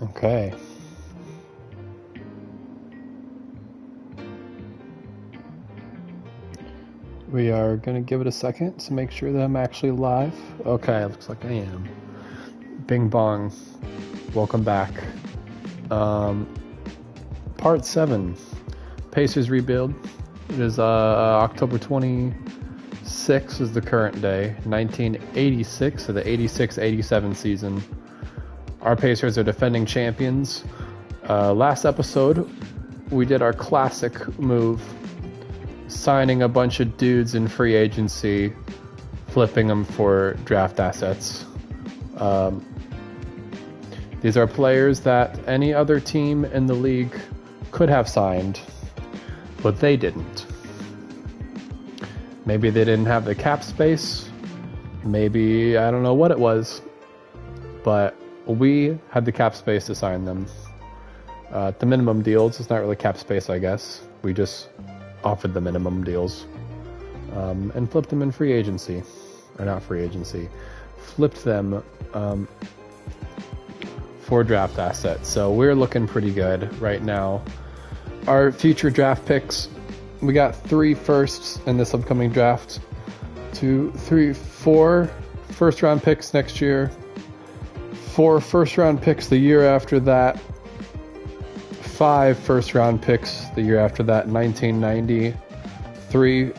Okay. We are going to give it a second to make sure that I'm actually live. Okay, looks like I am. Bing bong. Welcome back. Part 7. Pacers rebuild. It is October 26th is the current day. 1986, so the 86-87 season. Our Pacers are defending champions. Last episode, we did our classic move, signing a bunch of dudes in free agency, flipping them for draft assets. These are players that any other team in the league could have signed, but they didn't. Maybe they didn't have the cap space. Maybe, I don't know what it was, but we had the cap space to sign them. The minimum deals, it's not really cap space, I guess. We just offered the minimum deals and flipped them in free agency. Or not free agency. Flipped them for draft assets. So we're looking pretty good right now. Our future draft picks, we got 3 firsts in this upcoming draft. 4 first round picks next year. 4 first round picks the year after that. 5 first round picks the year after that, 1990. 3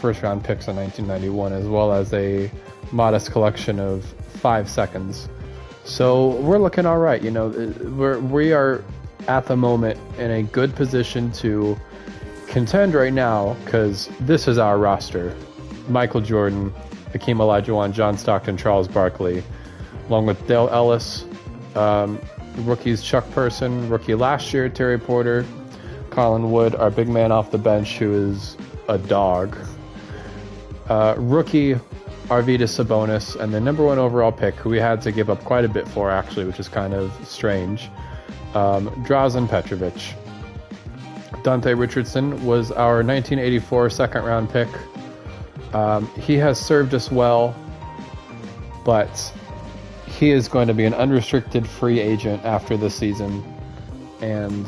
first round picks in 1991, as well as a modest collection of 5 seconds. So we're looking all right. You know, we are at the moment in a good position to contend right now, because this is our roster: Michael Jordan, Hakeem Olajuwon, John Stockton, Charles Barkley, along with Dale Ellis, rookies Chuck Person, rookie last year Terry Porter, Colin Wood, our big man off the bench who is a dog, rookie Arvydas Sabonis, and the number 1 overall pick, who we had to give up quite a bit for actually, which is kind of strange, Drazen Petrovic. Dante Richardson was our 1984 second round pick. He has served us well, but he is going to be an unrestricted free agent after this season. And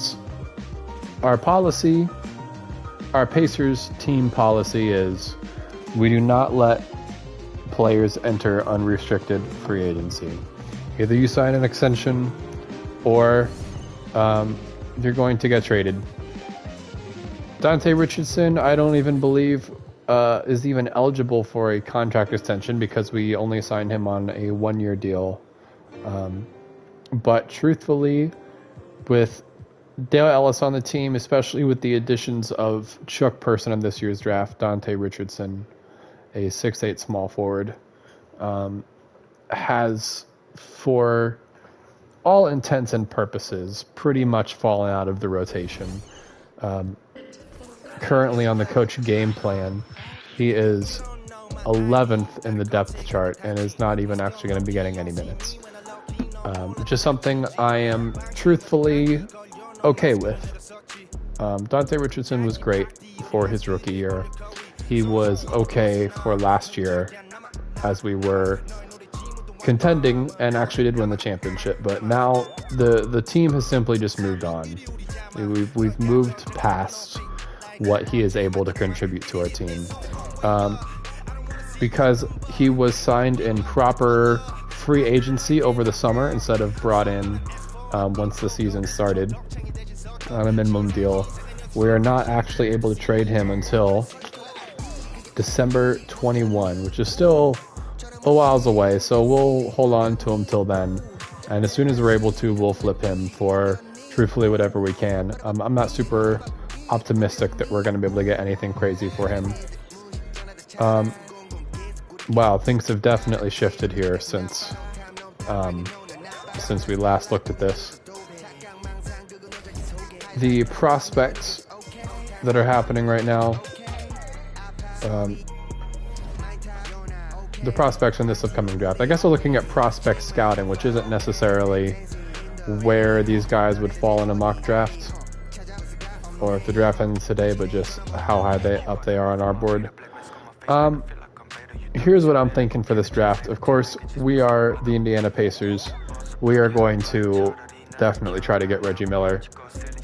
our policy, our Pacers team policy is we do not let players enter unrestricted free agency. Either you sign an extension or you're going to get traded. Dante Richardson, I don't even believe is even eligible for a contract extension because we only signed him on a 1-year deal. But truthfully, with Dale Ellis on the team, especially with the additions of Chuck Person in this year's draft, Dante Richardson, a 6'8" small forward, has, for all intents and purposes, pretty much fallen out of the rotation. Currently on the coach game plan, he is 11th in the depth chart and is not even actually going to be getting any minutes. Which is something I am truthfully okay with. Dante Richardson was great for his rookie year. He was okay for last year as we were contending and actually did win the championship. But now the team has simply just moved on. We've moved past what he is able to contribute to our team. Because he was signed in proper free agency over the summer instead of brought in once the season started on a minimum deal. We are not actually able to trade him until December 21, which is still a whiles away, so we'll hold on to him till then, and as soon as we're able to, we'll flip him for truthfully whatever we can. I'm not super optimistic that we're going to be able to get anything crazy for him. Wow, things have definitely shifted here since we last looked at this. The prospects that are happening right now, the prospects in this upcoming draft, I guess we're looking at prospect scouting, which isn't necessarily where these guys would fall in a mock draft, or if the draft ends today, but just how high up they are on our board. Here's what I'm thinking for this draft. Of course, we are the Indiana Pacers. we are going to definitely try to get Reggie Miller.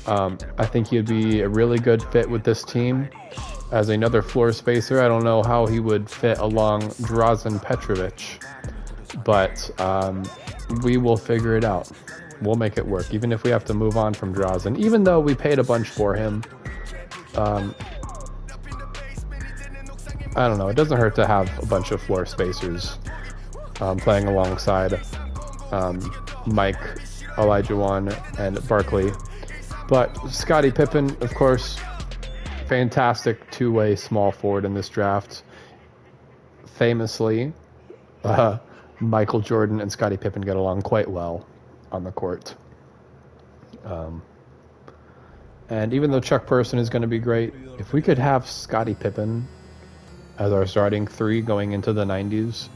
I think he'd be a really good fit with this team as another floor spacer. I don't know how he would fit along Drazen Petrovic, but we will figure it out. We'll make it work, even if we have to move on from Drazen. Even though we paid a bunch for him, I don't know. It doesn't hurt to have a bunch of floor spacers playing alongside Mike, Olajuwon, and Barkley. But Scottie Pippen, of course, fantastic two-way small forward in this draft. Famously, Michael Jordan and Scottie Pippen get along quite well on the court. And even though Chuck Person is going to be great, if we could have Scottie Pippen as our starting three going into the 90s,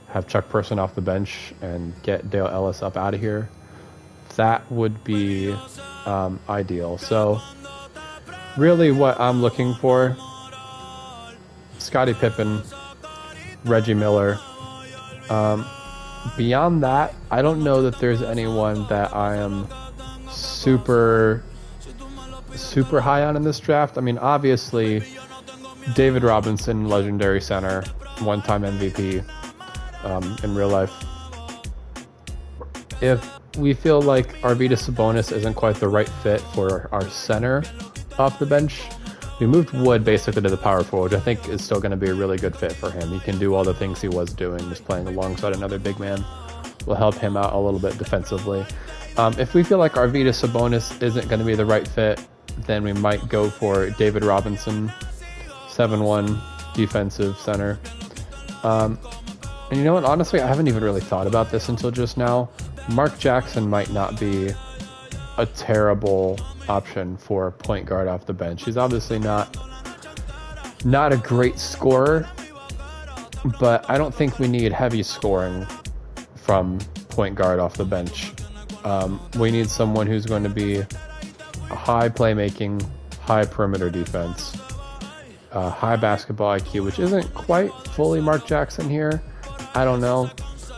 have Chuck Person off the bench and get Dale Ellis up out of here, that would be ideal. So really what I'm looking for, Scottie Pippen, Reggie Miller. Beyond that, I don't know that there's anyone that I am super high on in this draft. I mean, obviously, David Robinson, legendary center, one-time MVP in real life. If we feel like Arvydas Sabonis isn't quite the right fit for our center off the bench, we moved Wood basically to the power forward, which I think is still going to be a really good fit for him. He can do all the things he was doing, just playing alongside another big man will help him out a little bit defensively. If we feel like Arvydas Sabonis isn't going to be the right fit, then we might go for David Robinson, 7'1", defensive center. And you know what? Honestly, I haven't even really thought about this until just now. Mark Jackson might not be a terrible option for point guard off the bench. He's obviously not a great scorer, but I don't think we need heavy scoring from point guard off the bench. We need someone who's going to be a high playmaking, high perimeter defense, high basketball IQ, which isn't quite fully Mark Jackson here. I don't know.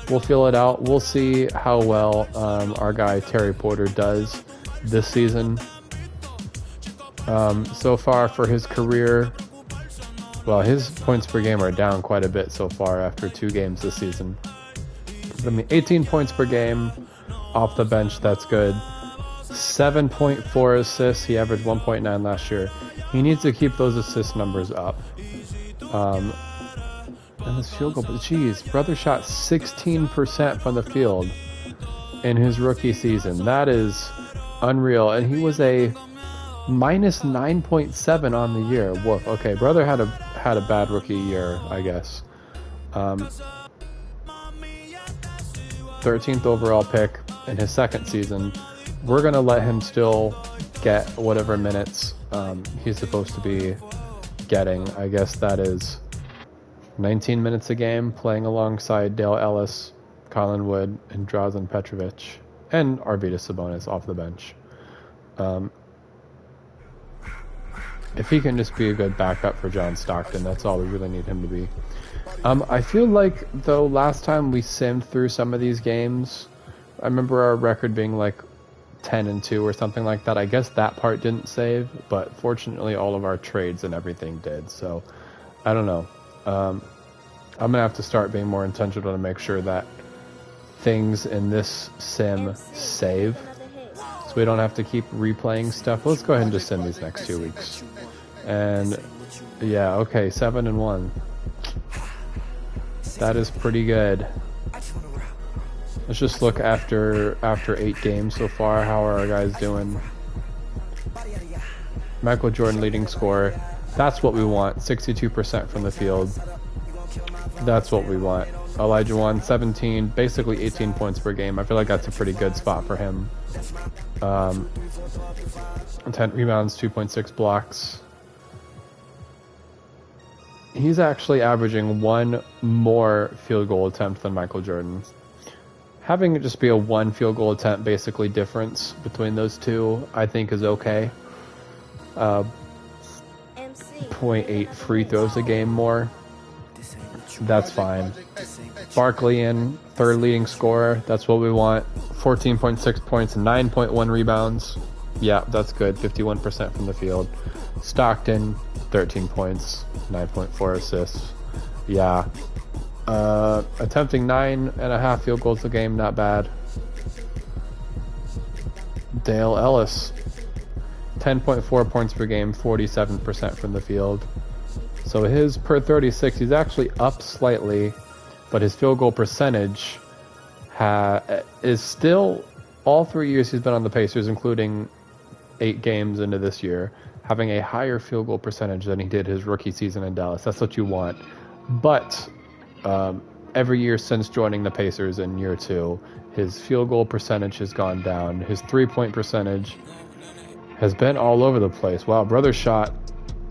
We'll feel it out. We'll see how well our guy Terry Porter does this season. So far for his career, well, his points per game are down quite a bit so far after 2 games this season. I mean, 18 points per game off the bench, that's good. 7.4 assists, he averaged 1.9 last year. He needs to keep those assist numbers up. And his field goal, but geez, brother shot 16% from the field in his rookie season. That is unreal. And he was a minus 9.7 on the year. Woof. Okay, brother had a bad rookie year, I guess. 13th overall pick in his second season. We're gonna let him still get whatever minutes he's supposed to be getting. I guess that is 19 minutes a game, playing alongside Dale Ellis, Colin Wood, and Drazen Petrovic, and Arvydas Sabonis off the bench. If he can just be a good backup for John Stockton, that's all we really need him to be. I feel like, though, last time we simmed through some of these games, I remember our record being like 10-2 or something like that. I guess that part didn't save, but fortunately all of our trades and everything did, so I don't know. I'm going to have to start being more intentional to make sure that things in this sim save, so we don't have to keep replaying stuff. Let's go ahead and just sim these next 2 weeks. And yeah, okay, 7-1. That is pretty good. Let's just look after 8 games so far. How are our guys doing? Michael Jordan leading scorer. That's what we want. 62% from the field. That's what we want. Olajuwon, 17, basically 18 points per game. I feel like that's a pretty good spot for him. 10 rebounds, 2.6 blocks. He's actually averaging 1 more field goal attempt than Michael Jordan. Having it just be a 1 field goal attempt basically difference between those two, I think is okay. 0.8 free throws a game more. That's fine. Barkley in, third leading scorer. That's what we want. 14.6 points, 9.1 rebounds. Yeah, that's good. 51% from the field. Stockton, 13 points, 9.4 assists. Yeah. Attempting 9.5 field goals a game, not bad. Dale Ellis, 10.4 points per game, 47% from the field. So his per 36, he's actually up slightly, but his field goal percentage is still, all 3 years he's been on the Pacers, including 8 games into this year, having a higher field goal percentage than he did his rookie season in Dallas. That's what you want. But every year since joining the Pacers in year 2, his field goal percentage has gone down. His 3-point percentage has been all over the place. Wow, brother shot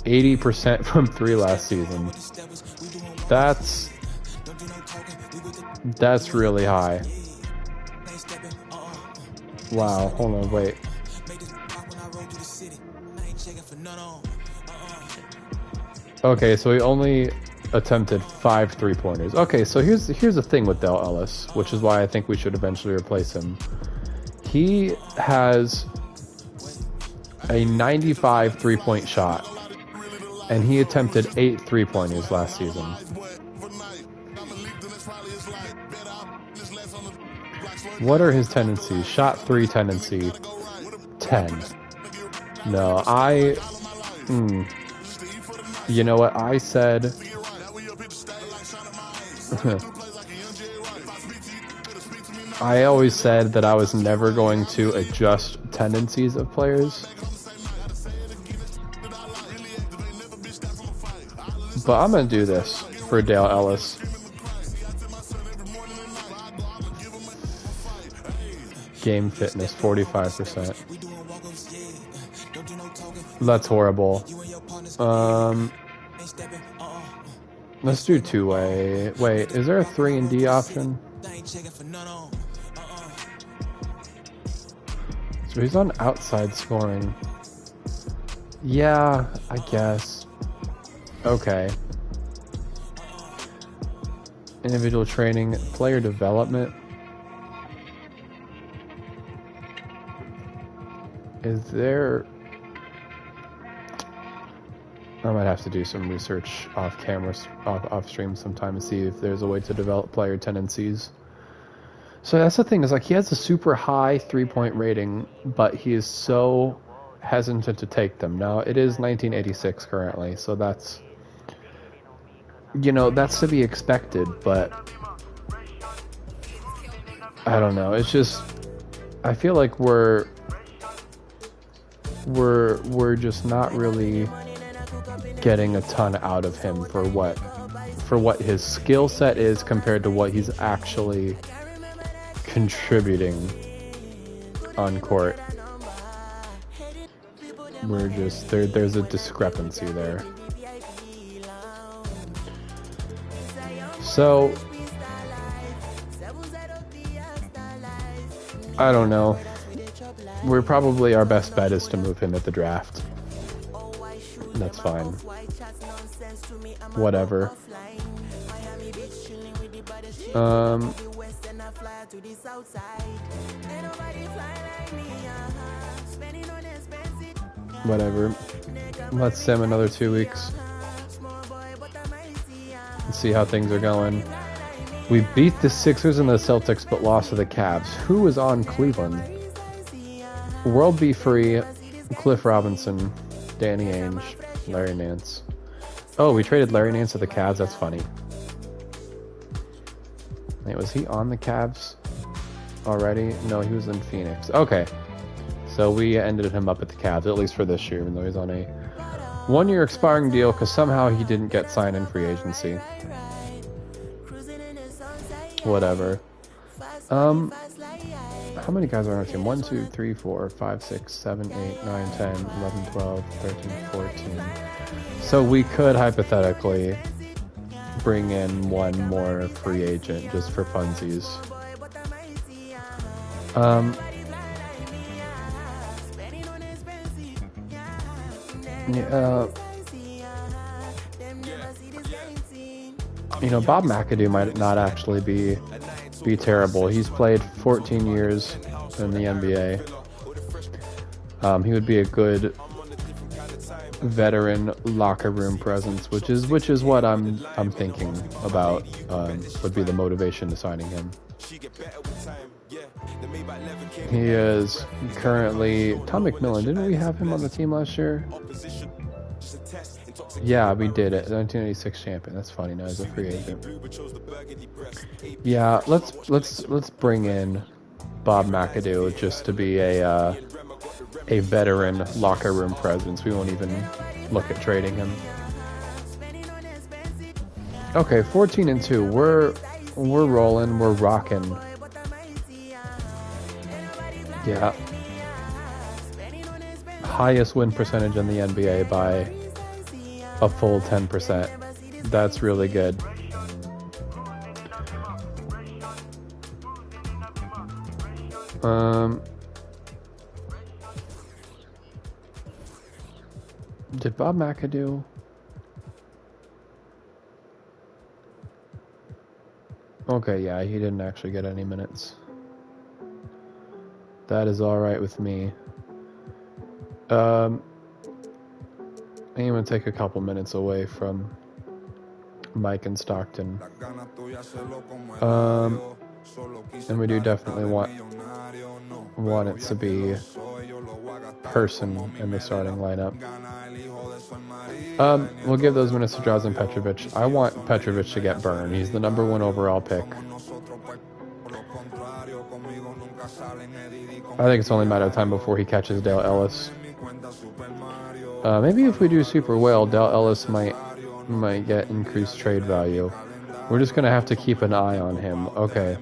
80% from 3 last season. That's really high. Wow, hold on, wait. Okay, so he only attempted 5 3-pointers. Okay, so here's the thing with Dale Ellis, which is why I think we should eventually replace him. He has a 95 3-point shot, and he attempted 8 3-pointers last season. What are his tendencies? Shot 3 tendency, 10. No, you know what I said? I always said that I was never going to adjust tendencies of players. But I'm going to do this for Dale Ellis. Game fitness, 45%. That's horrible. Let's do 2-way. Wait, is there a 3-and-D option? So he's on outside scoring. Yeah, I guess. Okay. Individual training, player development. Is there... I might have to do some research off camera, off stream sometime to see if there's a way to develop player tendencies. So that's the thing, is like he has a super high 3-point rating, but he is so hesitant to take them. Now, it is 1986 currently, so that's, you know, that's to be expected, but I don't know. It's just, I feel like we're just not really getting a ton out of him for what his skill set is compared to what he's actually contributing on court. We're just there's a discrepancy there. So I don't know. We're probably, our best bet is to move him at the draft. That's fine. Whatever. Whatever. Let's sim another 2 weeks. Let's see how things are going. We beat the Sixers and the Celtics, but lost to the Cavs. Who is on Cleveland? World Be Free, Cliff Robinson, Danny Ainge, Larry Nance. Oh, we traded Larry Nance to the Cavs? That's funny. Wait, was he on the Cavs already? No, he was in Phoenix. Okay. So we ended him up at the Cavs, at least for this year, even though he's on a 1-year expiring deal, because somehow he didn't get signed in free agency. Whatever. How many guys are on our team? 1, 2, 3, 4, 5, 6, 7, 8, 9, 10, 11, 12, 13, 14. So we could hypothetically bring in one more free agent just for funsies. You know, Bob McAdoo might not actually be terrible. He's played 14 years in the NBA. He would be a good veteran locker room presence, which is what I'm thinking about. Would be the motivation to signing him. He is currently Tom McMillan. Didn't we have him on the team last year? Yeah, we did it. 1986 champion. That's funny. Now he's a free agent. Yeah, let's bring in Bob McAdoo just to be a veteran locker room presence. We won't even look at trading him. Okay, 14-2. We're rolling. We're rocking. Yeah. Highest win percentage in the NBA by a full 10%. That's really good. Did Bob McAdoo? Okay, yeah, he didn't actually get any minutes. That is all right with me. I'm going to take a couple minutes away from Mike and Stockton. And we do definitely want it to be person in the starting lineup. We'll give those minutes to Drazen Petrovic. I want Petrovic to get burned. He's the #1 overall pick. I think it's only a matter of time before he catches Dale Ellis. Maybe if we do super well, Dale Ellis might get increased trade value. We're just gonna have to keep an eye on him. Okay.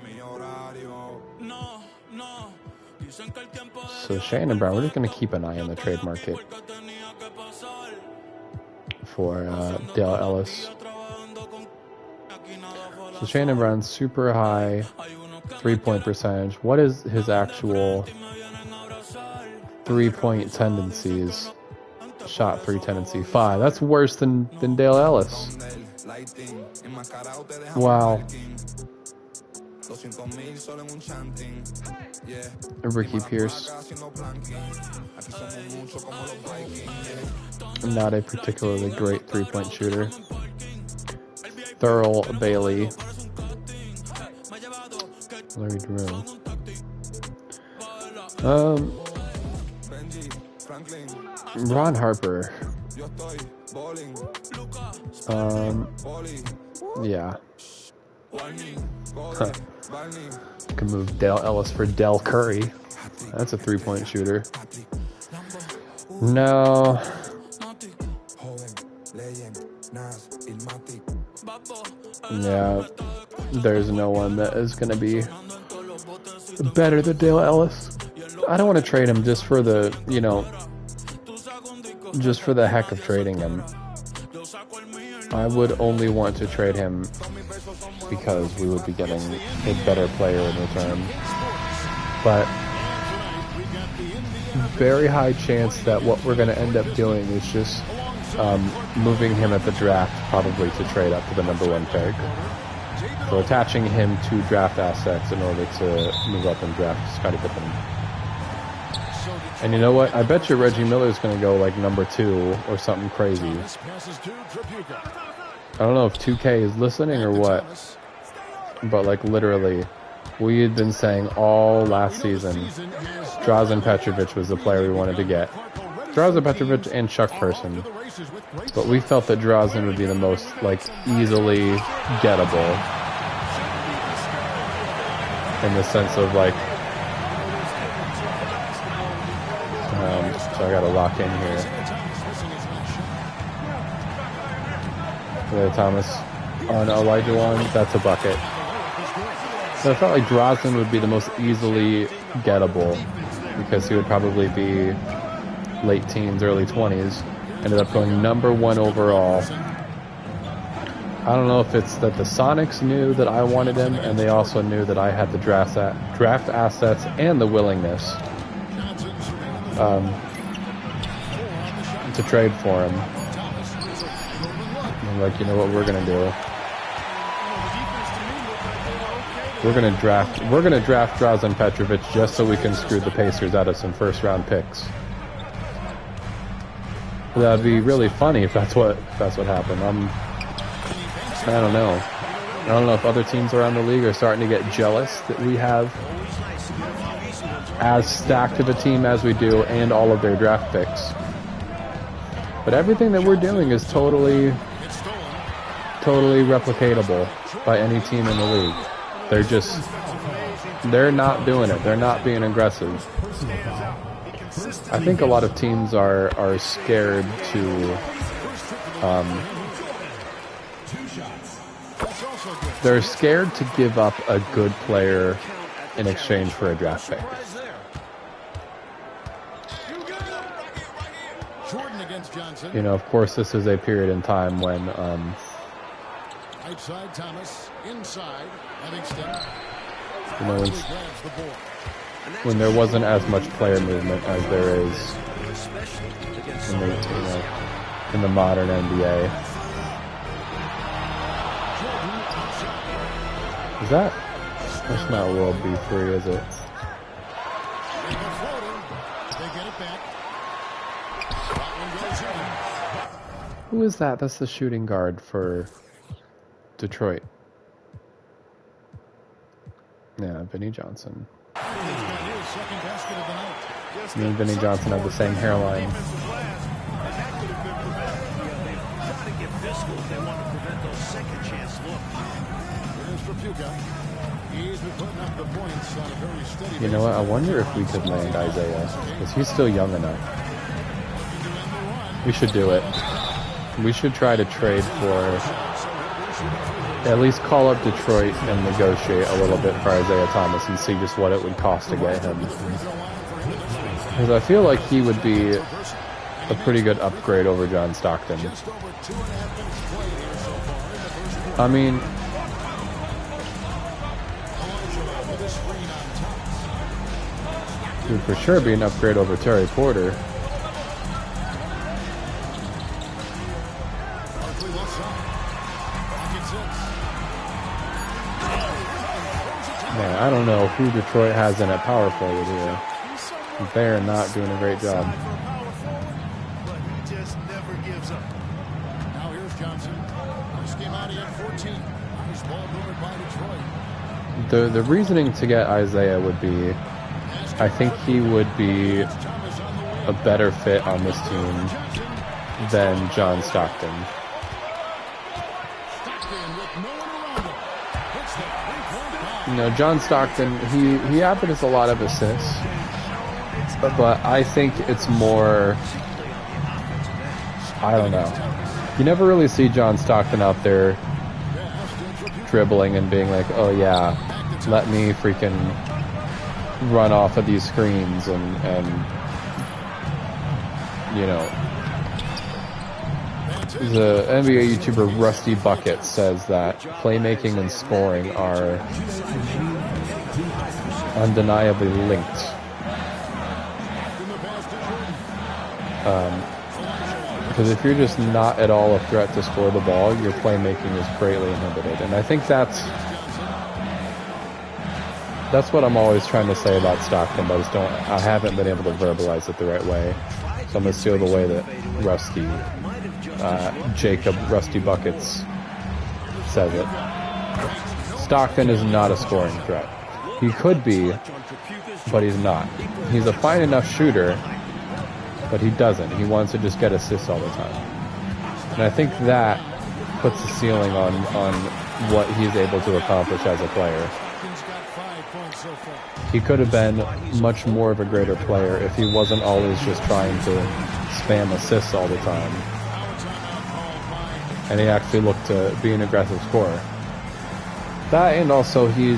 So Shannon Brown, we're just gonna keep an eye on the trade market for Dale Ellis. So Shannon Brown's super high 3-point percentage. What is his actual 3-point tendencies? Shot 3 tendency 5. That's worse than Dale Ellis. Wow. Ricky Pierce. Not a particularly great 3-point shooter. Thurl Bailey. Larry Drew. Ron Harper. Yeah. Huh. Can move Dale Ellis for Del Curry. That's a 3-point shooter. No. Yeah. There's no one that is going to be better than Dale Ellis. I don't want to trade him just for the, just for the heck of trading him. I would only want to trade him because we would be getting a better player in return. But very high chance that what we're going to end up doing is just moving him at the draft, probably to trade up to the #1 pick. So attaching him to draft assets in order to move up and draft Scottie Pippen. And you know what? I bet you Reggie Miller's going to go like #2 or something crazy. I don't know if 2K is listening or what, but like literally, we had been saying all last season, Drazen Petrovic was the player we wanted to get. Drazen Petrovic and Chuck Person. But we felt that Drazen would be the most like easily gettable. In the sense of like, so I gotta lock in here. Thomas on Elijah, that's a bucket. So I felt like Drazen would be the most easily gettable because he would probably be late teens, early 20s. Ended up going #1 overall. I don't know if it's that the Sonics knew that I wanted him, and they also knew that I had the draft assets and the willingness to trade for him. I'm like, you know what we're gonna do? We're gonna draft Drazen Petrovic just so we can screw the Pacers out of some first-round picks. That'd be really funny if that's what happened. I don't know. I don't know if other teams around the league are starting to get jealous that we have as stacked of a team as we do and all of their draft picks. But everything that we're doing is totally replicatable by any team in the league. They're not doing it. They're not being aggressive. I think a lot of teams are scared to they're scared to give up a good player in exchange for a draft pick. You know, of course, this is a period in time when outside Thomas, inside Livingston. You know, when there wasn't as much player movement as there is in the modern NBA. That's not World B3, is it? Who is that? That's the shooting guard for Detroit. Yeah, Vinnie Johnson. Me and Vinnie Johnson have the same hairline. You know what? I wonder if we could land Isaiah, because he's still young enough. We should do it. We should try to trade for, at least call up Detroit and negotiate a little bit for Isaiah Thomas and see just what it would cost to get him. Because I feel like he would be a pretty good upgrade over John Stockton. I mean, he would for sure be an upgrade over Terry Porter. Man, I don't know who Detroit has in at power forward here. They're not doing a great job. Now here's Johnson. This game out at 14. Nice ball moved by Detroit. The reasoning to get Isaiah would be, I think he would be a better fit on this team than John Stockton. You know, John Stockton, he averages a lot of assists, but I think it's more, I don't know. You never really see John Stockton out there dribbling and being like, oh yeah, let me freaking run off of these screens and you know. The NBA YouTuber Rusty Bucket says that playmaking and scoring are undeniably linked. Because if you're just not at all a threat to score the ball, your playmaking is greatly inhibited. And I think that's what I'm always trying to say about Stockton, but I haven't been able to verbalize it the right way. So I'm going to steal the way that Rusty Buckets says it. Stockton is not a scoring threat. He could be, but he's not. He's a fine enough shooter, but he doesn't. He wants to just get assists all the time. And I think that puts the ceiling on what he's able to accomplish as a player. He could have been much more of a greater player if he wasn't always just trying to spam assists all the time. And he actually looked to be an aggressive scorer. That, and also he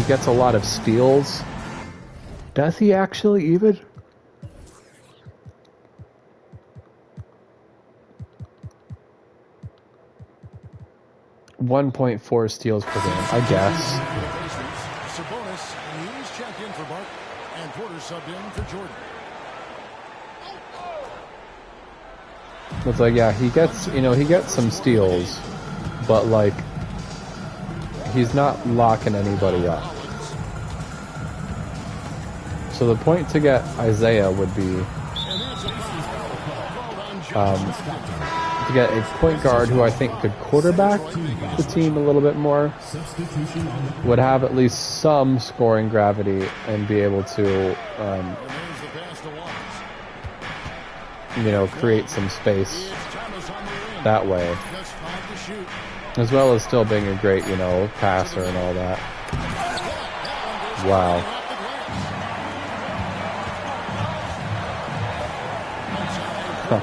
gets a lot of steals. Does he actually even? .4 steals per game, I guess. Sabonis, he's checked in for Bart, and Porter subbed in for Jordan. It's like, yeah, he gets some steals, but like, he's not locking anybody up. So the point to get Isaiah would be to get a point guard who I think could quarterback the team a little bit more, would have at least some scoring gravity and be able to, you know, create some space that way, as well as still being a great, you know, passer and all that. Wow. Huh.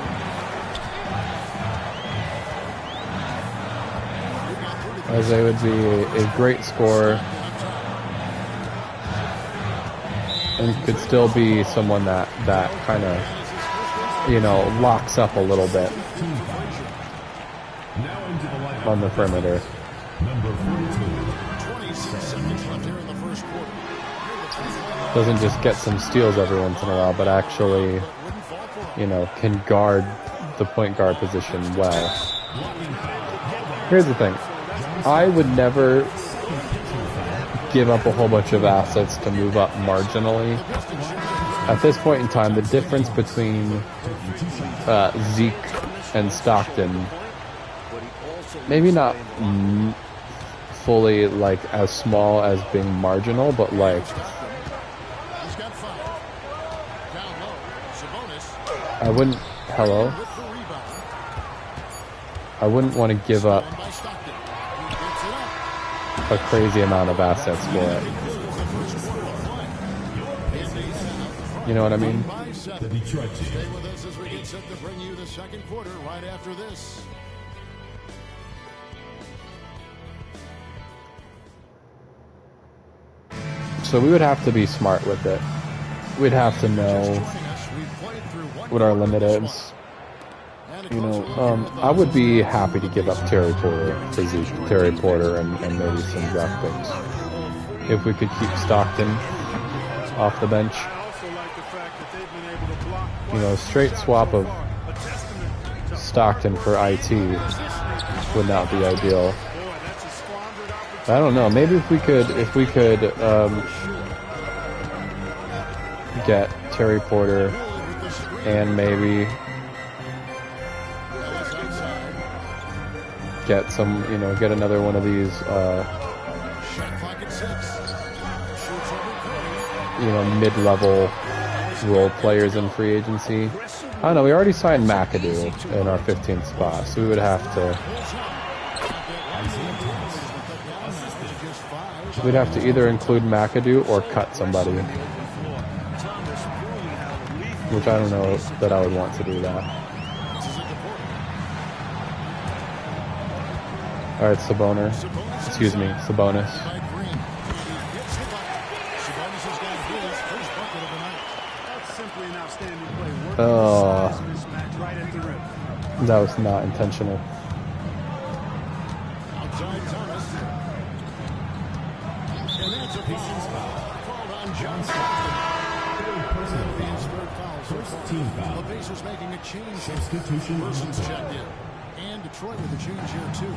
Isaiah would be a great scorer and could still be someone that kind of, you know, locks up a little bit on the perimeter. Doesn't just get some steals every once in a while, but actually, you know, can guard the point guard position well. Here's the thing. I would never give up a whole bunch of assets to move up marginally. At this point in time, the difference between Zeke and Stockton, maybe not fully like as small as being marginal, but like I wouldn't want to give up a crazy amount of assets for it. You know what I mean? The Detroit team. Stay with us as we get set to bring you the second quarter right after this. So we would have to be smart with it. We'd have to know what our limit is. You know, I would be happy to give up Terry Porter to Zeke, Terry Porter, and maybe some draft picks if we could keep Stockton off the bench. You know, a straight swap of Stockton for IT would not be ideal. I don't know. Maybe if we could get Terry Porter and maybe get some, you know, get another one of these, you know, mid-level role players in free agency. I don't know. We already signed McAdoo in our 15th spot, so we would have to. We'd have to either include McAdoo or cut somebody, which I don't know that I would want to do that. All right, Sabonis. Oh, that was not intentional. The Pacers making a change. Substitution. Person's checked in. And Detroit with a change here, too.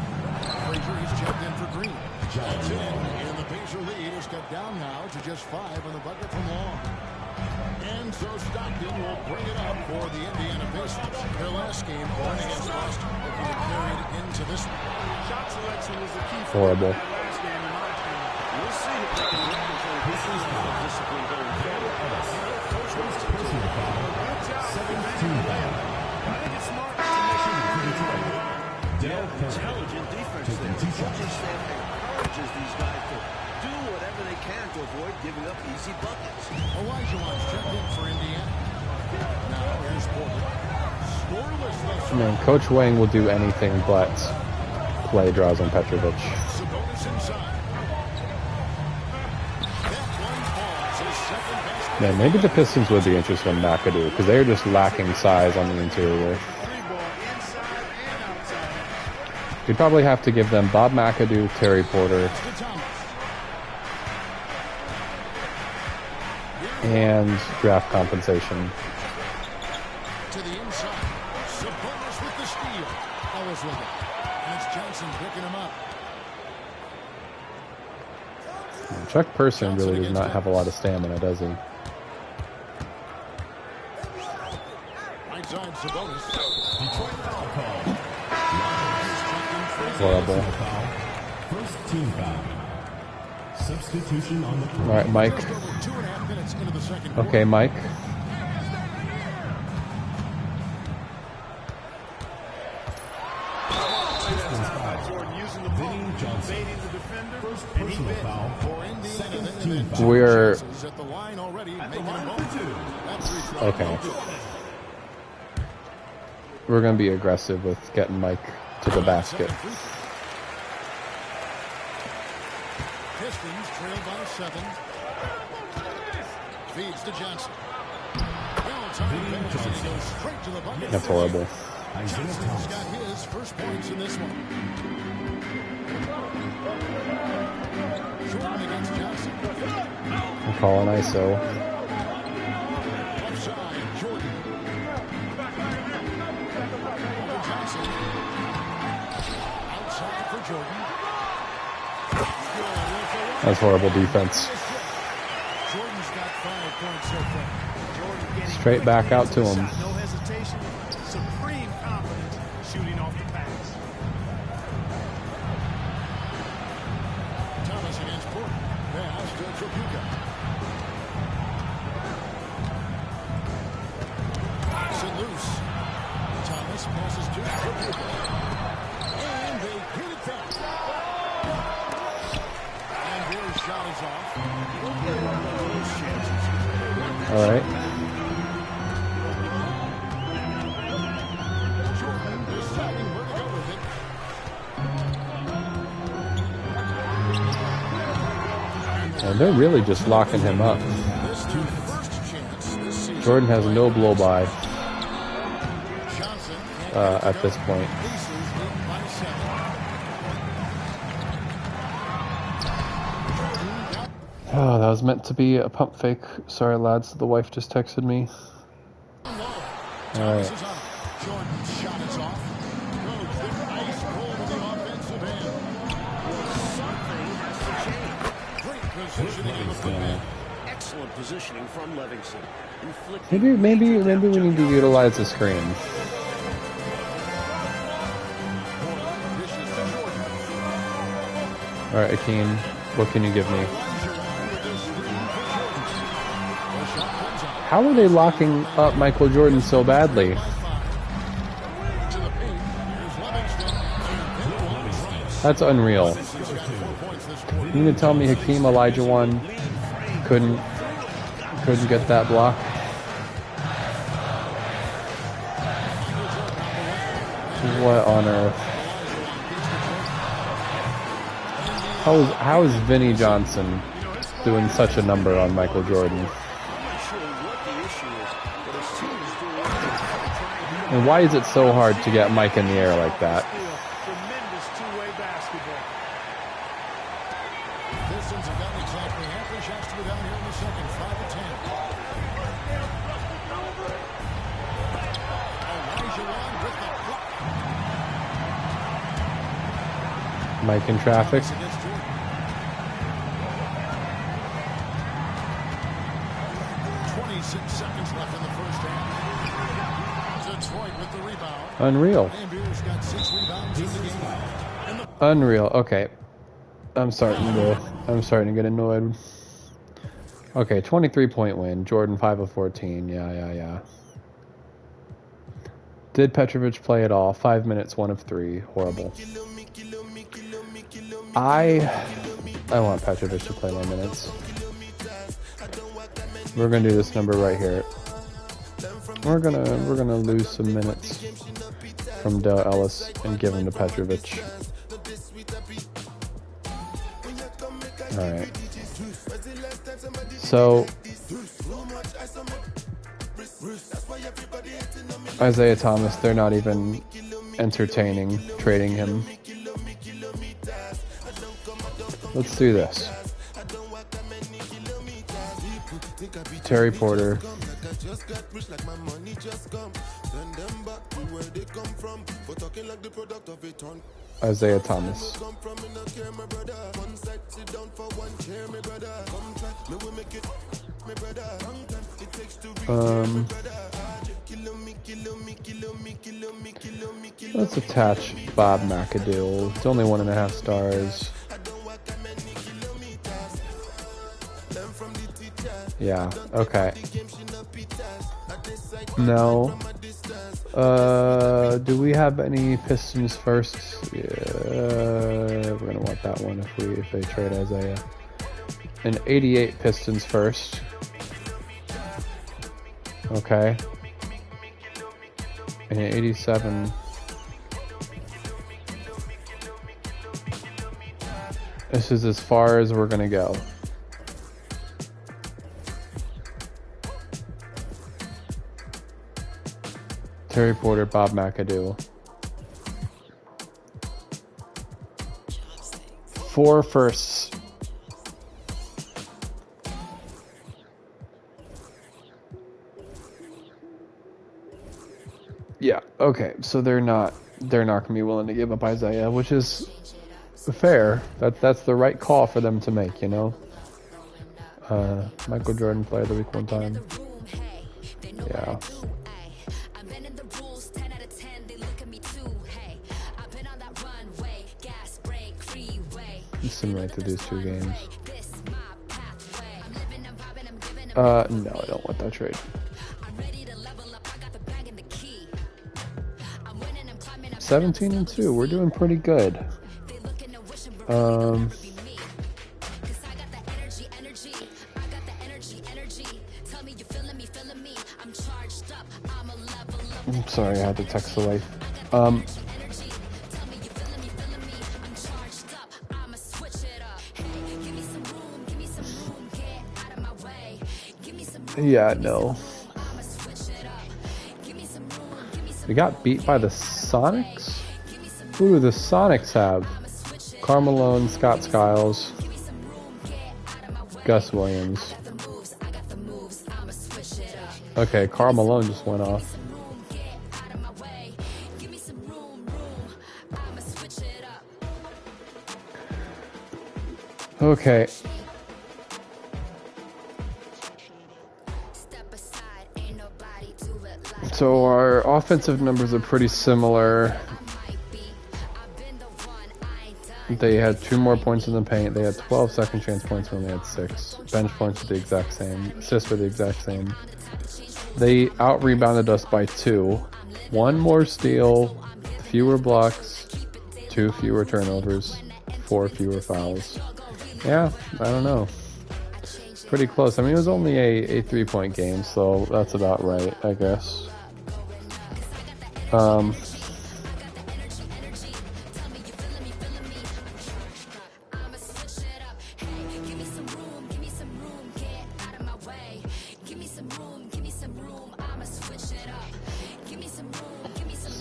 Frazier, he's checked in for Green. That's in. And the Pacer lead is cut down now to just 5 on the bucket from Long. And so Stockton will bring it up for the Indiana Pacers. Their last game, won against Boston, looking to carry it into this one. Shot selection was the key for horrible. last game, in my opinion. We'll see if they can control discipline going forward. Intelligent defense there. Encourages these guys to do whatever they can to avoid giving up easy buckets. Olajuwon's checked in for Indiana. Now here's Porter. Scoreless thus far. Man, Coach Wang will do anything but play Drazen Petrovic. Sabonis inside. That one falls. His second basket. Man, maybe the Pistons would be interested in McAdoo because they're just lacking size on the interior. You'd probably have to give them Bob McAdoo, Terry Porter, and draft compensation. To the inside. Sabonis with the steal. Ellis with it. And it's Johnson picking him up. Chuck Person really does not have a lot of stamina, does he? Right side, Sabonis. Horrible. First team foul. Substitution on the court. All right, Mike. 2.5 minutes into the second quarter. Okay, Mike. First personal foul for second team foul. We're At the line already, making a moment. okay. We're gonna be aggressive with getting Mike to the basket. Pistons trail by 7. Feeds to Johnson. Johnson goes straight to the bucket. That's horrible. Johnson's got his first points in this one. Jordan against Johnson. I'm calling ISO. Left side, Jordan. Over Johnson. Outside for Jordan. That's horrible defense. Jordan's got 5 points so far. Jordan getting Straight back out to him. shot, no hesitation, supreme confidence shooting off the pass. Thomas against Porter. Pass to Tripucka. Sit loose. Thomas passes to Tripucka. And they hit it back. And their shot is off. All right. Jordan deciding where to go with it. And they're really just locking him up. This is the first chance this season. Jordan has no blow by Johnson at this point. Pacers lead by 7. Oh, that was meant to be a pump fake. Sorry, lads. The wife just texted me. All right. Thomas is up. Jordan's shot is off. Rhodes, the ice roll to the offensive end. Something has to change. Great positioning in the footman. Excellent positioning from Livingston. Inflicting Maybe we need to utilize the screen. Dishes to Jordan. All right, Akeem, what can you give me? Elijah Ryan with this screen for Jordan. The shot comes out. How are they locking up Michael Jordan so badly? By 5. To the paint. Here's Livingston. That's unreal. He's got 4 points this quarter. You mean to tell me Hakeem Olajuwon couldn't get that block? What on earth? How is Vinnie Johnson doing such a number on Michael Jordan? I'm not sure what the issue is, but his team is doing everything And why is it so hard to get Mike in the air like that? Tremendous two-way basketball. Pistons have gotten exactly half their shots to go down here in the second. 5 to 10. Elijah Ryan with the block. Mike in traffic. Against Jordan. 26 seconds left in the first half. Detroit with the rebound. Unreal. Ambier's got 6 rebounds in the game. And the Unreal. Okay. I'm starting to get annoyed. Okay, 23-point win. Jordan 5 of 14. Yeah. Did Petrovic play at all? 5 minutes, 1 of 3. Horrible. I want Petrovic to play more minutes. We're gonna do this number right here. We're gonna lose some minutes from Dale Ellis and give them to Petrovic. All right. So Isaiah Thomas, they're not even entertaining trading him. Let's do this. Terry Porter. Isaiah Thomas. Let's attach Bob McAdoo. It's only 1.5 stars. Yeah, okay. No. Do we have any Pistons first? Yeah, we're gonna want that one if they trade Isaiah. An 88 Pistons first. Okay. And an 87. This is as far as we're gonna go. Terry Porter, Bob McAdoo. 4 firsts. Yeah, okay, so they're not gonna be willing to give up Isaiah, which is fair. That's the right call for them to make, you know. Michael Jordan player of the week one time. Yeah. Simulate to these 2 games. No, I don't want that trade. 17-2. We're doing pretty good. I'm sorry, I had to text the wife. Yeah, no. We got beat by the Sonics? Who do the Sonics have? Karl Malone, Scott Skiles, Gus Williams. Okay, Karl Malone just went off. Okay. So our offensive numbers are pretty similar. They had 2 more points in the paint. They had 12 second chance points when they had 6. Bench points were the exact same. Assists were the exact same. They out-rebounded us by 2. 1 more steal, fewer blocks, 2 fewer turnovers, 4 fewer fouls. Yeah, I don't know. Pretty close. I mean, it was only a 3-point game, so that's about right, I guess.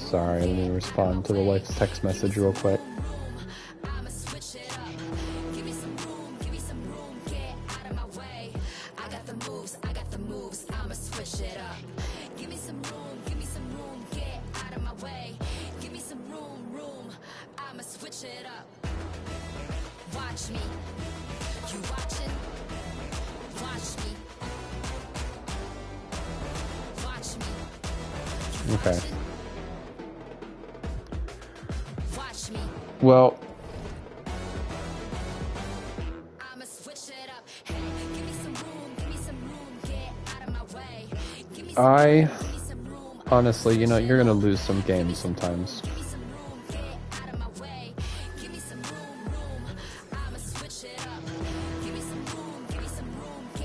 Sorry, let me respond to the wife's text message real quick. Okay. Well, I honestly, you know, you're gonna lose some games sometimes.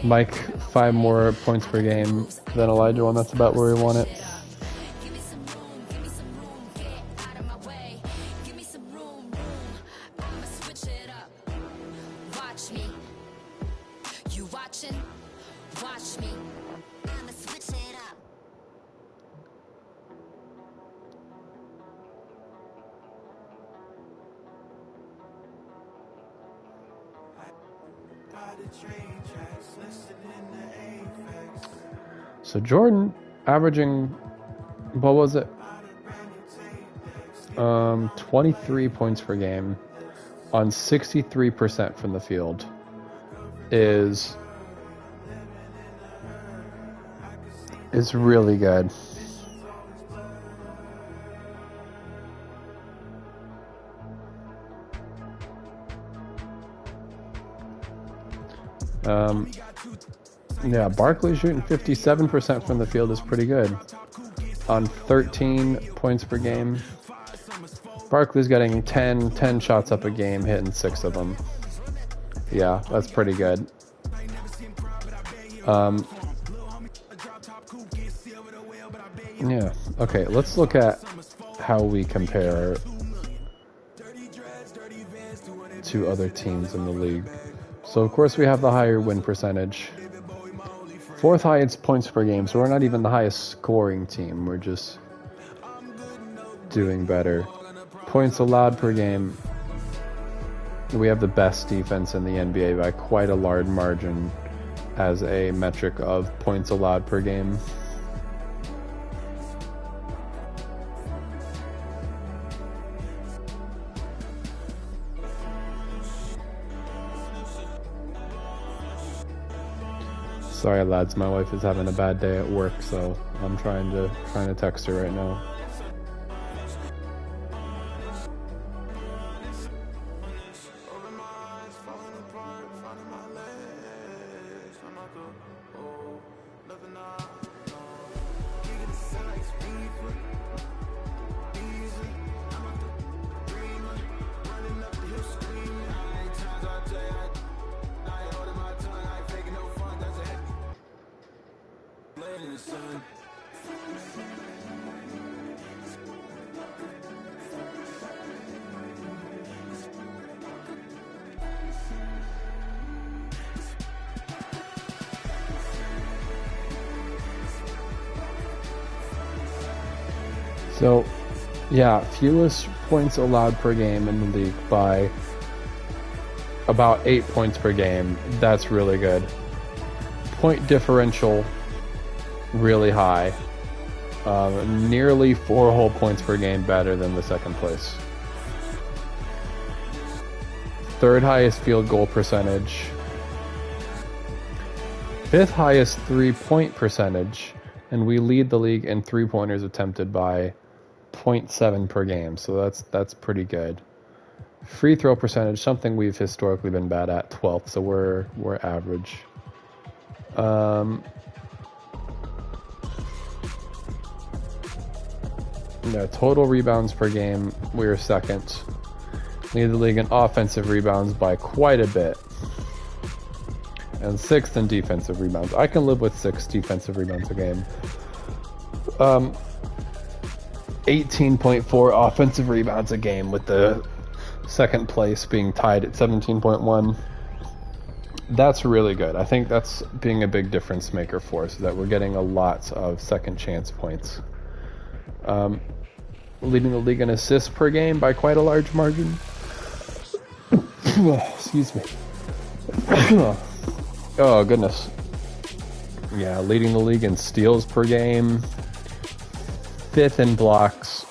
Mike, 5 more points per game than Elijah one. That's about where we want it. So Jordan averaging, what was it? 23 points per game on 63% from the field is really good. Yeah, Barkley shooting 57% from the field is pretty good on 13 points per game. Barkley's getting 10 shots up a game, hitting 6 of them. Yeah, that's pretty good. Yeah, okay, let's look at how we compare to other teams in the league. So, of course, we have the higher win percentage. 4th highest points per game, so we're not even the highest scoring team. We're just doing better. Points allowed per game. We have the best defense in the NBA by quite a large margin as a metric of points allowed per game. Sorry, lads, my wife is having a bad day at work, so I'm trying to text her right now. So, yeah, fewest points allowed per game in the league by about 8 points per game. That's really good. Point differential, really high. Nearly 4 whole points per game better than the second place. 3rd highest field goal percentage. 5th highest 3-point percentage. And we lead the league in 3-pointers attempted by 0.7 per game, so that's pretty good. Free throw percentage, something we've historically been bad at, 12th, so we're average. Yeah, total rebounds per game, we're 2nd. Lead the league in offensive rebounds by quite a bit. And 6th in defensive rebounds. I can live with 6 defensive rebounds a game. 18.4 offensive rebounds a game, with the 2nd place being tied at 17.1. That's really good. I think that's being a big difference maker for us, that we're getting a lot of second chance points. Leading the league in assists per game by quite a large margin. Excuse me. Oh, goodness. Yeah, leading the league in steals per game. 5th in blocks.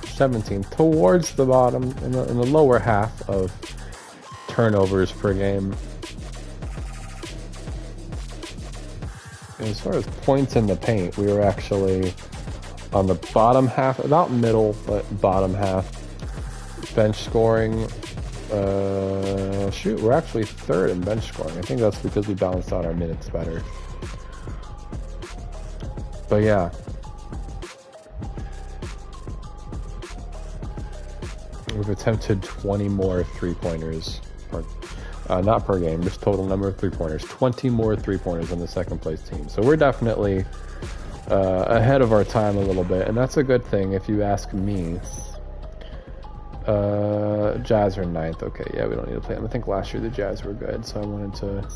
17th towards the bottom, in the lower half of turnovers per game. And as far as points in the paint, we were actually on the bottom half, about middle, but bottom half. Bench scoring, we're actually 3rd in bench scoring. I think that's because we balanced out our minutes better. But yeah. We've attempted 20 more 3-pointers, not per game, just total number of 3-pointers. 20 more 3-pointers on the 2nd place team. So we're definitely ahead of our time a little bit, and that's a good thing if you ask me. Jazz are 9th. Okay, yeah, we don't need to play them. I think last year the Jazz were good, so I wanted to...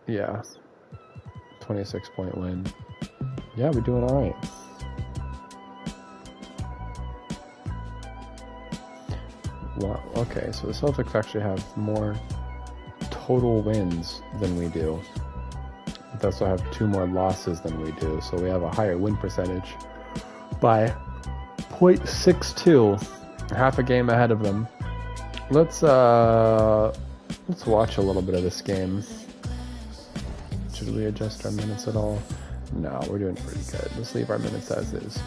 Yeah. 26-point win. Yeah, we're doing alright. Wow, okay, so the Celtics actually have more total wins than we do. With they also have 2 more losses than we do, so we have a higher win percentage by 0.62, half a game ahead of them. Let's watch a little bit of this game. Should we adjust our minutes at all? No, we're doing pretty good. Let's leave our minutes as is.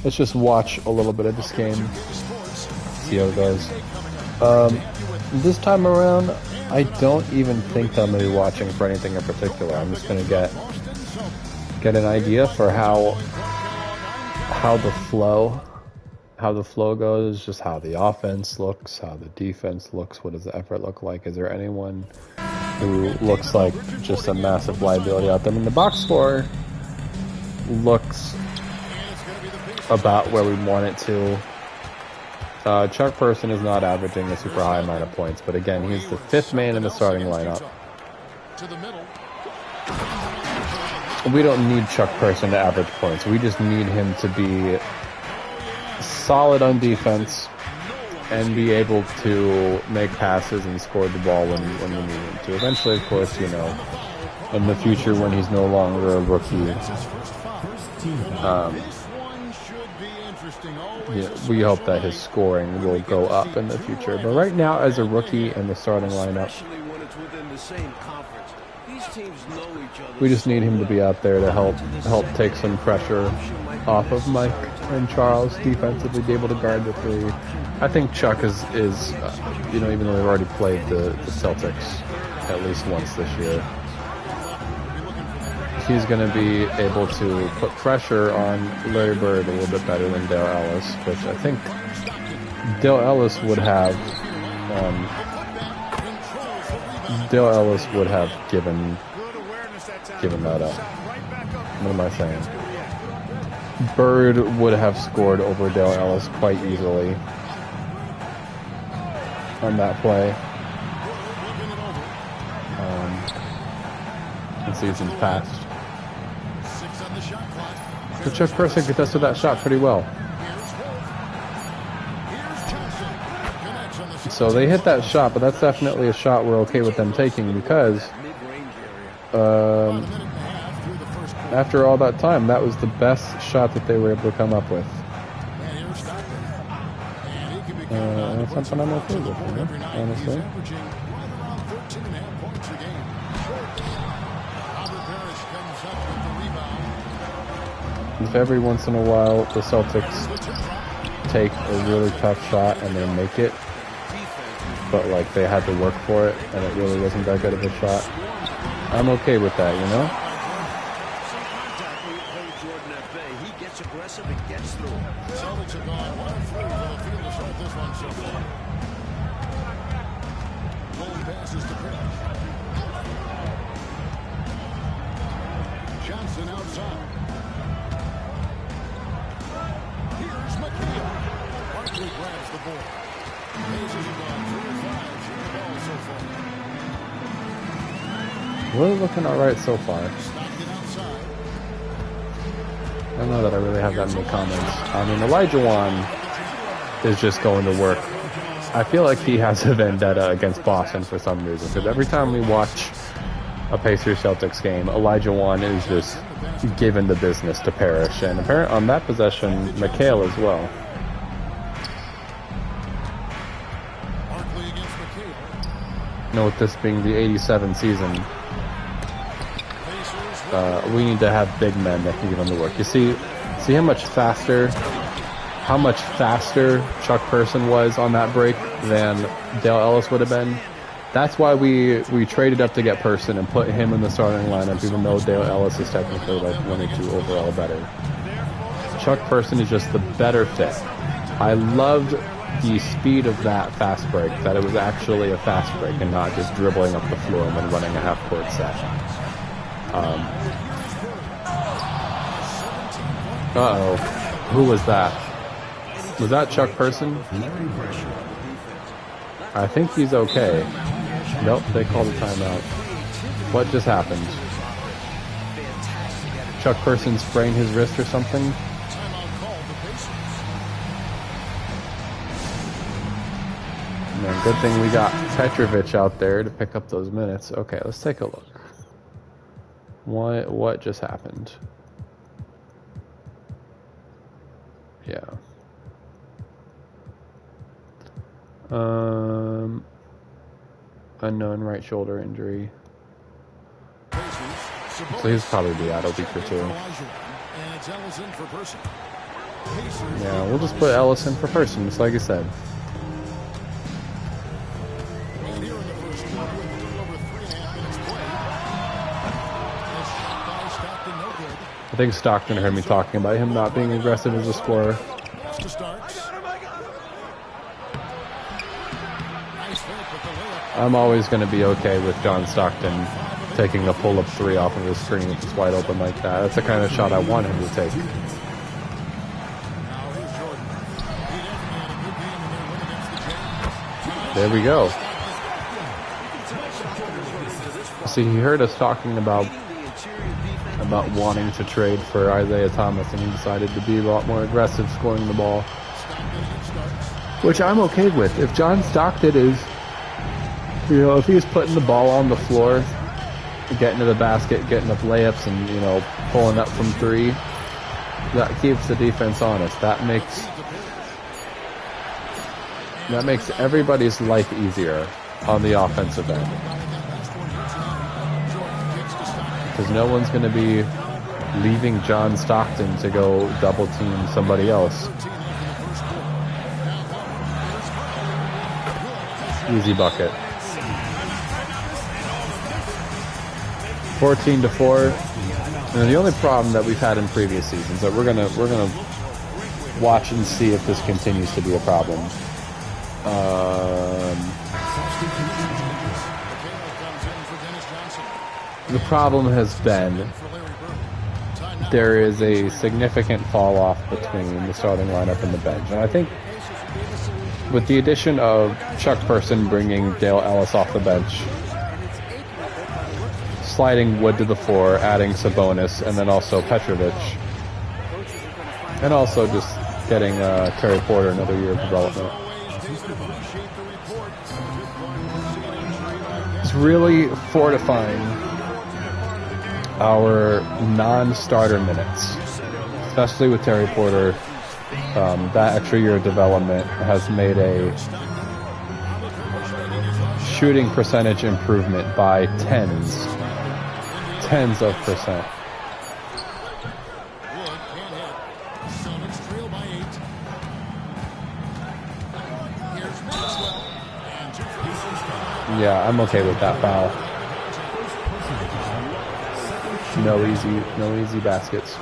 Let's just watch a little bit of this game, see how it goes. This time around, I don't even think I'm going to be watching for anything in particular. I'm just going to get an idea for how the flow goes, just how the offense looks, how the defense looks, what does the effort look like, is there anyone who looks like just a massive liability out there. I mean, the box score looks about where we want it to. Chuck Person is not averaging a super high amount of points, but again, he's the 5th man in the starting lineup. We don't need Chuck Person to average points. We just need him to be solid on defense and be able to make passes and score the ball when we need him to. Eventually, of course, you know, in the future when he's no longer a rookie, yeah, we hope that his scoring will go up in the future. But right now, as a rookie in the starting lineup, we just need him to be out there to help take some pressure off of Mike and Charles defensively, be able to guard the 3. I think Chuck is you know, even though they've already played the Celtics at least once this year, he's going to be able to put pressure on Larry Bird a little bit better than Dale Ellis, which I think Dale Ellis would have given that up. What am I saying? Bird would have scored over Dale Ellis quite easily on that play. The season's passed. But Chuck Person contested that shot pretty well. So they hit that shot, but that's definitely a shot we're okay with them taking because after all that time, that was the best shot that they were able to come up with. That's something I'm okay with, you know, honestly. If every once in a while the Celtics take a really tough shot and they make it, but like they had to work for it and it really wasn't that good of a shot, I'm okay with that, you know? Johnson outside. Here's McKeel. Barkley grabs the ball. Blazers have gone 3 of 5 shooting the ball so far. Really looking alright so far. Stopped it outside. I don't know that I really have that many comments. I mean, Elijah Wan is just going to work. I feel like he has a vendetta against Boston for some reason, because every time we watch a Pacers-Celtics game, Elijah Wan is just given the business to Parrish, and apparently on that possession, McHale as well. You know, with this being the 87 season, we need to have big men that can get on the work. You see how much faster Chuck Person was on that break than Dale Ellis would have been. That's why we traded up to get Person and put him in the starting lineup, even though Dale Ellis is technically like 1 or 2 overall better. Chuck Person is just the better fit. I loved the speed of that fast break, that it was actually a fast break and not just dribbling up the floor and then running a half-court set. Uh-oh. Who was that? Was that Chuck Person? I think he's okay. Nope, they called a timeout. What just happened? Chuck Person sprained his wrist or something? Man, good thing we got Petrovic out there to pick up those minutes. Okay, let's take a look. What just happened? Yeah. Unknown right shoulder injury. So he's probably be out a week or two. Yeah, we'll just put Ellison for person, just like I said. I think Stockton heard me talking about him not being aggressive as a scorer. I'm always going to be okay with John Stockton taking a pull-up three off of his screen if it's wide open like that. That's the kind of shot I want him to take. There we go. See, he heard us talking about wanting to trade for Isaiah Thomas, and he decided to be a lot more aggressive scoring the ball, which I'm okay with. If John Stockton is, if he's putting the ball on the floor, getting to the basket, getting up layups, and pulling up from three, that keeps the defense honest. That makes everybody's life easier on the offensive end, because no one's going to be leaving John Stockton to go double team somebody else. Easy bucket. 14-4. And the only problem that we've had in previous seasons that we're gonna watch and see if this continues to be a problem. The problem has been there is a significant fall off between the starting lineup and the bench, and I think with the addition of Chuck Person bringing Dale Ellis off the bench, sliding Wood to the floor, adding Sabonis, and then also Petrovic, and also just getting Terry Porter another year of development. It's really fortifying our non-starter minutes, especially with Terry Porter. That extra year of development has made a shooting percentage improvement by tens of percent. Yeah, I'm okay with that foul. No easy baskets.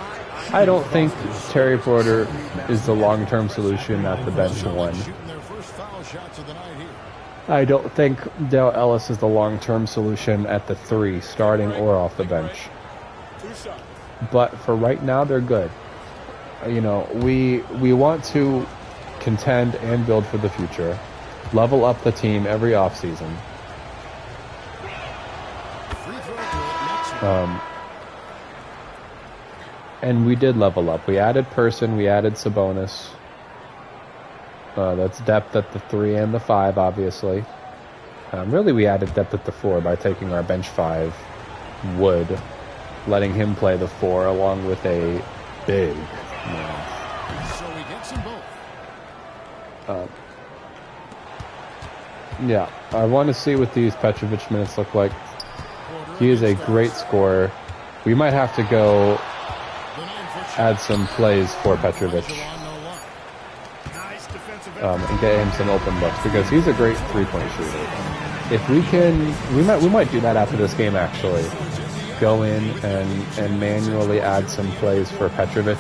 I don't think Terry Porter is the long-term solution at the bench one. I don't think Dale Ellis is the long-term solution at the three, starting or off the bench. But for right now, they're good. We want to contend and build for the future. Level up the team every offseason. And we did level up. We added Person, we added Sabonis. That's depth at the 3 and the 5, obviously. Really, we added depth at the 4 by taking our bench 5, Wood, letting him play the 4 along with a big man. So he gets them both. Yeah, I want to see what these Petrovic minutes look like. He is a great scorer. We might have to go add some plays for Petrovic and get him some open looks, because he's a great three-point shooter. If we can, we might do that after this game, actually. Go in and manually add some plays for Petrovic.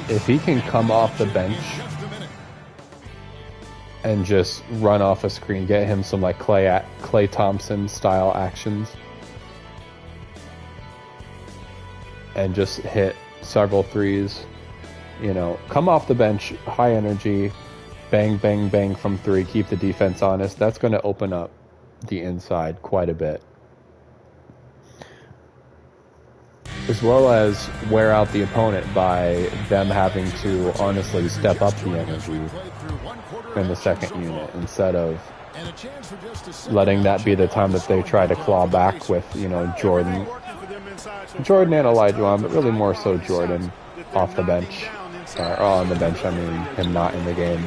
If he can come off the bench and just run off a screen, get him some like Klay Thompson style actions, and just hit several threes. Come off the bench, high energy, bang, bang, bang from 3, keep the defense honest. That's going to open up the inside quite a bit, as well as wear out the opponent by them having to honestly step up the energy in the second unit instead of And a chance for just a second. letting that be the time that they try to claw back with, you know, Jordan and Elijah, but really more so Jordan off the bench. Or on the bench, I mean him not in the game.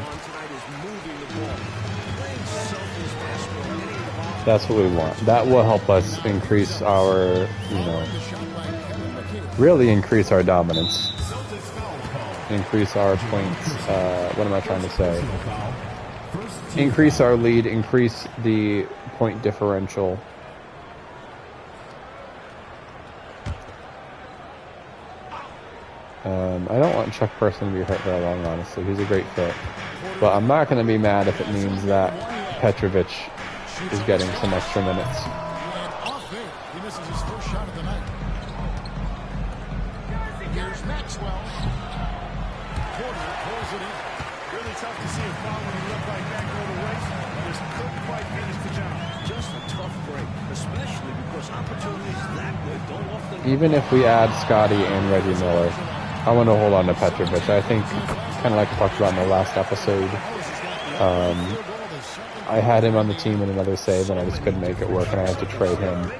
That's what we want. That will help us increase our, you know, really increase our dominance. Increase our points. What am I trying to say? Increase our lead, increase the point differential. I don't want Chuck Person to be hurt very long, honestly. He's a great fit. But I'm not going to be mad if it means that Petrovic is getting some extra minutes. Off there. He misses his first shot of the night. Here's Maxwell. Porter pulls it in. Really tough to see a foul when you look like that go to waste. Just couldn't quite finish the job. Just a tough break, especially because opportunities that way don't often. Even if we add Scotty and Reggie Miller, I want to hold on to Petrovic. I think, kind of like I talked about in the last episode, I had him on the team in another save, and I just couldn't make it work, and I had to trade him.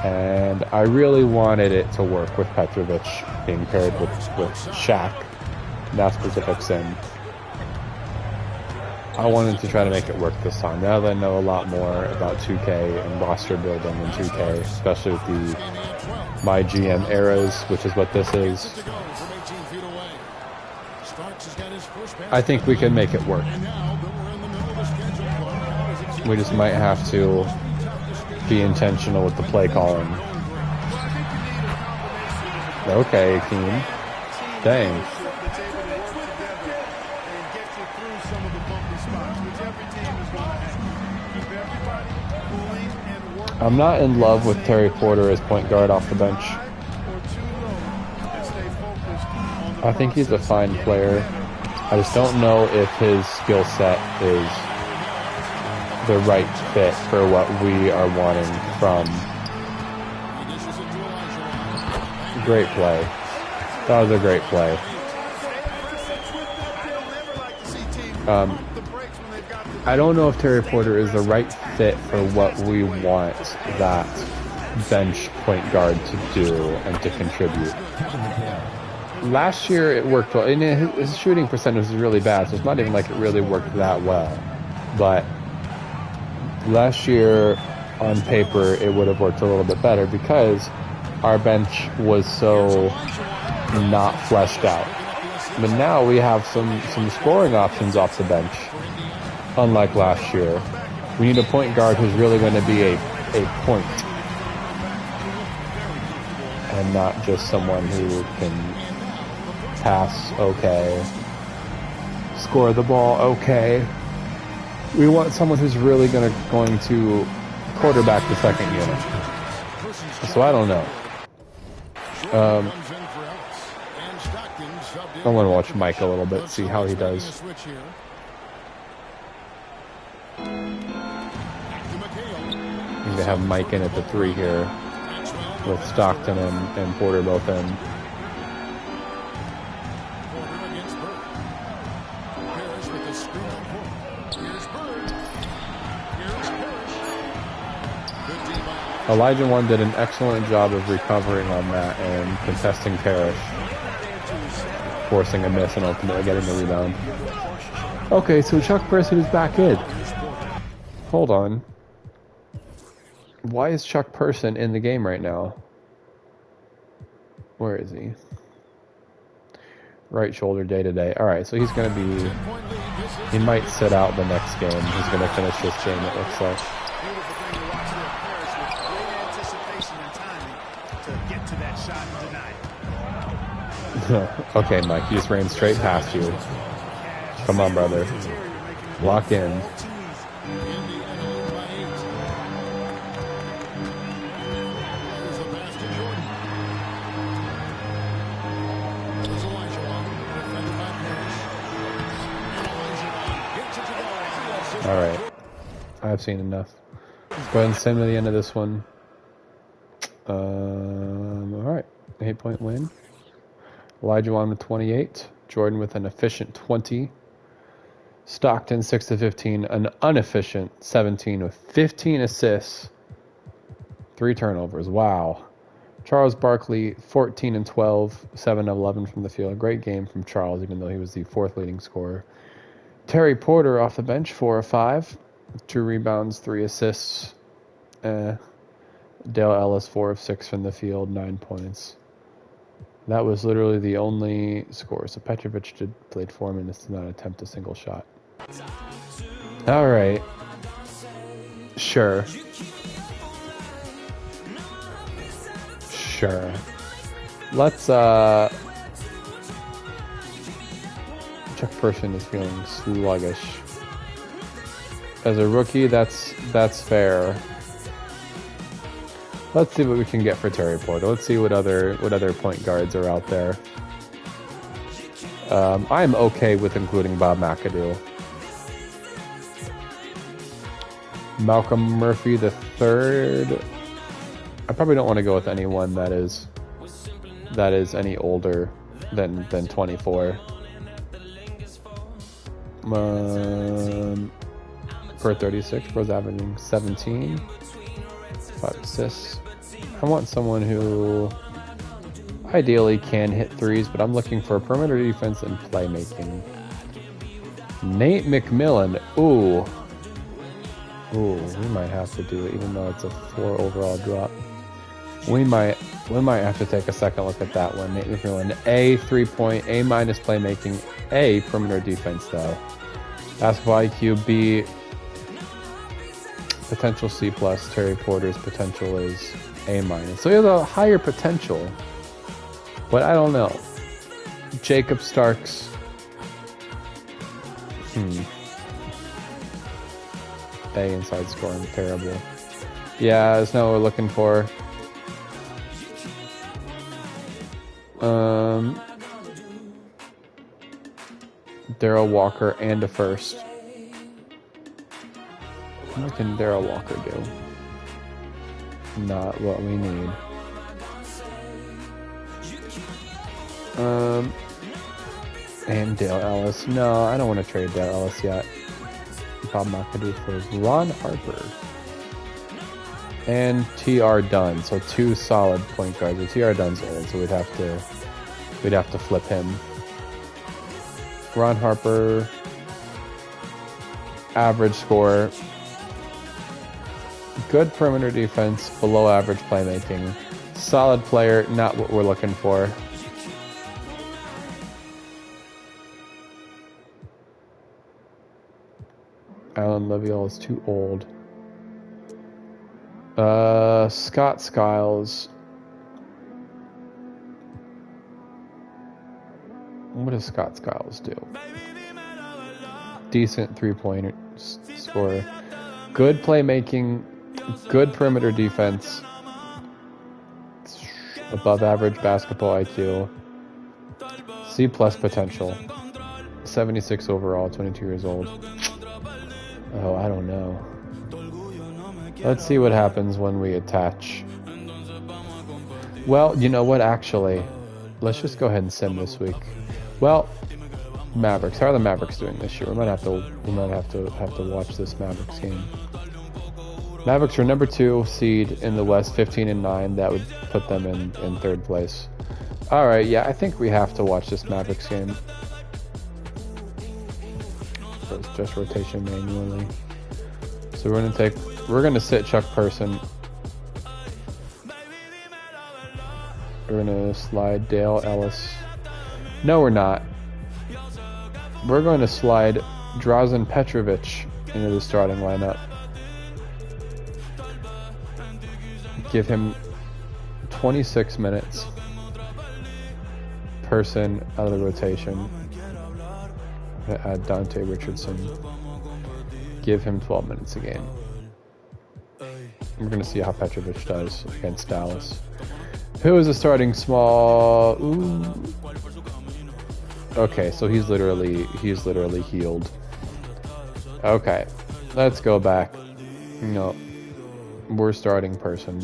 And I really wanted it to work with Petrovic being paired with Shaq, that specific sim. I wanted to try to make it work this time. Now that I know a lot more about 2K and roster building in 2K, especially with the My GM eras, which is what this is, I think we can make it work. We just might have to be intentional with the play calling. Okay, Akeem. Dang. I'm not in love with Terry Porter as point guard off the bench. I think he's a fine player. I just don't know if his skill set is the right fit for what we are wanting from. Great play. That was a great play. I don't know if Terry Porter is the right fit for what we want that bench point guard to do and to contribute. Last year it worked well, and his shooting percentage is really bad, so it's not even like it really worked that well. But last year, on paper, it would have worked a little bit better because our bench was so not fleshed out. But now we have some scoring options off the bench. Unlike last year, we need a point guard who's really going to be a point, and not just someone who can pass okay, score the ball okay. We want someone who's really going to quarterback the second unit. So I don't know. I want to watch Mike a little bit, see how he does. I think they have Mike in at the 3 here, with Stockton and Porter both in. Elijah One did an excellent job of recovering on that and contesting Parrish, forcing a miss and ultimately getting the rebound. Okay, so Chuck Person is back in. Hold on. Why is Chuck Person in the game right now? Where is he? Right shoulder day to day. Alright, so he's going to be... He might sit out the next game. He's going to finish this game, it looks like. Okay, Mike, he just ran straight past you. Come on, brother. Lock in. Alright. I've seen enough. Let's go ahead and send to the end of this one. Alright. 8-point win. Elijah Wan with 28. Jordan with an efficient 20. Stockton 6-15, an inefficient 17 with 15 assists, 3 turnovers. Wow. Charles Barkley 14-12, 7-11 from the field. Great game from Charles, even though he was the 4th leading scorer. Terry Porter off the bench 4-5, 2 rebounds, 3 assists. Dale Ellis 4 of 6 from the field, 9 points. That was literally the only score. So Petrovic played 4 minutes, did not attempt a single shot. All right. Sure. Let's Chuck Person is feeling sluggish. As a rookie, that's fair. Let's see what we can get for Terry Porter. Let's see what other point guards are out there. I'm okay with including Bob McAdoo. Malcolm Murphy the third. I probably don't want to go with anyone that is any older than 24. Per 36, Bro's averaging 17, 5 assists. I want someone who ideally can hit threes, but I'm looking for perimeter defense and playmaking. Nate McMillan. Ooh, we might have to do it, even though it's a 4 overall drop. We might have to take a second look at that one. Nate McMillan, A, 3-point, A- playmaking, A, perimeter defense though. Basketball IQ, B, potential C+. Terry Porter's potential is A-. So he has a higher potential, but I don't know. Jacob Starks. A inside scoring, terrible. Yeah, that's not what we're looking for. Darrell Walker and a first. What can Darrell Walker do? Not what we need. And Dale Ellis. No, I don't want to trade Dale Ellis yet. Bob McAdoo for Ron Harper. And T.R. Dunn. So 2 solid point guards. But T.R. Dunn's old, so we'd have to flip him. Ron Harper, average score, good perimeter defense, below average playmaking, solid player, not what we're looking for. Alan Leviol is too old. Scott Skiles. What does Scott Skiles do? Decent 3-point scorer. Good playmaking. Good perimeter defense. Above average basketball IQ. C+ potential. 76 overall, 22 years old. Oh, I don't know. Let's see what happens when we attach. Well, you know what, actually. Let's just go ahead and sim this week. Well, Mavericks. How are the Mavericks doing this year? We might have to watch this Mavericks game. Mavericks are number 2 seed in the West, 15-9. That would put them in 3rd place. All right, yeah, I think we have to watch this Mavericks game. So it's just rotation manually. So we're gonna sit Chuck Person. We're gonna slide Dale Ellis. No, we're not. We're going to slide Drazen Petrovic into the starting lineup. Give him 26 minutes. Person out of the rotation. Add Dante Richardson. Give him 12 minutes a game. We're going to see how Petrovic does against Dallas. Who is a starting small? Ooh. Okay, so he's literally healed. Okay, let's go back. No, we're starting Person.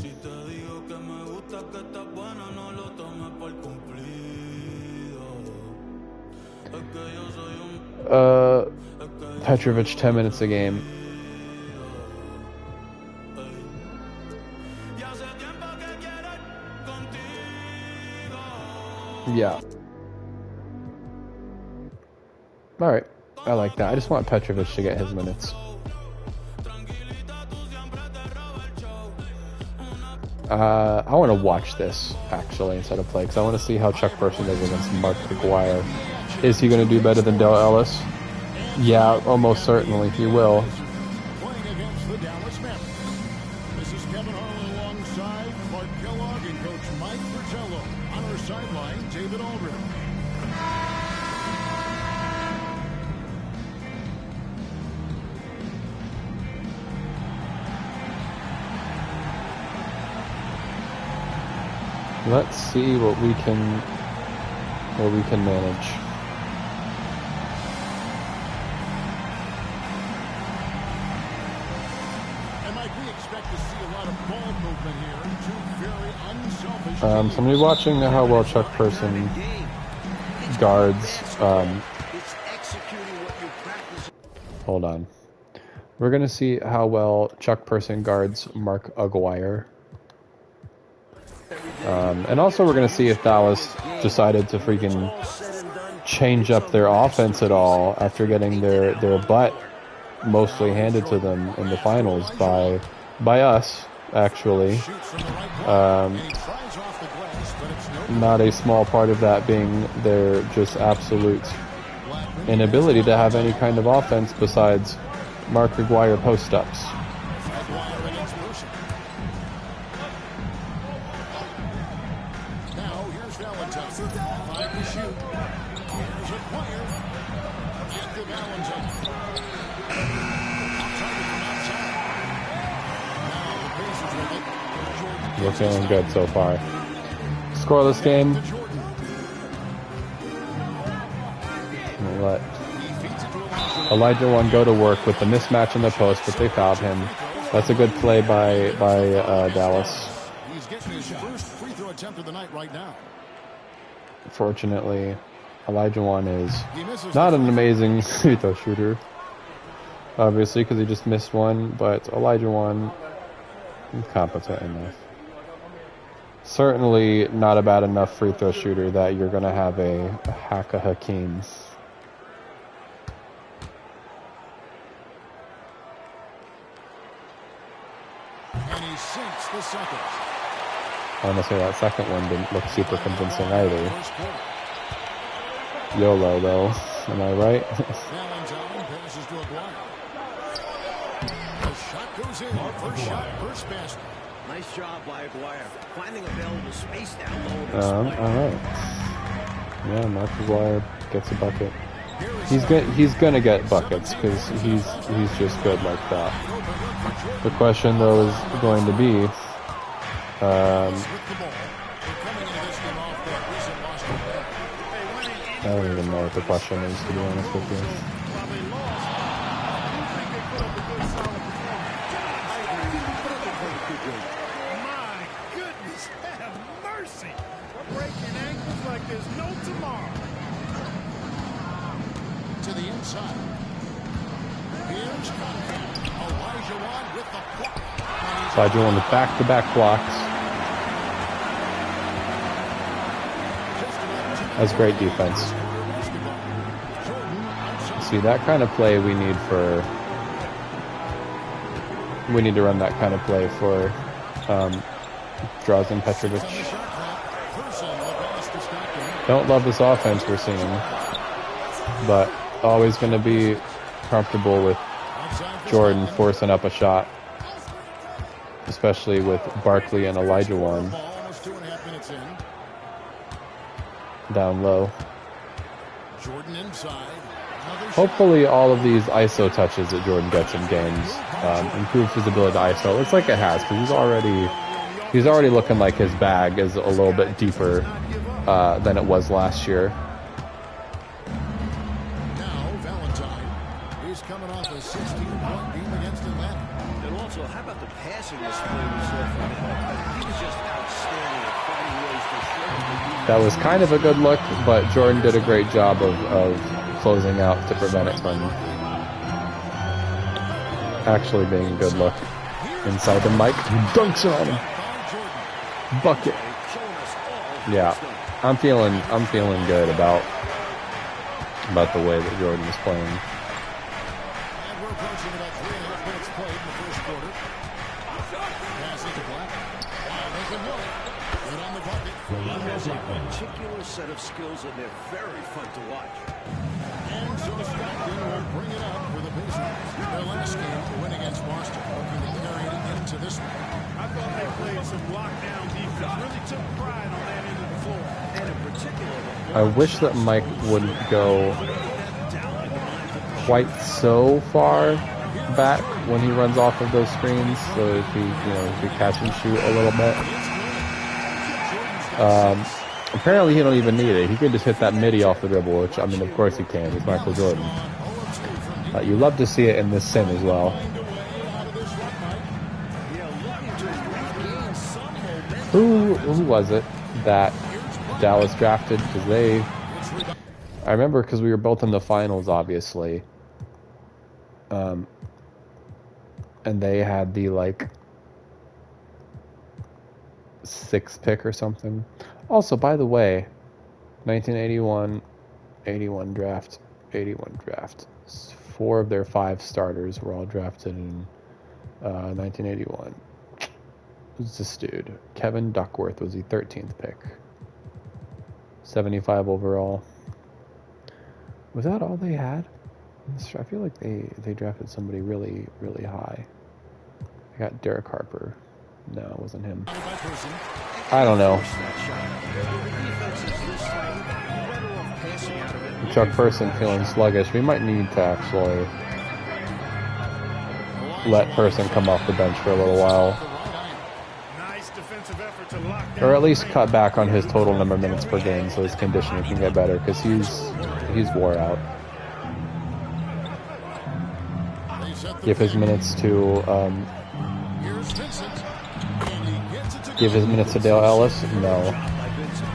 Petrovic 10 minutes a game. Yeah. Alright. I like that. I just want Petrovic to get his minutes. I want to watch this, actually, instead of play, because I want to see how Chuck Person does against Mark McGuire. Is he going to do better than Dale Ellis? Yeah, almost certainly he will. Playing against the Dallas Mavericks. This is Kevin Harlan alongside Clark Kellogg and Coach Mike Fratello. On our sideline, David Aldridge. Let's see what we can manage. And Mike, we expect to see a lot of ball movement here. Two very unselfish teams. Somebody watching how well Chuck Person guards. Hold on. We're gonna see how well Chuck Person guards Mark Aguirre. And also we're going to see if Dallas decided to freaking change up their offense at all after getting their butt mostly handed to them in the finals by us, actually. Not a small part of that being their just absolute inability to have any kind of offense besides Mark Aguirre post-ups. We're feeling good so far. Scoreless game. Let Elijah One go to work with the mismatch in the post, but they fouled him. That's a good play by Dallas. He's getting his first free throw attempt of the night right now. Fortunately, Elijah One is not an amazing free throw shooter, obviously, because he just missed one, but Elijah One is competent enough. Certainly not a bad enough free throw shooter that you're going to have a hack of Hakeem's. And he sinks the second. Honestly, that second one didn't look super convincing either. YOLO, though. Am I right? Valentine passes to Aguirre. The shot goes in. First shot, first basket. Nice job by Aguirre. Finding available space down low. Alright. Yeah, Mark Aguirre gets a bucket. He's gonna get buckets because he's just good like that. The question though is going to be I don't even know what the question is, to be honest with you. My goodness, have mercy. We're breaking ankles like there's no tomorrow. To the inside. Here's Elijah One with the block. Elijah One with back-to-back blocks. That's great defense. See, that kind of play we need to run that kind of play for Drazen Petrovic. Don't love this offense we're seeing, but always going to be comfortable with Jordan forcing up a shot, especially with Barkley and Elijah One down low. Jordan inside. Hopefully all of these ISO touches that Jordan gets in games improves his ability to ISO. It looks like it has, because he's already looking like his bag is a little bit deeper than it was last year. Now Valentine is coming off a 16-point game against Atlanta. And also, how about the passing display we saw from him? He was just outstanding at finding ways to show. That was kind of a good look, but Jordan did a great job of closing out to prevent it from actually being a good look. Inside the mic, dunks it on him. Bucket. Yeah, I'm feeling good about the way that Jordan is playing. And we're approaching about 3.5 minutes played in the first quarter. Pass into Black. They can look. Good on the bucket. He has a particular set of skills, and they're very fun to watch. And so Stockton will bring it up for the Pacers. Their last game to win against Boston. Looking to carry it into this one. I thought they played some lockdown defense. Really took pride on that end of the floor. And in particular, I wish that Mike wouldn't go quite so far back when he runs off of those screens, so if he could catch and shoot a little bit. Apparently he don't even need it. He could just hit that midi off the dribble, which, I mean, of course he can. He's Michael Jordan. You love to see it in this sim as well. Who was it that Dallas drafted? Because I remember because we were both in the finals, obviously. And they had the, like, 6th pick or something. Also, by the way, 1981 draft. 4 of their 5 starters were all drafted in 1981. Who's this dude? Kevin Duckworth was the 13th pick. 75 overall. Was that all they had? I feel like they drafted somebody really, really high. I got Derek Harper. No, it wasn't him. I don't know. Chuck Person feeling sluggish. We might need to actually let Person come off the bench for a little while. Nice defensive effort to lock down. Or at least cut back on his total number of minutes per game so his conditioning can get better, because he's wore out. Give his minutes to Dale Ellis? No.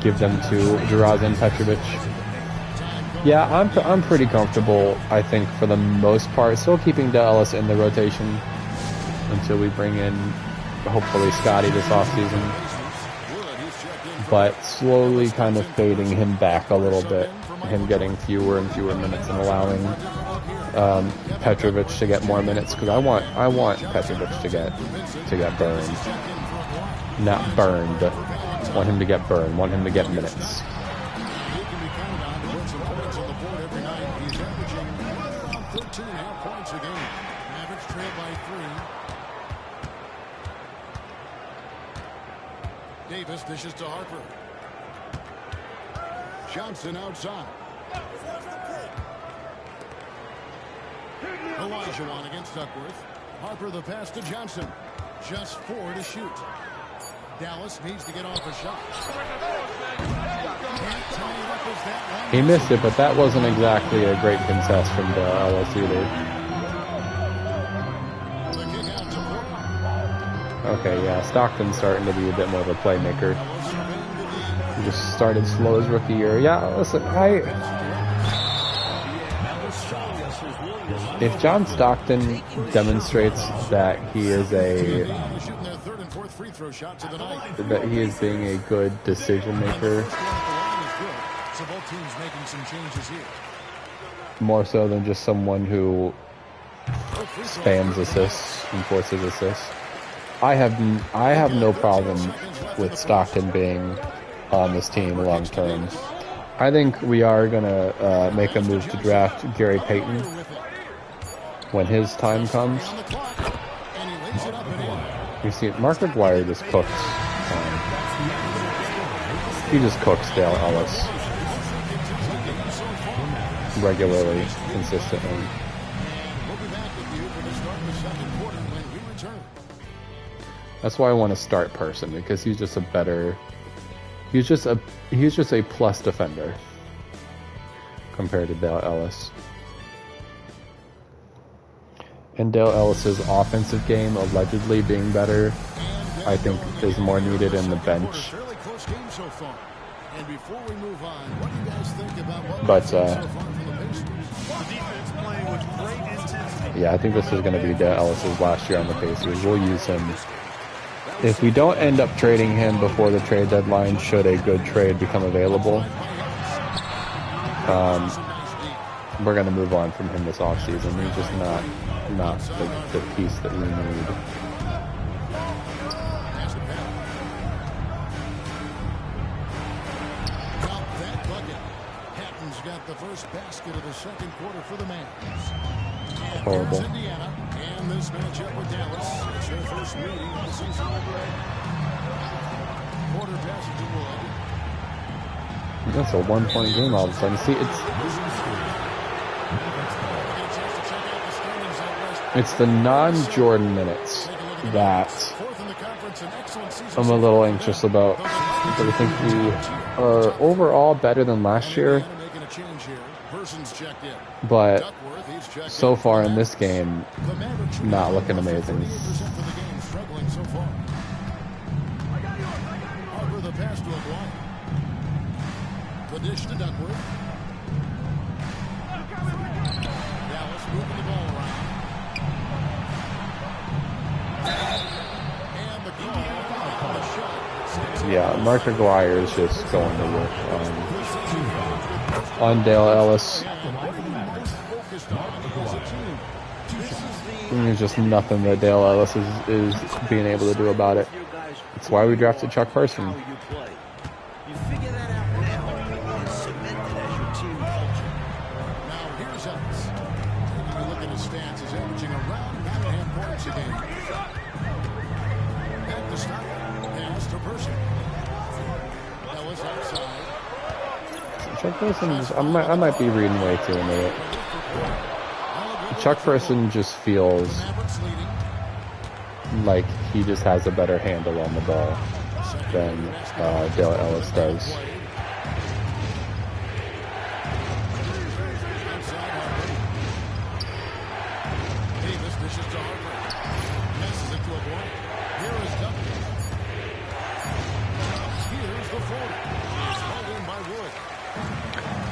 Give them to Drazen Petrovic. Yeah, I'm pretty comfortable, I think, for the most part. Still keeping Dale Ellis in the rotation until we bring in, hopefully, Scotty this offseason. But slowly kind of fading him back a little bit. Him getting fewer and fewer minutes and allowing Petrovic to get more minutes, because I want Petrovic to get burned. Not burned. Want him to get burned. Want him to get minutes. Davis dishes to Harper. Johnson outside. Olajuwon against Duckworth. Harper the pass to Johnson. Just 4 to shoot. Dallas needs to get off a shot. He missed it, but that wasn't exactly a great contest from the Ellis either. Okay, yeah, Stockton's starting to be a bit more of a playmaker. He just started slow his rookie year. Yeah, listen, if John Stockton demonstrates that he is being a good decision maker, more so than just someone who spams assists and forces assists, I have no problem with Stockton being on this team long term. I think we are gonna make a move to draft Gary Payton when his time comes. You see, Mark McGuire just cooks. He just cooks Dale Ellis regularly, consistently. That's why I want to start Person, because he's just a better. He's just a plus defender compared to Dale Ellis. And Dale Ellis's offensive game, allegedly being better, I think is more needed in the bench. But Yeah, I think this is going to be Ellis's last year on the Pacers. We'll use him. If we don't end up trading him before the trade deadline, should a good trade become available, we're going to move on from him this offseason. He's just not the piece that we need. Got the first basket of the second quarter for the Mavs. Horrible. Indiana, and this matchup with Dallas. It's their first meeting of the season. Quarter pass to Wood. That's a 1-point game all of a sudden. See, it's the non-Jordan minutes that I'm a little anxious about. But I think we are overall better than last year. But so far in this game, not looking amazing. The pass to Blount. The dish to Duckworth. Dallas moving the ball around. And the call on the shot. Yeah, Mark Aguirre is just going to work on Dale Ellis. There's just nothing that Dale Ellis is being able to do about it. That's why we drafted Chuck Person. You figure that out now and cement it as your team culture. Now here's Ellis. Taking a look at his stats, he's averaging around 9.5 points a game. Back to stop. Pass to Person. Ellis outside. Chuck Person, I might be reading way too into it. Chuck Person just feels like he just has a better handle on the ball than Dale Ellis does.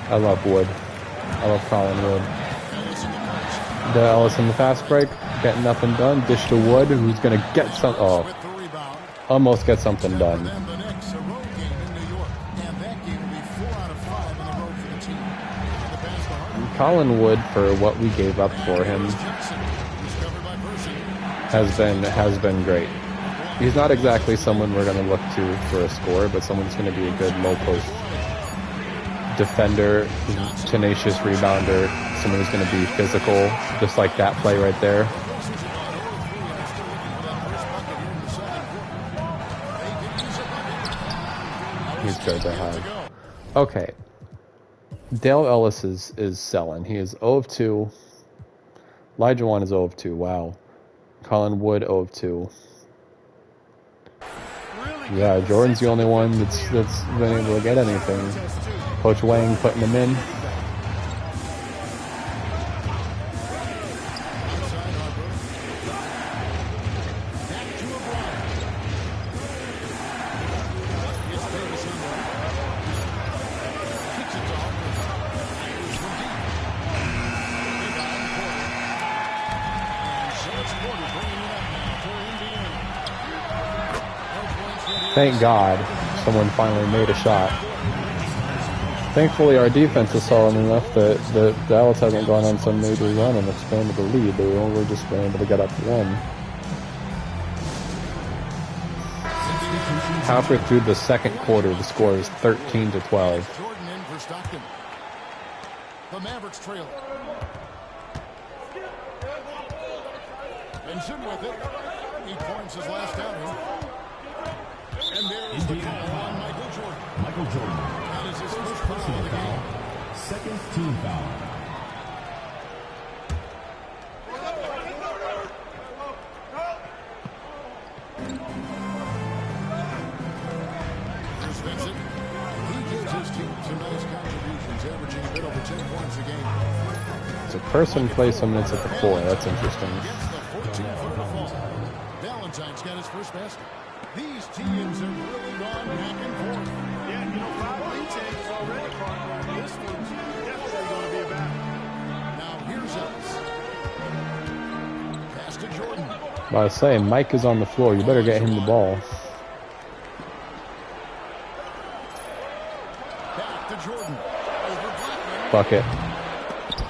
I love Wood. I love Colin Wood. Dale Ellis in the fast break, getting nothing done. Dish to Wood, who's going to get some. Oh, almost get something done. Colin Wood, for what we gave up for him, has been great. He's not exactly someone we're going to look to for a score, but someone who's going to be a good low post defender, tenacious rebounder, someone who's going to be physical, just like that play right there. He's good to have. Okay. Dale Ellis is selling. He is 0 of 2. Elijah Wan is 0 of 2. Wow. Colin Wood 0 of 2. Yeah, Jordan's the only one that's been able to get anything. Coach Wang putting him in. Thank God someone finally made a shot. Thankfully, our defense is solid enough that Dallas hasn't gone on some major run and expanded the lead. They only just been able to get up one. Halfway through the second quarter, the score is 13-12. Jordan in for Stockton. The Mavericks trail. Benson with it. He points his last outing. And there's the call on Michael Jordan. Michael Jordan. That is his first Personal foul of the foul. game. Second team foul. Here's Vincent. He gives his team some nice contributions, averaging a bit over 10 points a game. So Person plays some minutes at the 4. That's interesting. Gets the 14-footer fall. Valentine's got his first basket. These teams have really gone back and forth. Yeah, 5 lead changes already, partner. This one's definitely going to be a battle. Now here's Ellis. I was saying, Mike is on the floor. You better get him the ball. Back to Jordan. Over Blackman. Fuck it.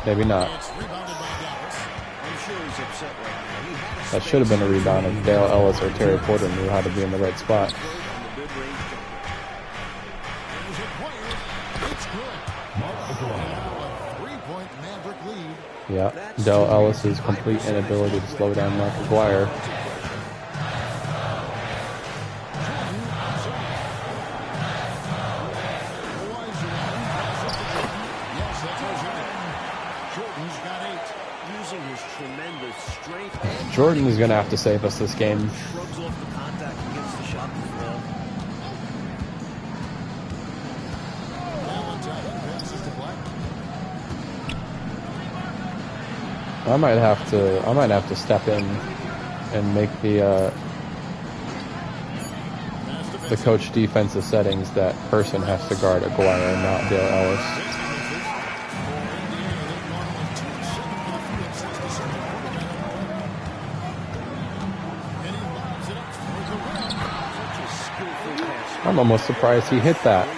Maybe not. It's rebounded by Dallas. I'm sure he's upset right now. He had a That should have been a rebound if Dale Ellis or Terry Porter knew how to be in the right spot. on the mid-range jump. There's a player. It's good. Now a three-point Maverick lead. Yeah, Dale Ellis's complete inability to slow down Mark Aguirre. Yes, that goes in. Jordan's got 8. Using his tremendous strength and Jordan is going to have to save us this game. shrugs off the contact and gets the shot to fall. Valentine passes to Blackman. I might have to step in and make the coach defensive settings that person has to guard Aguirre and not Dale Ellis. I'm almost surprised he hit that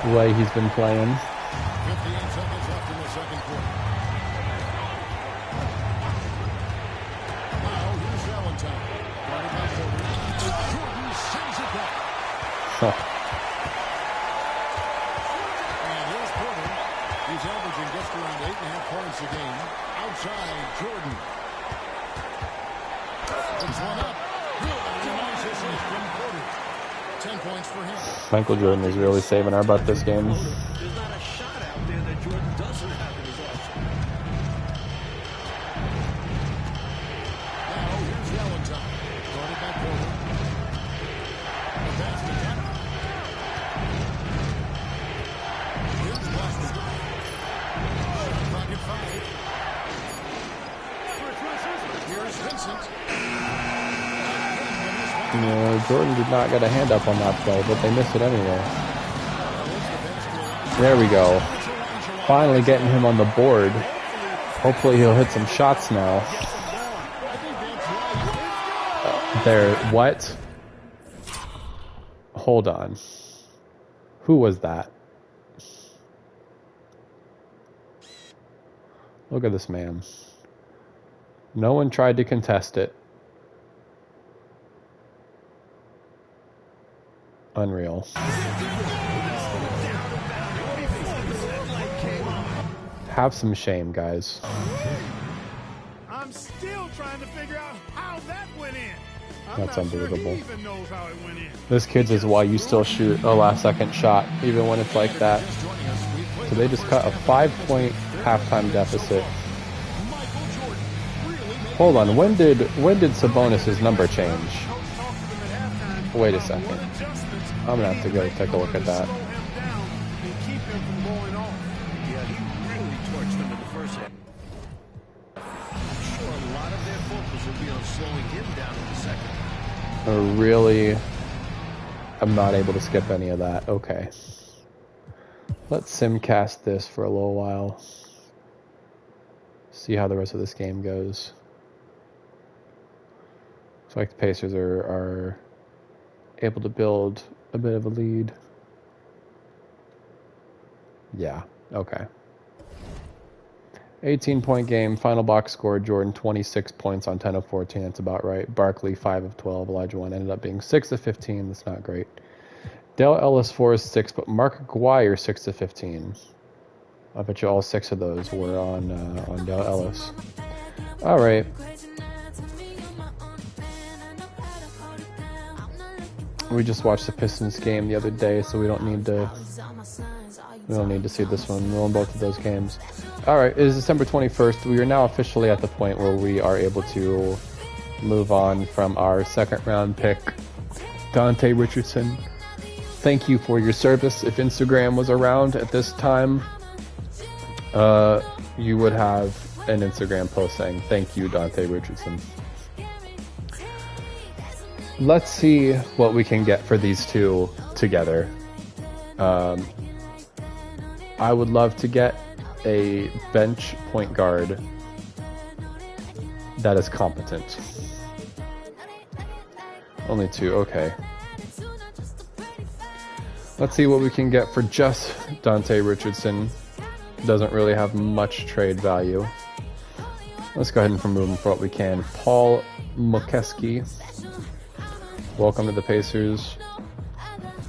the way he's been playing. 58 seconds left in the second quarter. Now here's Valentine. Guarded by Porter. Jordan sends it back. Huh. And here's Porter. He's averaging just around 8.5 points a game. Outside, Jordan. Puts one up. Good. Nice assist from Porter. 10 points for him. Michael Jordan is really saving our butt this game. There's not a shot out there that Jordan doesn't have in his arsenal. Now here's Valentine. Guarded by Porter. The pass to Cannon. Here's Blackman. Shot clock at 5. Here's Vincent. Jordan did not get a hand up on that play, but they missed it anyway. There we go. Finally getting him on the board. Hopefully he'll hit some shots now. There, what? Hold on. Who was that? Look at this man. No one tried to contest it. Unreal. Have some shame, guys. I'm still trying to figure out how that went in. I'm That's not sure unbelievable. he even knows how it went in. This kid's is why you still shoot a last-second shot, even when it's like that. So they just cut a 5-point halftime deficit. Hold on, when did Sabonis' number change? Wait a second. I'm gonna have to go take a look at that. Yeah, he really torched them in the first half. I'm sure a lot of their focus will be on slowing him down in the second. I'm not able to skip any of that. Okay. Let's simcast this for a little while. See how the rest of this game goes. Looks like the Pacers are able to build a bit of a lead. Yeah, okay. 18-point game, final box score, Jordan 26 points on 10 of 14, that's about right. Barkley 5 of 12, Elijah 1 ended up being 6 of 15, that's not great. Dale Ellis 4 of 6, but Mark Aguirre 6 of 15. I bet you all 6 of those were on Dale Ellis. All right. We just watched the Pistons game the other day, so we don't need to see this one. We're on both of those games. All right, it is December 21st. We are now officially at the point where we are able to move on from our second-round pick, Dante Richardson. Thank you for your service. If Instagram was around at this time, you would have an Instagram post saying, "Thank you, Dante Richardson." Let's see what we can get for these two together. I would love to get a bench point guard that is competent. Only 2, okay. Let's see what we can get for just Dante Richardson. Doesn't really have much trade value. Let's go ahead and remove him for what we can. Paul Mokeski. Welcome to the Pacers.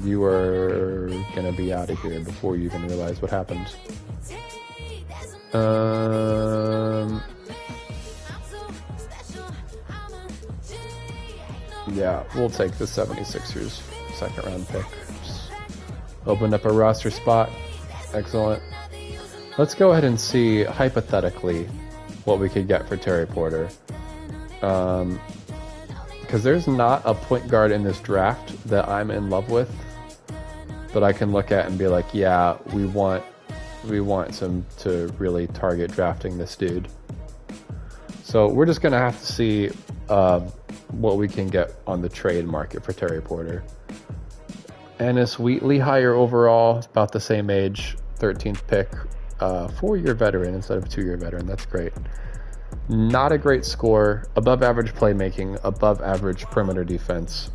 You are gonna be out of here before you even realize what happened. Yeah, we'll take the 76ers second round pick. Just opened up a roster spot. Excellent. Let's go ahead and see, hypothetically, what we could get for Terry Porter. Because there's not a point guard in this draft that I'm in love with, that I can look at and be like, yeah, we want some to really target drafting this dude. So we're just gonna have to see what we can get on the trade market for Terry Porter. Ennis Wheatley, higher overall, about the same age, 13th pick, 4-year veteran instead of 2-year veteran. That's great. Not a great score, above average playmaking, above average perimeter defense,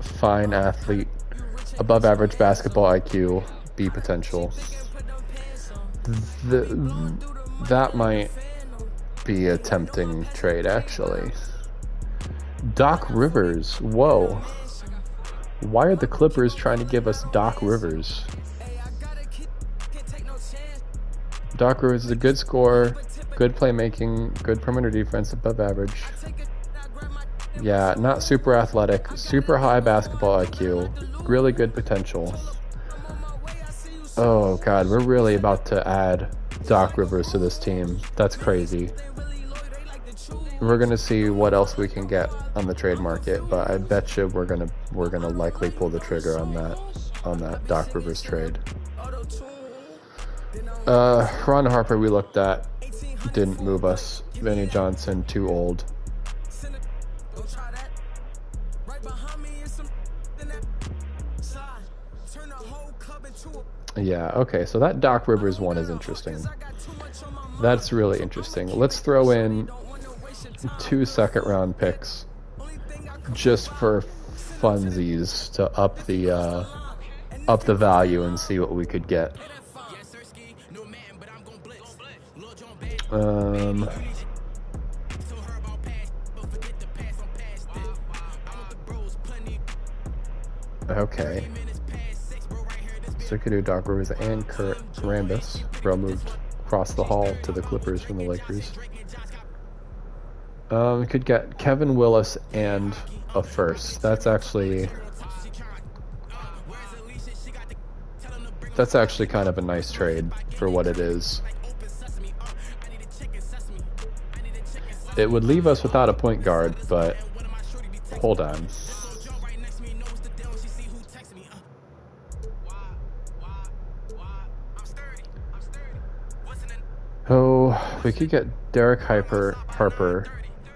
fine athlete, above average basketball IQ, B potential. That might be a tempting trade, actually. Doc Rivers, whoa. Why are the Clippers trying to give us Doc Rivers? Doc Rivers is a good scorer, good playmaking, good perimeter defense, above average. Yeah, not super athletic, super high basketball IQ, really good potential. Oh god, we're really about to add Doc Rivers to this team. That's crazy. We're gonna see what else we can get on the trade market, but I bet you we're gonna likely pull the trigger on that Doc Rivers trade. Ron Harper we looked at, didn't move us. Vinny Johnson, too old. Yeah, okay, so that Doc Rivers one is interesting. That's really interesting. Let's throw in 2 second-round picks just for funsies to up the value and see what we could get. Okay. So we could do Doc Rivers and Kurt Rambis. Bro moved across the hall to the Clippers from the Lakers. We could get Kevin Willis and a first. That's actually kind of a nice trade for what it is. It would leave us without a point guard, but hold on. Oh, we could get Derek Harper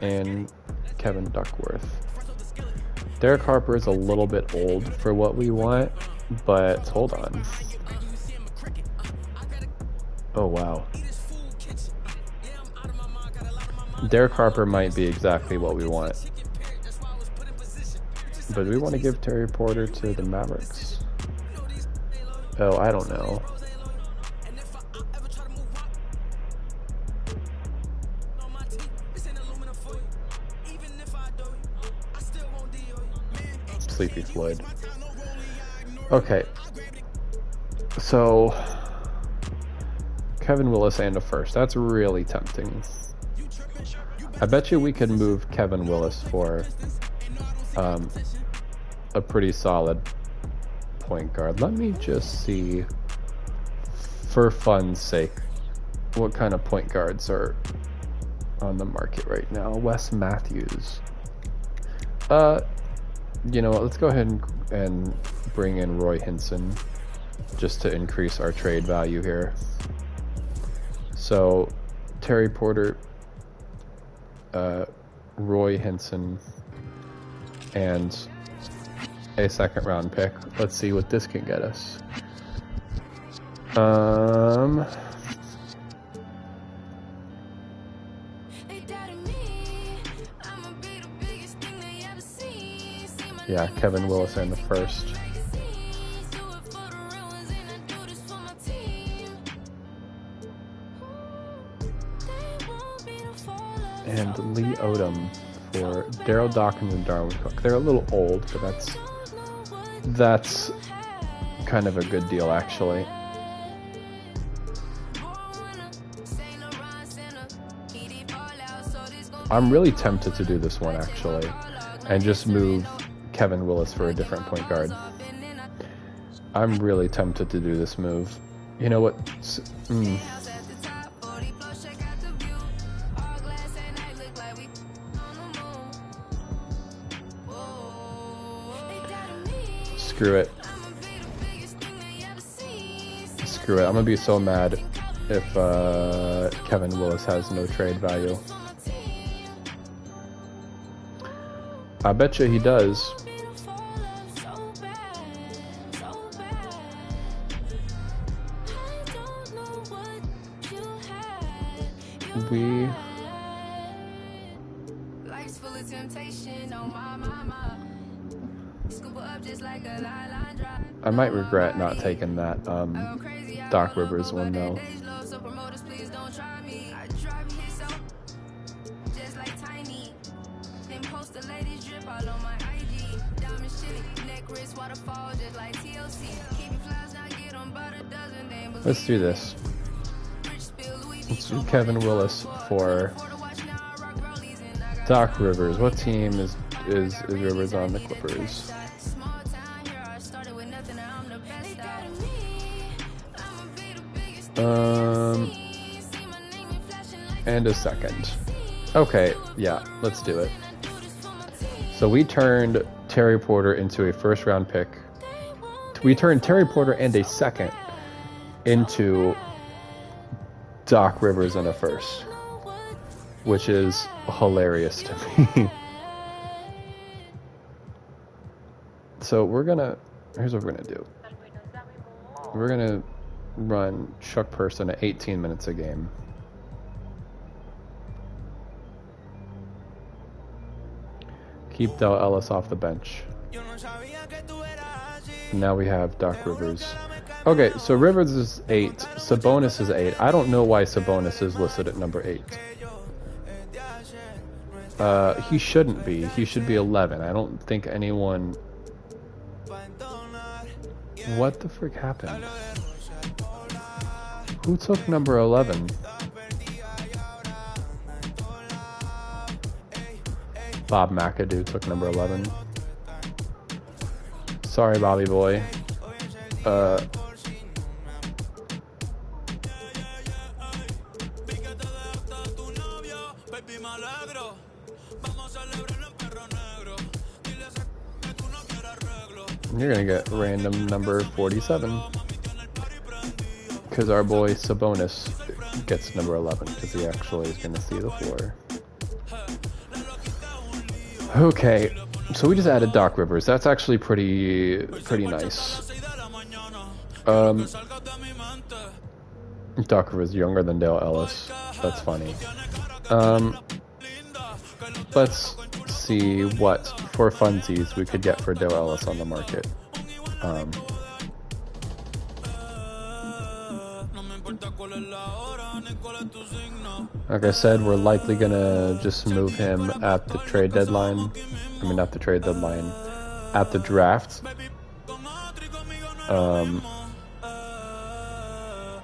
and Kevin Duckworth. Derek Harper is a little bit old for what we want, but hold on. Oh, wow. Derek Harper might be exactly what we want. But do we want to give Terry Porter to the Mavericks? Oh, I don't know. Sleepy Floyd. Okay. So Kevin Willis and a first. That's really tempting. I bet you we could move Kevin Willis for a pretty solid point guard. Let me just see, for fun's sake, what kind of point guards are on the market right now. Wes Matthews. You know what, let's go ahead and bring in Roy Hinson just to increase our trade value here. So Terry Porter, Roy Hinson, and a second round pick. Let's see what this can get us. Yeah, Kevin Willis in the first. And Lee Odom for Daryl Dawkins and Darwin Cook. They're a little old, but that's kind of a good deal, actually. I'm really tempted to do this one, actually, and just move Kevin Willis for a different point guard. I'm really tempted to do this move. You know what? Screw it. Screw it. I'm gonna be so mad if Kevin Willis has no trade value. I bet you he does. I might regret not taking that Doc Rivers one though. Let's do this. Let's do Kevin Willis for Doc Rivers. What team is Rivers on? The Clippers. And a second. Okay, yeah, let's do it. So we turned Terry Porter into a first round pick. We turned Terry Porter and a second into Doc Rivers and a first, which is hilarious to me. So here's what we're gonna do. We're gonna run Chuck Person at 18 minutes a game. Keep Del Ellis off the bench. Now we have Doc Rivers. Okay, so Rivers is 8. Sabonis is 8. I don't know why Sabonis is listed at number 8. He shouldn't be. He should be 11. I don't think anyone... What the frick happened? Who took number 11? Bob McAdoo took number 11. Sorry, Bobby boy. You're gonna get random number 47. Because our boy Sabonis gets number 11, because he actually is gonna see the floor. Okay, so we just added Doc Rivers. That's actually pretty nice. Doc Rivers younger than Dale Ellis. That's funny. Let's see what, for funsies, we could get for Dale Ellis on the market. Like I said, we're likely gonna just move him at the trade deadline. I mean, not the trade deadline, at the draft.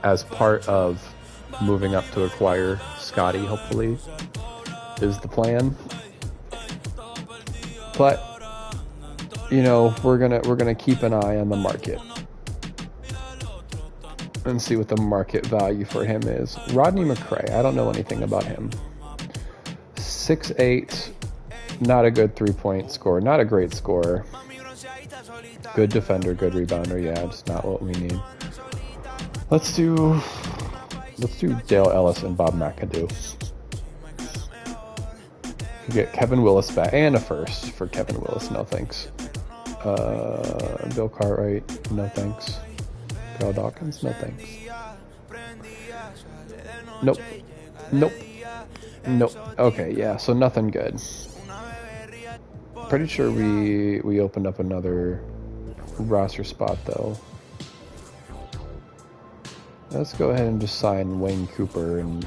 As part of moving up to acquire Scotty, hopefully, is the plan. But you know, we're gonna keep an eye on the market and see what the market value for him is. Rodney McRae, I don't know anything about him. 6'8", not a good three-point scorer, not a great scorer. Good defender, good rebounder, yeah, just not what we need. Let's do Dale Ellis and Bob McAdoo. You get Kevin Willis back, and a first for Kevin Willis, no thanks. Bill Cartwright, no thanks. Carl Dawkins, no thanks. Nope. Nope. Nope. Okay, yeah, so nothing good. Pretty sure we opened up another roster spot though. Let's go ahead and just sign Wayne Cooper and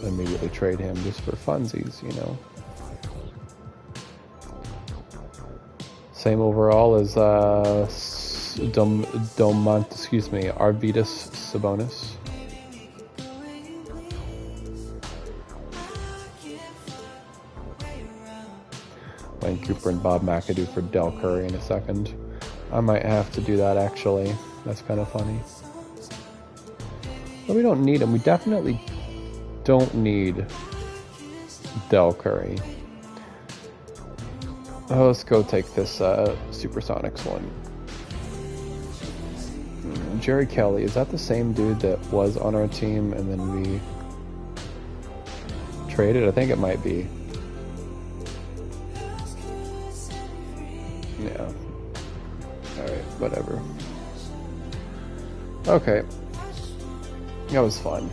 immediately trade him just for funsies, you know. Same overall as Arvydas Sabonis. Wayne Cooper and Bob McAdoo for Del Curry in a second. I might have to do that actually. That's kind of funny. But we don't need him. We definitely don't need Del Curry. Oh, let's go take this Supersonics one. Jerry Kelly, is that the same dude that was on our team and then we traded? I think it might be. Yeah. Alright, whatever. Okay. That was fun.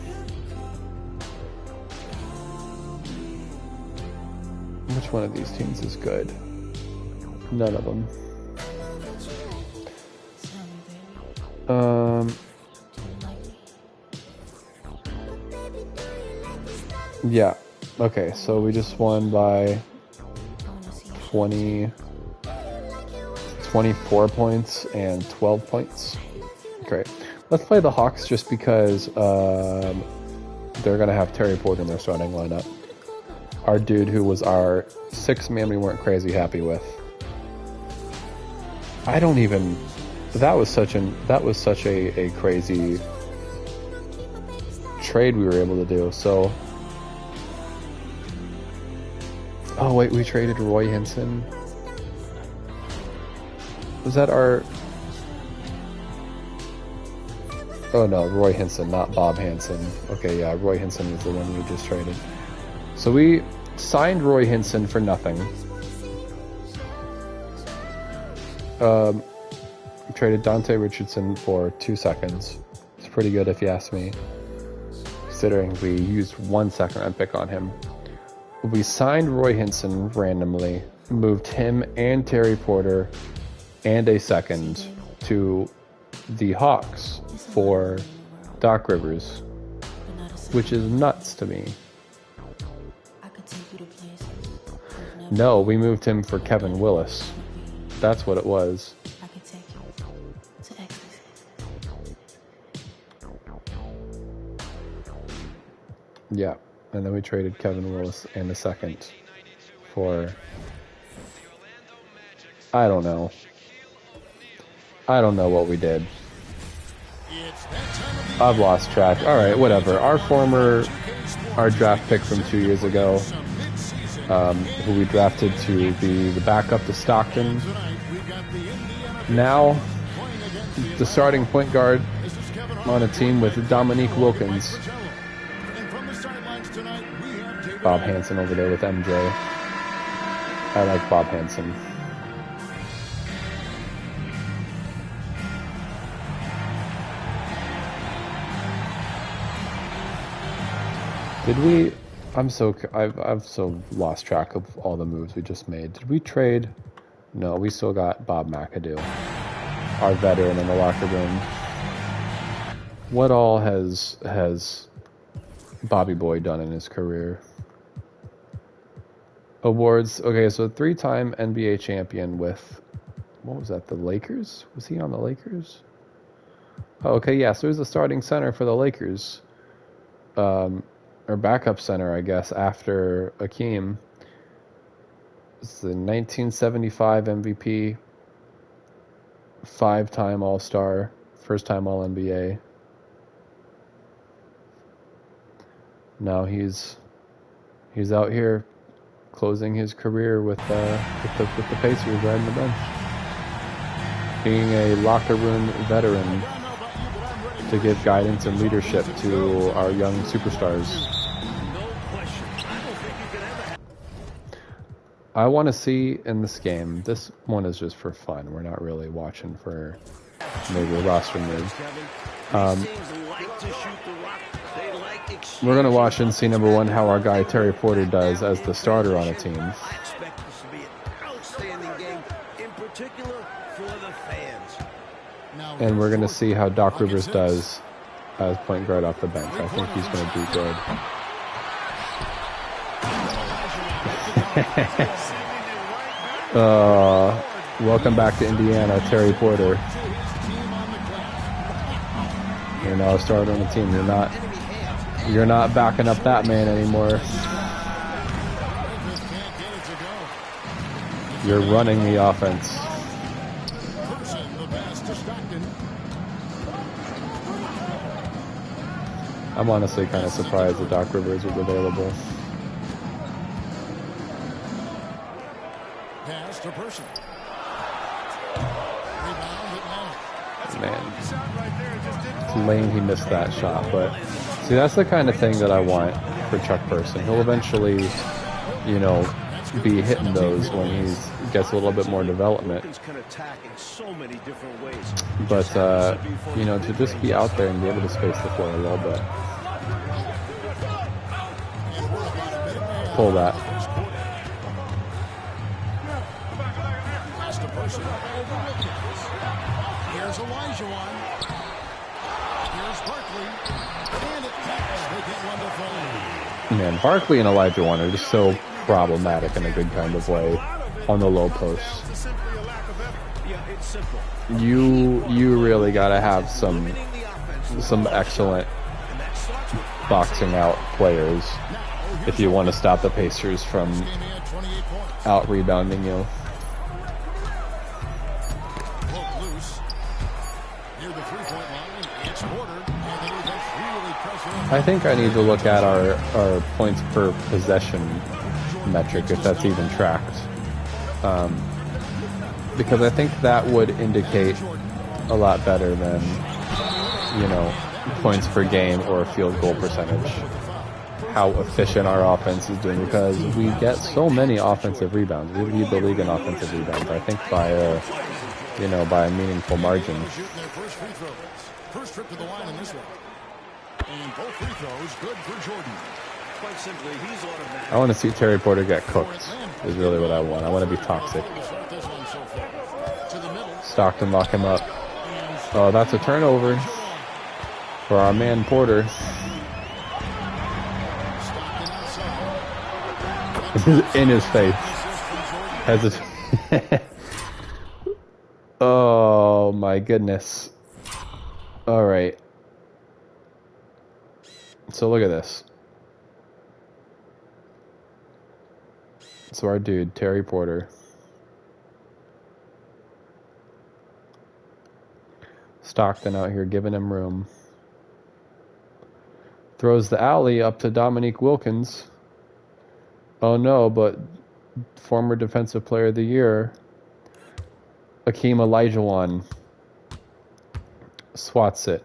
Which one of these teams is good? None of them. Yeah. Okay, so we just won by 24 points and 12 points. Great. Let's play the Hawks just because they're going to have Terry Porter in their starting lineup. Our dude who was our sixth man we weren't crazy happy with. I don't even... That was such a crazy trade we were able to do. So... Oh wait, we traded Roy Hinson. Was that our... Oh no, Roy Hinson, not Bob Hansen. Okay, yeah, Roy Hinson was the one we just traded. So we signed Roy Hinson for nothing. Traded Dante Richardson for 2 seconds. It's pretty good if you ask me, considering we used 1 second round pick on him. We signed Roy Hinson randomly, moved him and Terry Porter and a second to the Hawks for Doc Rivers, which is nuts to me. No, we moved him for Kevin Willis. That's what it was. Yeah, and then we traded Kevin Willis and a second for... I don't know. I don't know what we did. I've lost track. Alright, whatever. Our draft pick from 2 years ago, who we drafted to be the backup to Stockton. Now, the starting point guard on a team with Dominique Wilkins. Bob Hansen over there with MJ. I like Bob Hansen. Did we... I've so lost track of all the moves we just made. Did we trade? No, we still got Bob McAdoo, our veteran in the locker room. What all has Bobby Boy done in his career? Awards. Okay, so 3-time NBA champion with... What was that? The Lakers? Was he on the Lakers? Oh, okay, yeah, so he was the starting center for the Lakers. Or backup center, I guess, after Akeem. It's the 1975 MVP, 5-time All-Star, first-time All-NBA. Now he's out here closing his career with the Pacers riding the bench, being a locker room veteran to give guidance and leadership to our young superstars. I want to see in this game, this one is just for fun. We're not really watching for maybe a roster move. We're going to watch and see, number one, how our guy Terry Porter does as the starter on a team. And we're going to see how Doc Rivers does as point guard off the bench. I think he's going to do good. Welcome back to Indiana, Terry Porter. You're now a starter on the team. You're not backing up that man anymore. You're running the offense. I'm honestly kind of surprised that Doc Rivers was available. Man, lame he missed that shot, but see, that's the kind of thing that I want for Chuck Person. He'll eventually, you know, be hitting those when he gets a little bit more development. But you know, to just be out there and be able to space the floor a little bit. Pull that. Here's Elijah. Here's Barkley. And it taps. They get one to fall. Man, Barkley and Elijah Wan are just so problematic in a good kind of way on the low post. You really gotta have some excellent boxing out players if you want to stop the Pacers from out rebounding you. I think I need to look at our points per possession metric, if that's even tracked. Because I think that would indicate a lot better than, you know, points per game or field goal percentage. How efficient our offense is doing, because we get so many offensive rebounds. We lead the league in offensive rebounds, I think, by a meaningful margin. First trip to the line in this one. And both free throws good for Jordan. Quite simply, he's automatic. I want to see Terry Porter get cooked, is really what I want. I want to be toxic. Stockton lock him up. Oh, that's a turnover for our man Porter. In his face. Oh my goodness. All right. So look at this. So our dude, Terry Porter. Stockton out here giving him room. Throws the alley up to Dominique Wilkins. Oh no, but former Defensive Player of the Year, Akeem Olajuwon, swats it.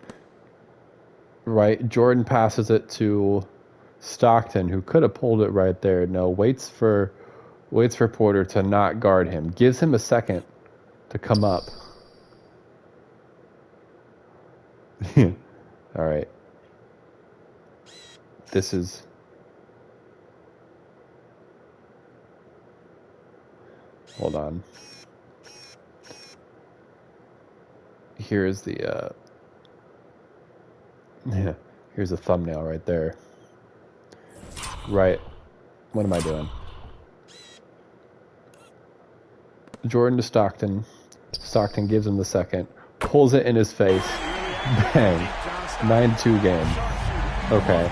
Right, Jordan passes it to Stockton, who could have pulled it right there. No, waits for Porter to not guard him. Gives him a second to come up. All right. This is... Hold on. Here's the... Yeah, here's a thumbnail right there. Right. What am I doing? Jordan to Stockton. Stockton gives him the second. Pulls it in his face. Bang. 9-2 game. Okay.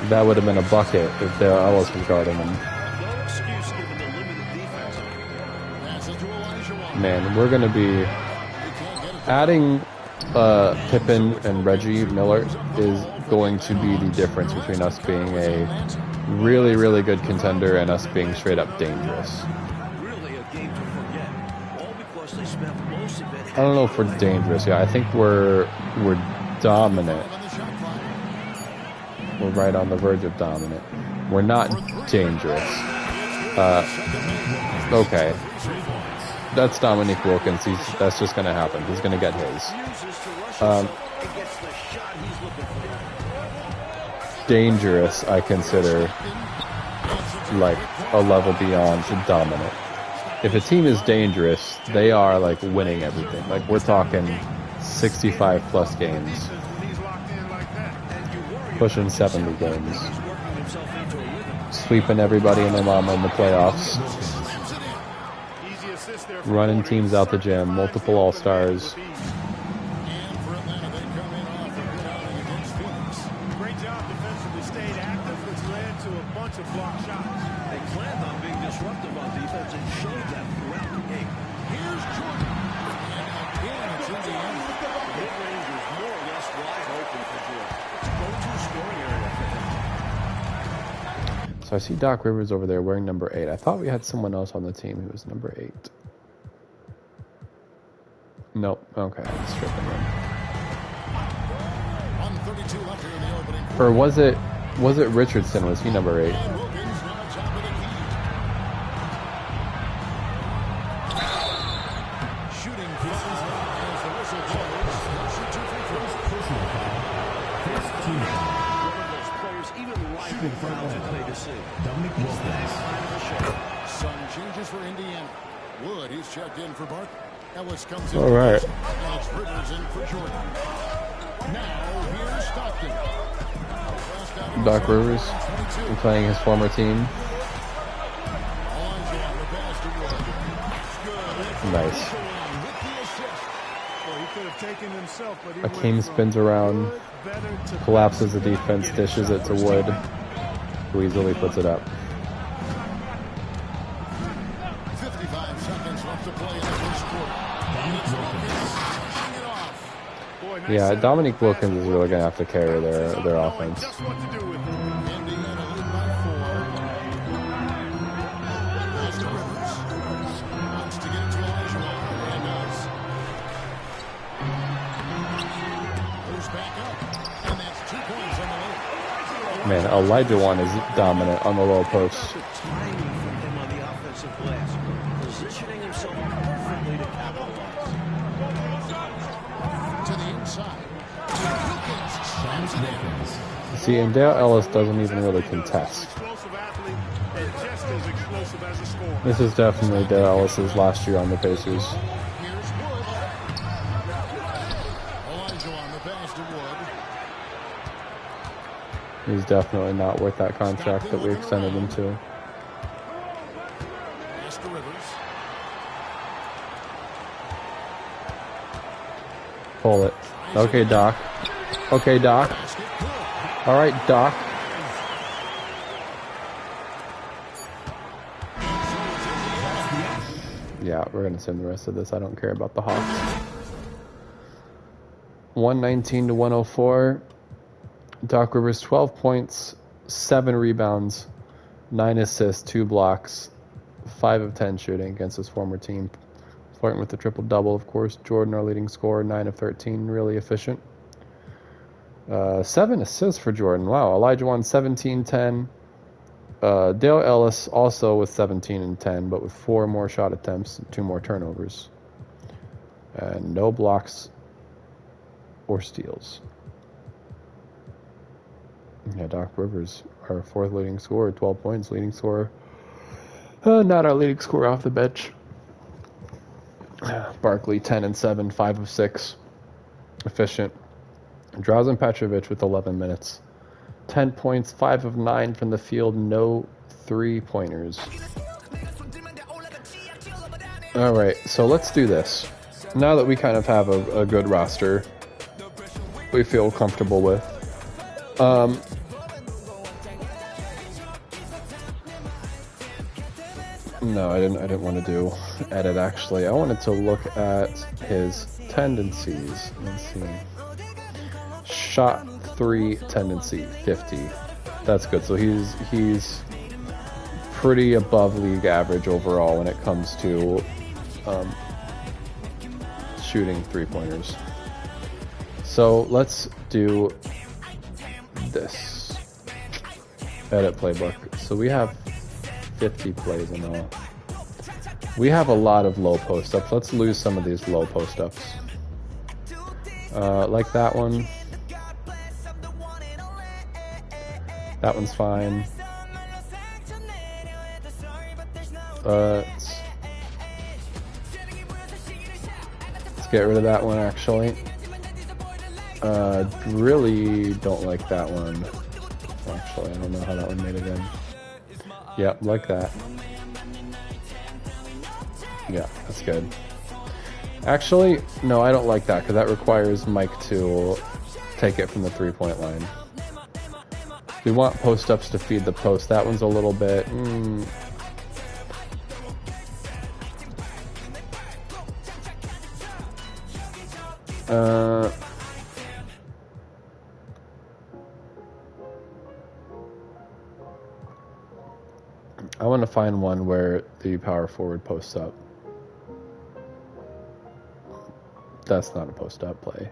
That would have been a bucket if Ellis was guarding him. Man, we're going to be adding Pippen and Reggie Miller is going to be the difference between us being a really, really good contender and us being straight up dangerous. I don't know if we're dangerous. Yeah, I think we're dominant. We're right on the verge of dominant. We're not dangerous. Okay. That's Dominique Wilkins. That's just going to happen. He's going to get his. and gets the shot he's looking for. Dangerous, I consider, like, a level beyond dominant. If a team is dangerous, they are, like, winning everything. Like, we're talking 65-plus games. Pushing 70 games. Sweeping everybody and their mama in the playoffs. Running teams out the gym. Multiple All-Stars. Great job defensively, stayed active, which led to a bunch of block shots. They planned on being disruptive on defense and showed that throughout the game. Here's Jordan. And again, it's in the end. The mid-range is more or less wide open for Jordan. It's a go-to scoring area for him. So I see Doc Rivers over there wearing number 8. I thought we had someone else on the team who was number 8. Nope. Okay, I'm stripping him. 132 left here in the opening. Or was it Richardson? Was he number 8? And Wilkins now top of the key. Shooting flies as the whistle blows. Shoot 2 free throws. Personal foul. First team foul. One of those players even live fouls are play to see. Dominic Wilkins. Some changes for Indiana. Wood, he's checked in for Bart. Ellis comes in. All right. And it's Rivers in for Jordan. Now here's Stockton. Doc Rivers playing his former team. Nice. Akeem spins around, collapses the defense, dishes it to Wood, who easily puts it up. 55 seconds left to play in the first quarter. Yeah, Dominique Wilkins is really going to have to carry their offense. Just what to do with it. Indiana lead by 4. Pass to Rivers. Wants to get it to Elijah Walker, and does. Goes back up, and that's 2 points on the low. Man, Elijah Wan is dominant on the low post. The timing from him on the offensive glass, positioning himself perfectly to capitalize. To the inside. Wilkins slams it in. See, and Dale Ellis doesn't even really contest. Explosive athlete and just as explosive as a scorer. This is definitely Dale Ellis's last year on the Pacers. Here's Wood. Elijah on the pass to Wood. He's definitely not worth that contract that we extended him to. Pass to Rivers. Pull it. Okay, Doc. Okay, Doc. Basket good. All right, Doc. Yeah, we're going to send the rest of this. I don't care about the Hawks. 119 to 104. Doc Rivers, 12 points, 7 rebounds, 9 assists, 2 blocks, 5 of 10 shooting against his former team. Flirting with the triple-double, of course. Jordan, our leading scorer, 9 of 13, really efficient. 7 assists for Jordan. Wow. Elijah Wan, 17, 10. Dale Ellis also with 17 and 10, but with 4 more shot attempts and 2 more turnovers. And no blocks or steals. Yeah, Doc Rivers, our 4th leading scorer, 12 points, leading scorer. Not our leading scorer off the bench. Barkley, 10 and 7, 5 of 6. Efficient. Drazen Petrovic with 11 minutes. 10 points, 5 of 9 from the field, no 3-pointers. All right, so let's do this. Now that we kind of have a good roster we feel comfortable with. No, I didn't want to do edit, actually. I wanted to look at his tendencies. Let's see. Shot 3 tendency, 50. That's good. So he's pretty above league average overall when it comes to shooting 3-pointers. So let's do this. Edit playbook. So we have 50 plays in all. We have a lot of low post-ups. Let's lose some of these low post-ups. Like that one. That one's fine. Let's get rid of that one, actually. Really don't like that one. Actually, I don't know how that one made it in. Yep, like that. Yeah, that's good. Actually, no, I don't like that because that requires Mike to take it from the three-point line. We want post-ups to feed the post. That one's a little bit... I want to find one where the power forward posts up. That's not a post-up play.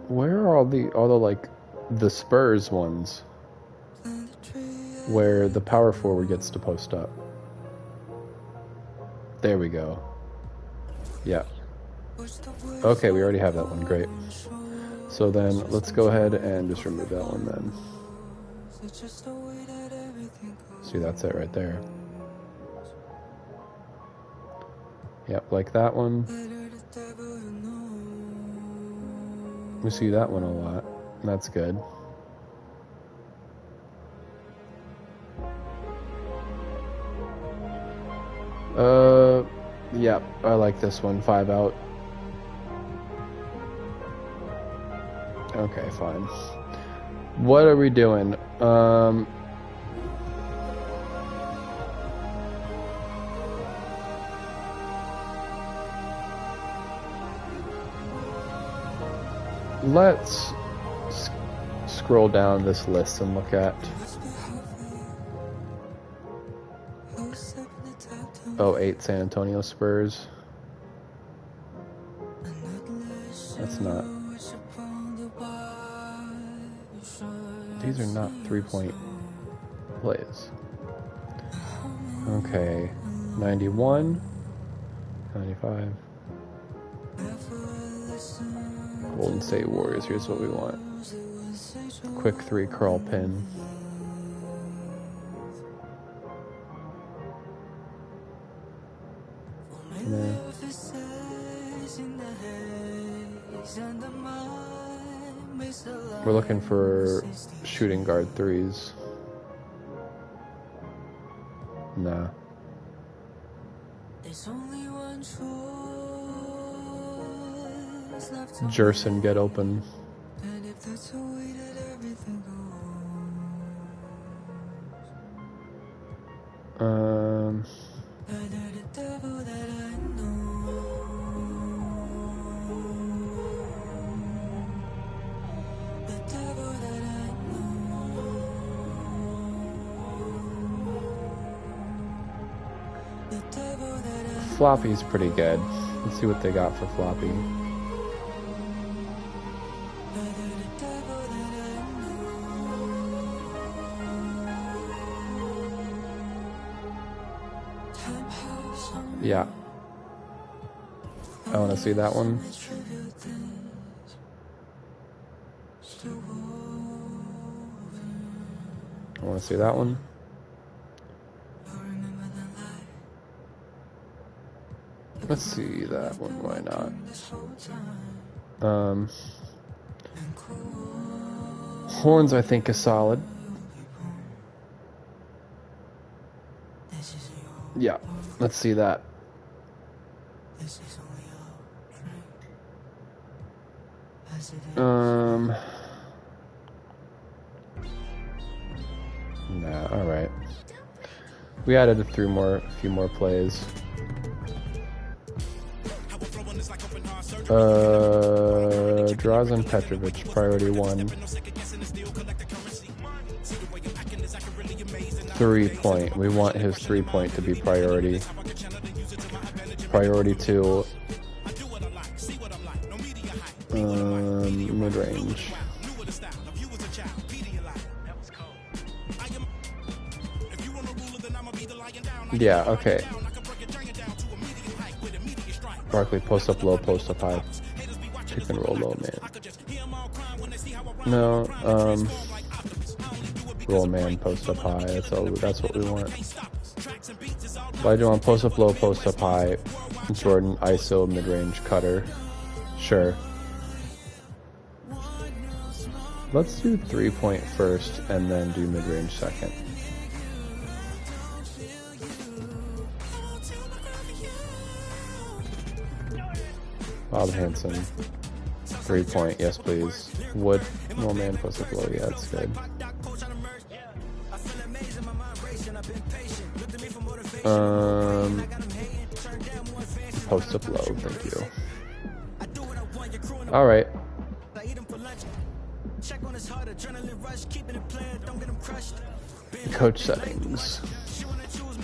Where are all the like the Spurs ones where the power forward gets to post up? There we go. Yeah. Okay, we already have that one. Great. So then let's go ahead and just remove that one then. See, that's it right there. Yep, like that one. We see that one a lot. That's good. Yep, I like this one. 5 out. Okay, fine. What are we doing? Let's scroll down this list and look at... Oh, 8 San Antonio Spurs. That's not... These are not three-point plays. Okay, 91, 95. Golden State Warriors, here's what we want. Quick 3 curl pin. Nah. We're looking for shooting guard 3s. Nah. Jerson, get open. Floppy's pretty good. Let's see what they got for Floppy. Yeah. I want to see that one. I want to see that one. Let's see that one, why not? Horns, I think, is solid. Yeah, let's see that. Nah, alright. We added a few more plays. Drazen Petrovic, priority 1. 3-point. We want his 3-point to be priority. Priority 2. Mid-range. Yeah, okay. Barkley, post up low, post up high. Pick and roll low, man. No, roll man, post up high. That's what we want. Why do you want post up low, post up high? Jordan, ISO, mid range, cutter. Sure. Let's do 3-point first and then do mid range second. Bob Hansen. 3-point, yes please. Wood, no man, post up low, yeah, that's good. Post up low, thank you. Alright. Coach settings.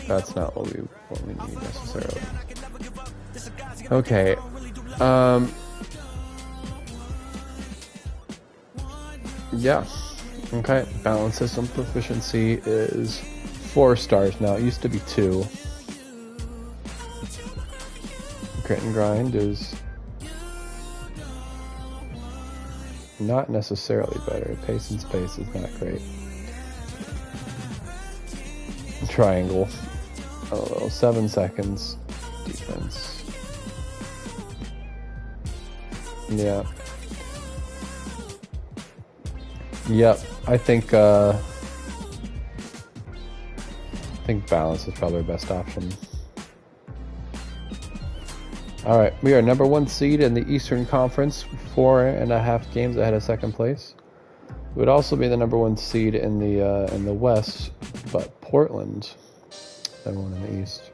That's not what we need necessarily. Okay. Yeah. Okay. Balance system proficiency is 4 stars now. It used to be 2. Grit and grind is not necessarily better. Pace and space is not great. Triangle. Oh, 7 seconds. Defense. Yeah. Yep. I think balance is probably our best option. Alright, we are number 1 seed in the Eastern Conference, 4.5 games ahead of second place. We would also be the number 1 seed in the West, but Portland, number 1 in the East.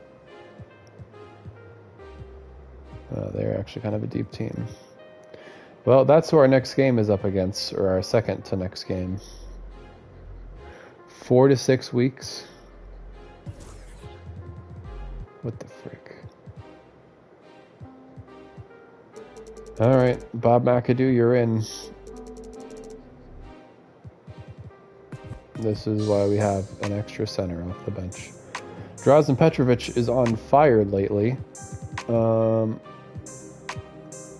They're actually kind of a deep team. Well, that's who our next game is up against, or our second to next game. 4 to 6 weeks. What the frick? Alright, Bob McAdoo, you're in. This is why we have an extra center off the bench. Drazen Petrovic is on fire lately.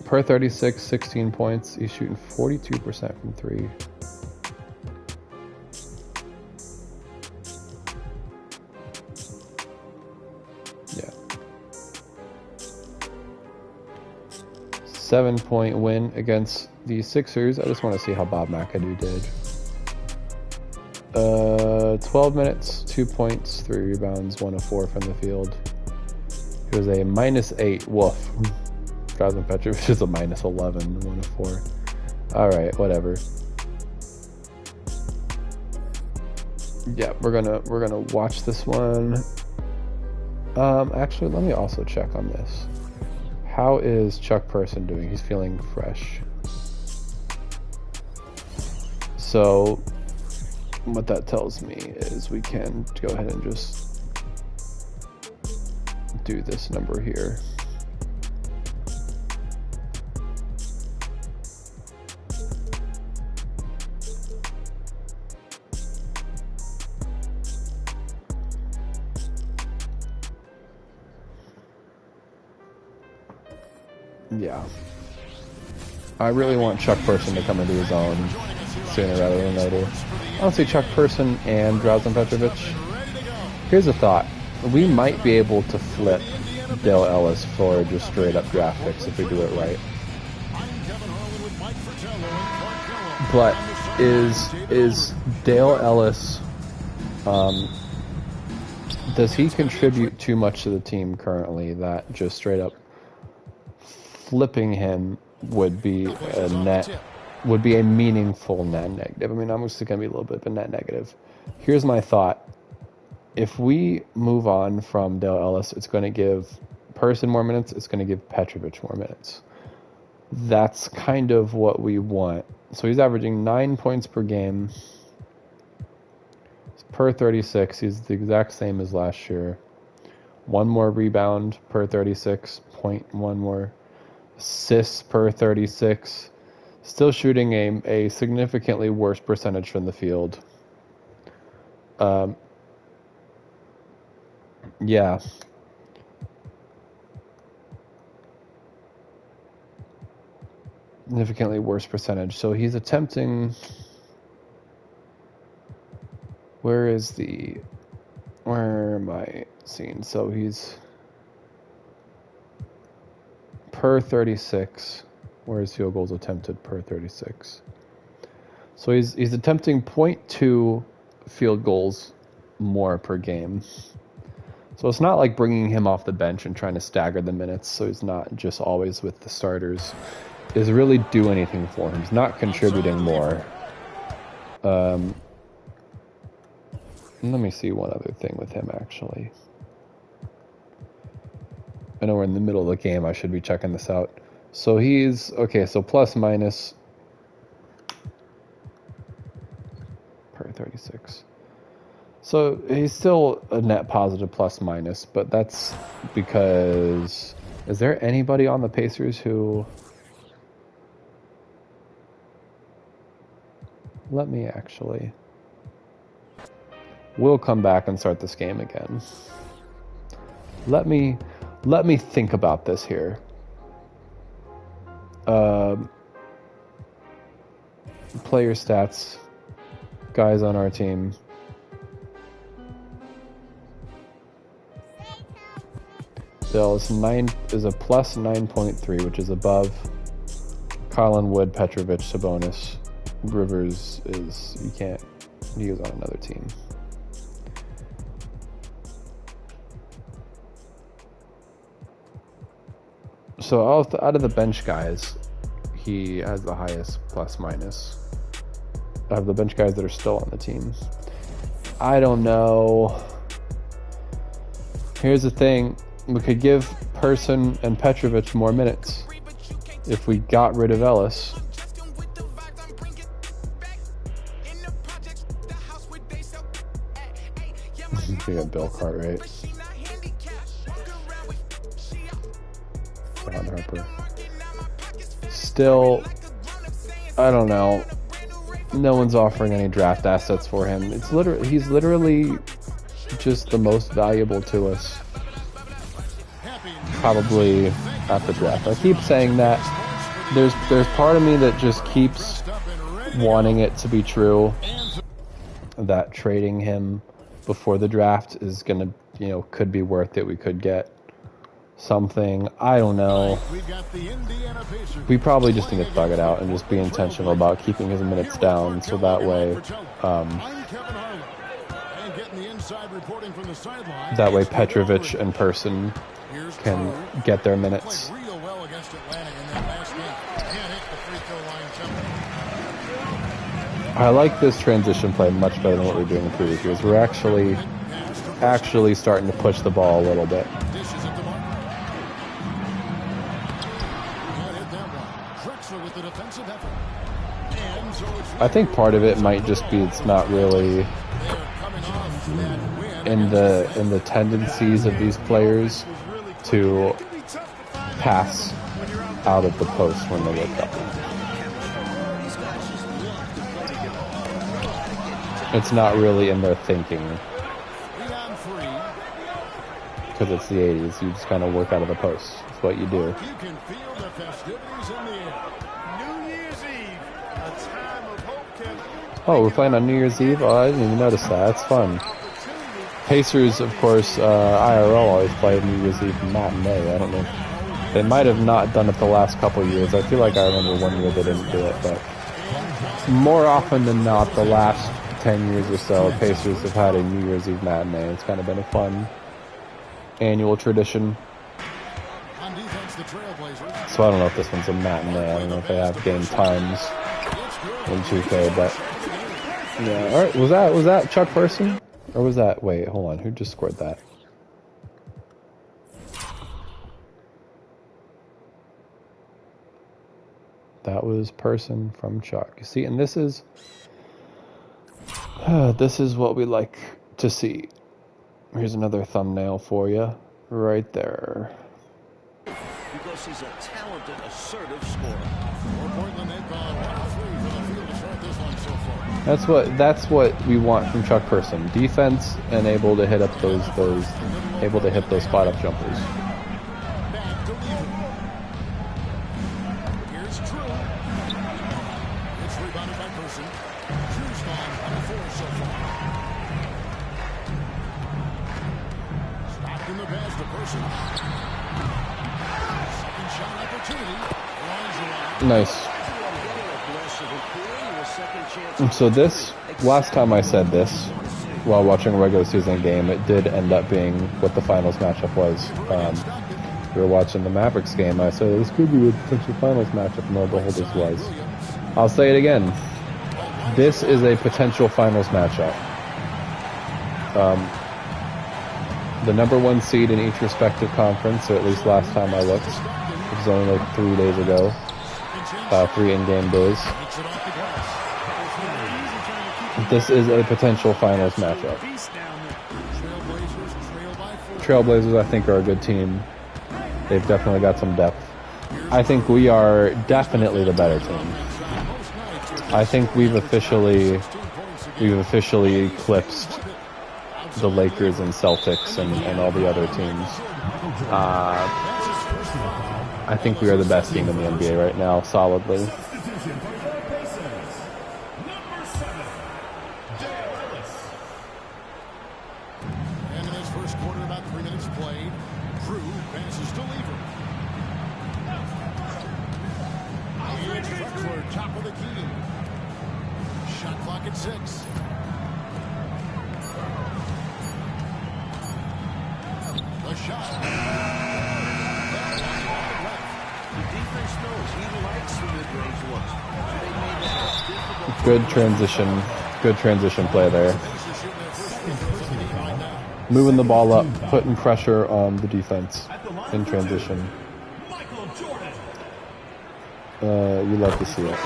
Per 36, 16 points. He's shooting 42% from 3. Yeah. 7-point win against the Sixers. I just want to see how Bob McAdoo did. 12 minutes, 2 points, 3 rebounds, 1 of 4 from the field. He was a -8. Woof. Drazen Petrovic is a -11, 1 of 4. Alright, whatever. Yeah, we're gonna watch this one. Actually, let me also check on this. How is Chuck Person doing? He's feeling fresh. So what that tells me is we can go ahead and just do this number here. Yeah. I really want Chuck Person to come into his own sooner rather than later. Honestly, Chuck Person and Drazen Petrovic. Here's a thought. We might be able to flip Dale Ellis for just straight up draft picks if we do it right. But is Dale Ellis, does he contribute too much to the team currently that just straight up flipping him would be a meaningful net negative? I mean, obviously going to be a little bit of a net negative. Here's my thought. If we move on from Dale Ellis, it's going to give Person more minutes. It's going to give Petrovic more minutes. That's kind of what we want. So he's averaging 9 points per game. Per 36, he's the exact same as last year. 1 more rebound per 36, 1 more assists per 36. Still shooting a significantly worse percentage from the field. Yeah. Significantly worse percentage. So he's attempting... Where am I seeing? So he's per 36. Where's field goals attempted per 36? So he's attempting 0.2 field goals more per game. So it's not like bringing him off the bench and trying to stagger the minutes, so he's not just always with the starters. Is really do anything for him. He's not contributing more. Let me see one other thing with him, actually. I know we're in the middle of the game. I should be checking this out. So he's... Okay, so plus minus... Per 36. So he's still a net positive plus minus, but that's because... Is there anybody on the Pacers who... Let me actually... We'll come back and start this game again. Let me think about this here. Player stats, guys on our team. Dallas is a plus 9.3, which is above Colin Wood, Petrovic, Sabonis. Rivers is he was on another team. So out of the bench guys, he has the highest plus minus. Of the bench guys that are still on the team. I don't know. Here's the thing. We could give Person and Petrovic more minutes if we got rid of Ellis. We got Bill Cartwright. Ron Harper. Still, I don't know. No one's offering any draft assets for him. He's literally just the most valuable to us. Probably at the draft. I keep saying that. There's part of me that just keeps wanting it to be true that trading him before the draft is gonna, could be worth it. We could get something. I don't know. We probably just need to thug it out and just be intentional about keeping his minutes down, so that way, Petrovic and Person can get their minutes. I like this transition play much better than what we were doing in previous years. We're actually starting to push the ball a little bit. I think part of it might just be it's not really in the tendencies of these players to pass out of the post when they look up. It's not really in their thinking. Because it's the 80s, you just kind of work out of the post. It's what you do. Oh, we're playing on New Year's Eve? Oh, I didn't even notice that. That's fun. Pacers, of course, IRL always play New Year's Eve matinee. I don't know. They might have not done it the last couple of years. I feel like I remember one year they didn't do it, but more often than not, the last 10 years or so, Pacers have had a New Year's Eve matinee. It's kind of been a fun annual tradition. So I don't know if this one's a matinee. I don't know if they have game times in 2K, but yeah. All right, was that Chuck Person, or was that? Wait, hold on. Who just scored that? That was Person from Chuck. You see, and this is what we like to see. Here's another thumbnail for you, right there. Because he's a talented, assertive scorer. That's what we want from Chuck Person. Defense and able to hit up those spot up jumpers. Back to Lever. Here's Drew. It's rebounded by Person. Drew's gone on the 4 so far. Stopped in the pass to Person. Second shot opportunity. Nice. So this, last time I said this, while watching a regular season game, it did end up being what the finals matchup was. We were watching the Mavericks game, I said this could be a potential finals matchup, and lo and behold, this was. I'll say it again. This is a potential finals matchup. The number 1 seed in each respective conference, or at least last time I looked, it was only like 3 days ago. 3 in-game days. This is a potential finals matchup. Trailblazers, I think, are a good team. They've definitely got some depth. I think we are definitely the better team. I think we've officially eclipsed the Lakers and Celtics and all the other teams. I think we are the best team in the NBA right now, solidly. And in this first quarter, about 3 minutes played, Drew passes to Lever. Here's Drexler, top of the key. Shot clock at 6. The shot. The defense knows he likes the mid-range looks. They made that difficult. Good transition play there. Moving the ball up, putting pressure on the defense in transition. You love to see it. We all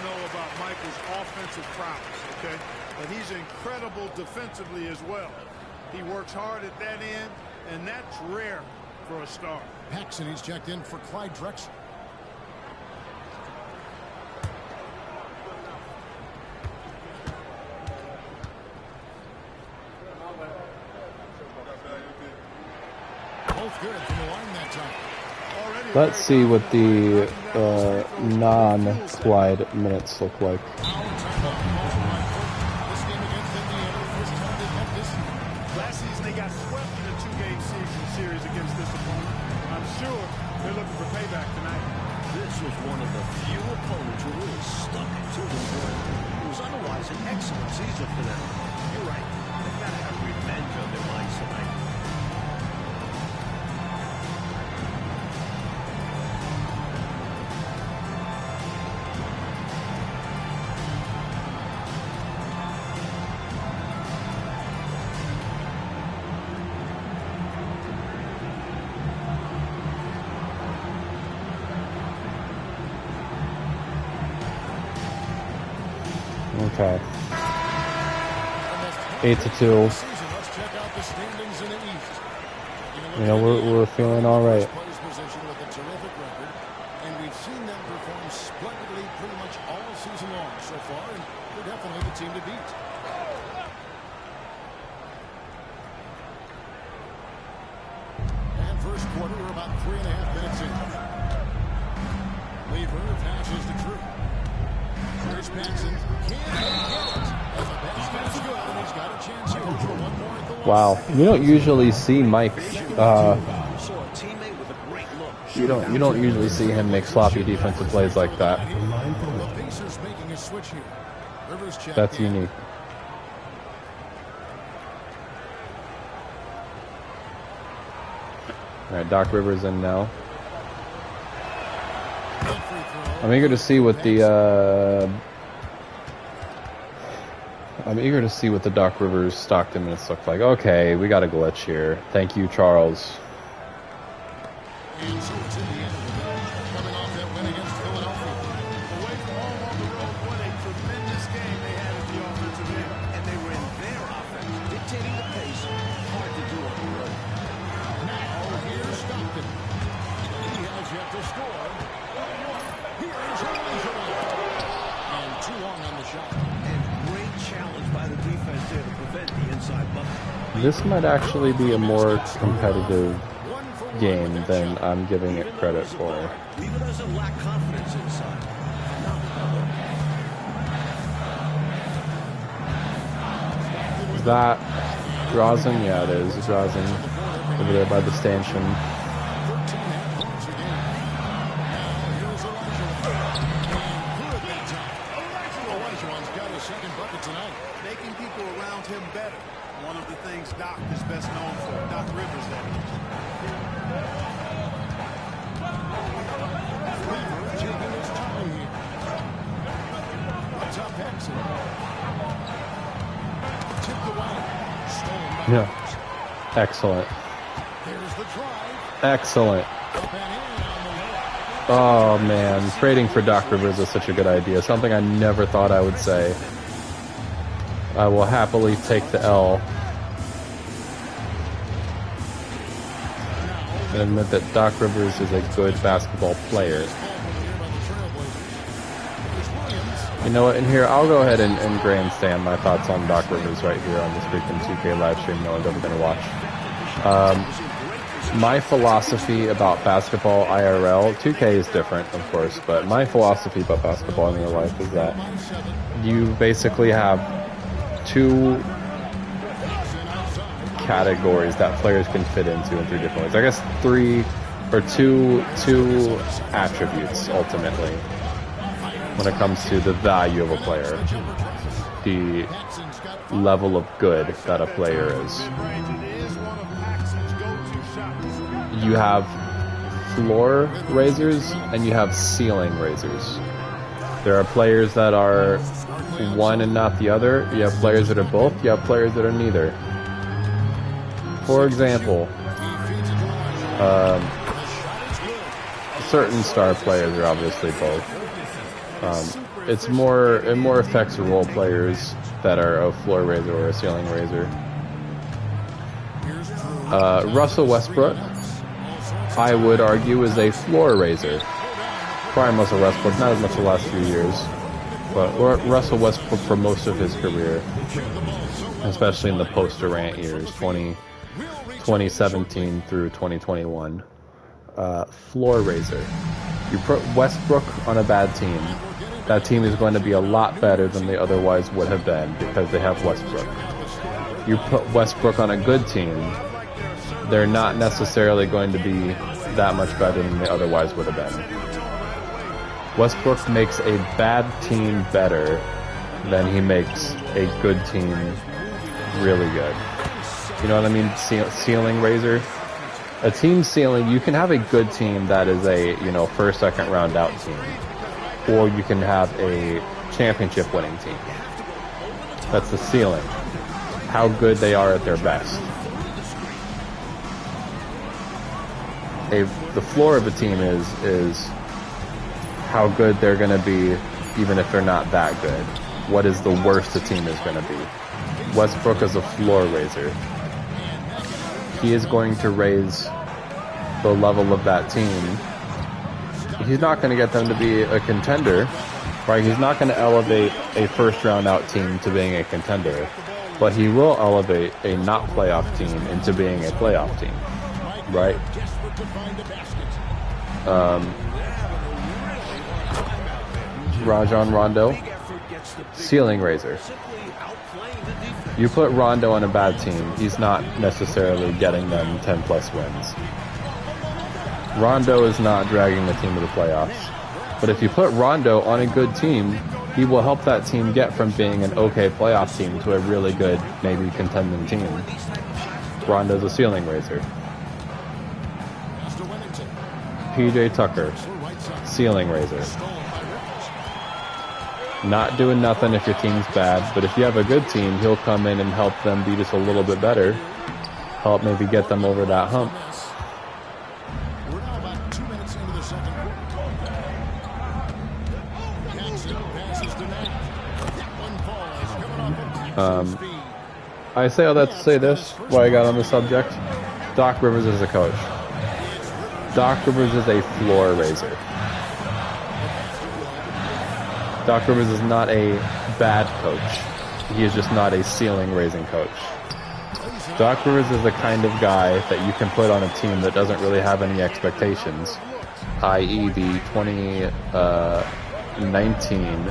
know about Michael's offensive prowess, okay? But he's incredible defensively as well. He works hard at that end, and that's rare for a star. Paxson, he's checked in for Clyde Drexler. Both good from the line that time. Let's see what the non-Clyde minutes look like. This game against Indiana, first time they've met this year. Last season, they got swept in a 2-game series against this opponent. I'm sure they're looking for payback tonight. This was one of the few opponents who really stuck to the word. It was otherwise an excellent season for them. You're right. They've got to have revenge on their minds tonight. Okay. 8-2. Let's check out the standings in the East. You know, we're feeling all right. Players position with a terrific record, and we've seen them perform splendidly pretty much all season long so far, and they're definitely the team to beat. And first quarter, we're about 3.5 minutes in. Lever passes to Drew. Here's Paxson. Can't get it. As the basket is good, and he's got a chance here for one more at the line. Wow, you don't usually see Mike. You don't usually see him make sloppy defensive plays like that. The Pacers making a switch here. Rivers checked That's in. unique. All right, Doc Rivers in now. I'm eager to see what the Doc Rivers Stockton minutes look like. Okay, we got a glitch here. Thank you, Charles. And so it's Indiana coming off that win against Philadelphia. Away from home on the road, what a tremendous game they had at the offensive end. And they were in their offense, dictating the pace. Hard to do on the road. Now here's Stockton. He has yet to score. Here's Elijah. And 2 on This might actually be a more competitive game than I'm giving it credit for. He doesn't lack confidence inside. Is that Drazen? Yeah, it is. Drazen over there by the stanchion. Making people around him better. One of the things Doc is best known for. Doc Rivers, that is. River taking his time here. What's up, exit? Tipped away. Stolen by Yeah. Excellent. There's the drive. Excellent. Up and in on the way. Oh man, trading for Doc Rivers is such a good idea. Something I never thought I would say. I will happily take the L and admit that Doc Rivers is a good basketball player. You know what, in here, I'll go ahead and grandstand my thoughts on Doc Rivers right here on this freaking 2K live stream no one's ever going to watch. My philosophy about basketball IRL, 2K is different, of course, but my philosophy about basketball in real life is that you basically have two categories that players can fit into in three different ways. I guess two attributes ultimately when it comes to the value of a player, the level of good that a player is. You have floor raisers and you have ceiling raisers. There are players that are one and not the other. You have players that are both. You have players that are neither. For example, certain star players are obviously both. It more affects role players that are a floor raiser or a ceiling raiser. Russell Westbrook, I would argue, is a floor raiser. Prime Russell Westbrook, not as much the last few years. But Russell Westbrook for most of his career, especially in the post-Durant years, 2017 through 2021, floor raiser. You put Westbrook on a bad team, that team is going to be a lot better than they otherwise would have been because they have Westbrook. You put Westbrook on a good team, they're not necessarily going to be that much better than they otherwise would have been. Westbrook makes a bad team better than he makes a good team really good. You know what I mean? Ceiling raiser. A team ceiling, you can have a good team that is a, first, second round out team. Or you can have a championship winning team. That's the ceiling. How good they are at their best. The floor of a team is how good they're going to be even if they're not that good. What is the worst a team is going to be? Westbrook is a floor raiser. He is going to raise the level of that team. He's not going to get them to be a contender, right? He's not going to elevate a first round out team to being a contender, but he will elevate a not playoff team into being a playoff team, right? Rajon Rondo, ceiling raiser. You put Rondo on a bad team, he's not necessarily getting them 10 plus wins. Rondo is not dragging the team to the playoffs. But if you put Rondo on a good team, he will help that team get from being an okay playoff team to a really good, maybe contending team. Rondo's a ceiling raiser. PJ Tucker, ceiling raiser. Not doing nothing if your team's bad, but if you have a good team, he'll come in and help them be just a little bit better. Help maybe get them over that hump. We're now about 2 minutes into the second quarter. Jackson passes to Knapp. That one falls. Coming off of speed. I say all that to say this, while I got on the subject. Doc Rivers is a coach. Doc Rivers is a floor raiser. Doc Rivers is not a bad coach. He is just not a ceiling raising coach. Doc Rivers is the kind of guy that you can put on a team that doesn't really have any expectations, i.e. the 2019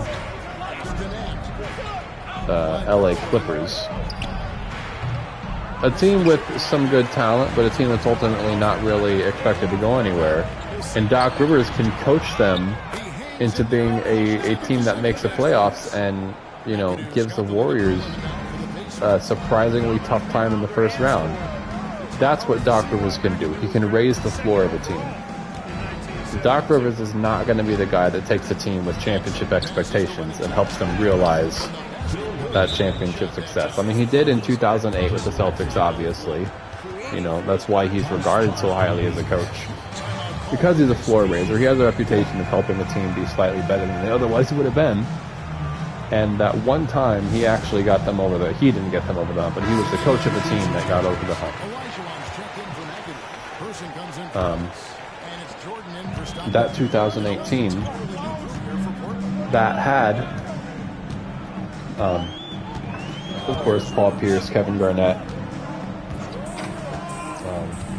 LA Clippers. A team with some good talent, but a team that's ultimately not really expected to go anywhere. And Doc Rivers can coach them into being a team that makes the playoffs and, you know, gives the Warriors a surprisingly tough time in the first round. That's what Doc Rivers can do. He can raise the floor of a team. Doc Rivers is not going to be the guy that takes a team with championship expectations and helps them realize that championship success. I mean, he did in 2008 with the Celtics, obviously. You know, that's why he's regarded so highly as a coach. Because he's a floor raiser, he has a reputation of helping a team be slightly better than they otherwise would have been. And that one time, he actually got them over the... He didn't get them over the hump, but he was the coach of a team that got over the hump. That 2018, that had, of course, Paul Pierce, Kevin Garnett,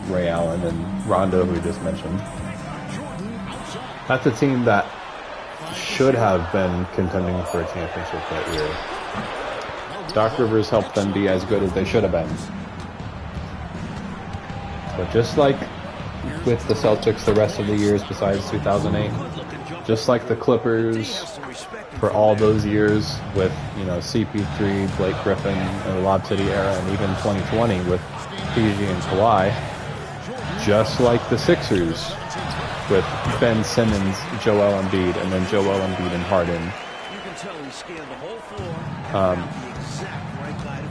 Ray Allen, and Rondo, who we just mentioned. That's a team that should have been contending for a championship that year. Doc Rivers helped them be as good as they should have been. But just like with the Celtics the rest of the years besides 2008, just like the Clippers for all those years with, you know, CP3, Blake Griffin, and the Lob City era, and even 2020 with PG and Kawhi, just like the Sixers with Ben Simmons, Joel Embiid, and then Joel Embiid and Harden. You can tell he scanned the whole floor. The exact right guy to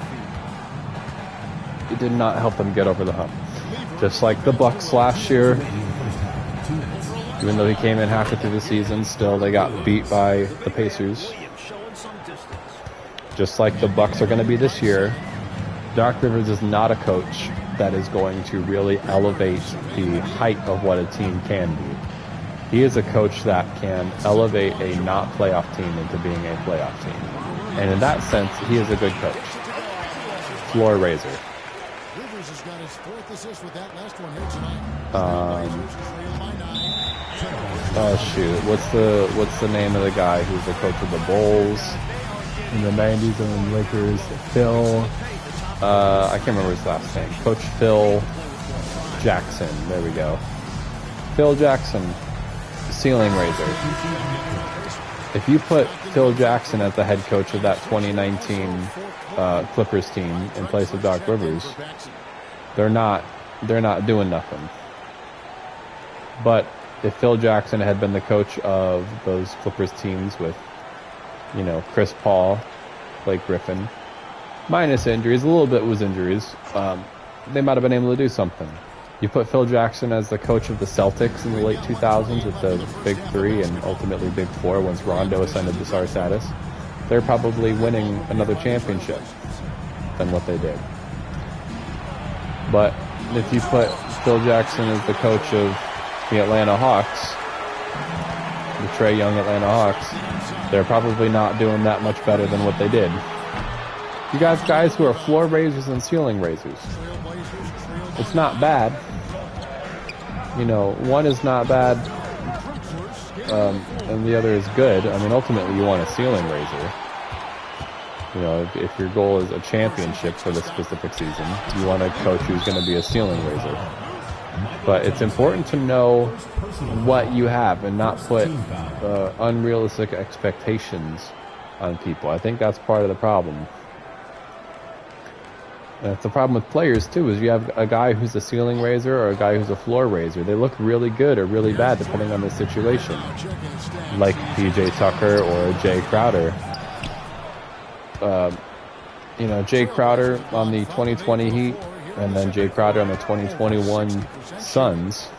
feed. It did not help them get over the hump. Just like the Bucks last year, even though he came in halfway through the season, still they got beat by the Pacers. Just like the Bucks are going to be this year, Doc Rivers is not a coach that is going to really elevate the height of what a team can be. He is a coach that can elevate a not playoff team into being a playoff team. And in that sense, he is a good coach. Floor raiser. Rivers has got his fourth assist with that last one here tonight. Oh shoot, what's the name of the guy who's the coach of the Bulls in the 90s and the Lakers? Phil, I can't remember his last name. Coach Phil Jackson, there we go. Phil Jackson, ceiling raiser. If you put Phil Jackson as the head coach of that 2019 Clippers team in place of Doc Rivers, they're not doing nothing. But if Phil Jackson had been the coach of those Clippers teams with, you know, Chris Paul, Blake Griffin, minus injuries, a little bit was injuries, they might have been able to do something. You put Phil Jackson as the coach of the Celtics in the late 2000s with the Big Three and ultimately Big Four once Rondo ascended to star status, they're probably winning another championship than what they did. But if you put Phil Jackson as the coach of the Atlanta Hawks, the Trae Young Atlanta Hawks, they're probably not doing that much better than what they did. You guys who are floor raisers and ceiling raisers, it's not bad. You know, one is not bad, and the other is good. I mean, ultimately, you want a ceiling raiser. You know, if your goal is a championship for this specific season, you want a coach who's going to be a ceiling raiser. But it's important to know what you have and not put unrealistic expectations on people. I think that's part of the problem. And it's the problem with players, too, is you have a guy who's a ceiling raiser or a guy who's a floor raiser. They look really good or really bad depending on the situation. Like PJ Tucker or Jay Crowder. You know, Jay Crowder on the 2020 Heat and then Jay Crowder on the 2021 Suns.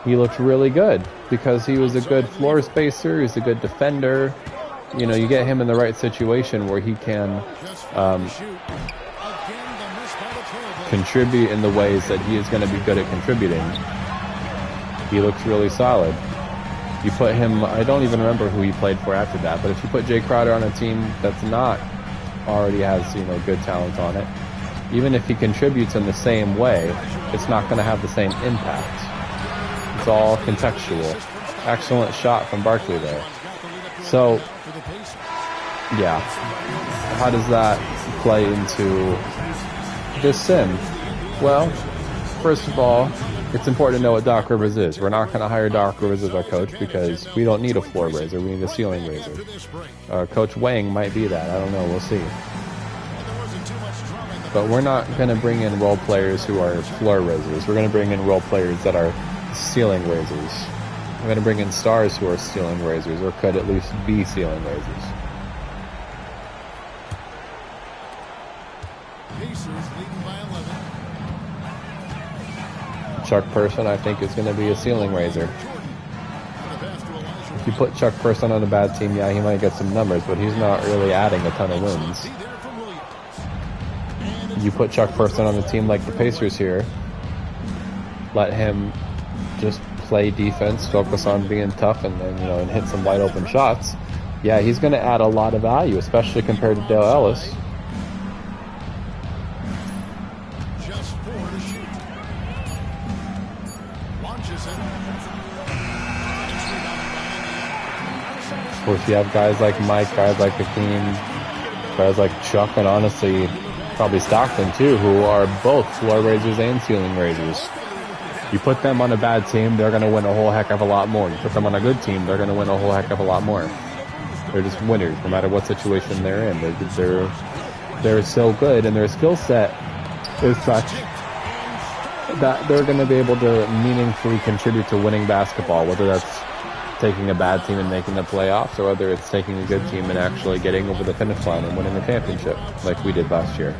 He looked really good because he was a good floor spacer, he's a good defender. You know, you get him in the right situation where he can contribute in the ways that he is going to be good at contributing. He looks really solid. You put him, I don't even remember who he played for after that, but if you put Jay Crowder on a team that's not already has, you know, good talent on it, even if he contributes in the same way, it's not going to have the same impact. It's all contextual. Excellent shot from Barkley there. So, yeah. How does that play into this sim? Well, first of all, it's important to know what Doc Rivers is. We're not going to hire Doc Rivers as our coach because we don't need a floor raiser. We need a ceiling raiser. Coach Wang might be that. I don't know. We'll see. But we're not going to bring in role players who are floor raisers. We're going to bring in role players that are ceiling raisers. We're going to bring in stars who are ceiling raisers, or could at least be ceiling raisers. Chuck Person, I think, is going to be a ceiling raiser. If you put Chuck Person on a bad team, yeah, he might get some numbers, but he's not really adding a ton of wins. You put Chuck Person on a team like the Pacers here, let him just play defense, focus on being tough, and then, and hit some wide open shots. Yeah, he's going to add a lot of value, especially compared to Dale Ellis. Of course, you have guys like Mike, guys like Hakeem, guys like Chuck, and honestly, probably Stockton too, who are both floor raisers and ceiling raisers. You put them on a bad team, they're going to win a whole heck of a lot more. You put them on a good team, they're going to win a whole heck of a lot more. They're just winners, no matter what situation they're in. They're so good, and their skill set is such that they're going to be able to meaningfully contribute to winning basketball, whether that's taking a bad team and making the playoffs, or whether it's taking a good team and actually getting over the finish line and winning the championship, like we did last year.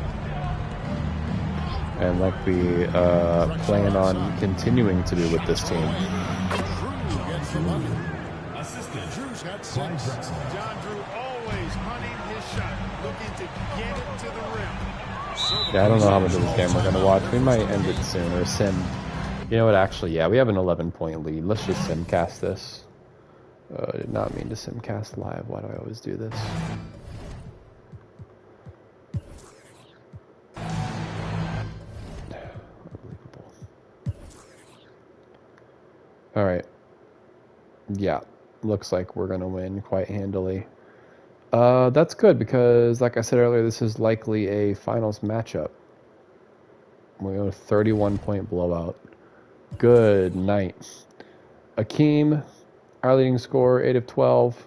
And like we plan on continuing to do with this team. Drew's got 6. John Drew always hunting his shot, looking to get it to the rim. Yeah, I don't know how much of this game we're going to watch. We might end it soon, or sim. You know what, actually, yeah, we have an 11-point lead. Let's just simcast this. I did not mean to simcast live. Why do I always do this? Unbelievable. Alright. Yeah. Looks like we're going to win quite handily. That's good because, like I said earlier, this is likely a finals matchup. We have a 31-point blowout. Good night. Akeem, our leading scorer, 8 of 12.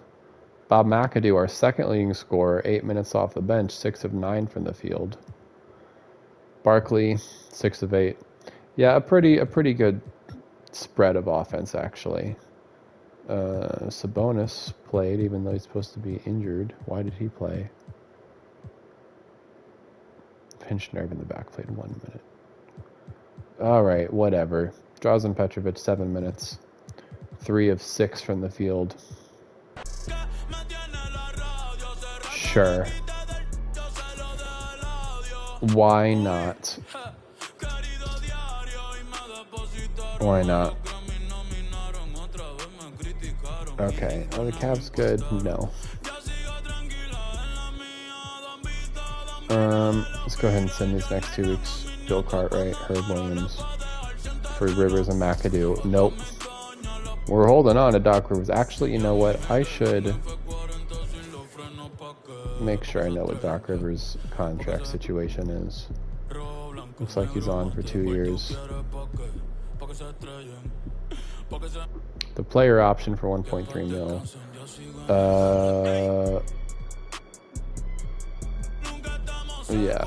Bob McAdoo, our second leading scorer, 8 minutes off the bench, 6 of 9 from the field. Barkley, 6 of 8. Yeah, a pretty good spread of offense, actually. Sabonis played, even though he's supposed to be injured. Why did he play? Pinch-Nerve in the back played 1 minute. Alright, whatever. Drazen Petrovic, 7 minutes. 3 of 6 from the field. Sure. Why not? Why not? Okay. Are the Cavs good? No. Let's go ahead and send these next 2 weeks. Bill Cartwright, Herb Williams, for Rivers and McAdoo. Nope. We're holding on to Doc Rivers. Actually, you know what? I should make sure I know what Doc Rivers' contract situation is. Looks like he's on for 2 years. The player option for 1.3 mil. Yeah.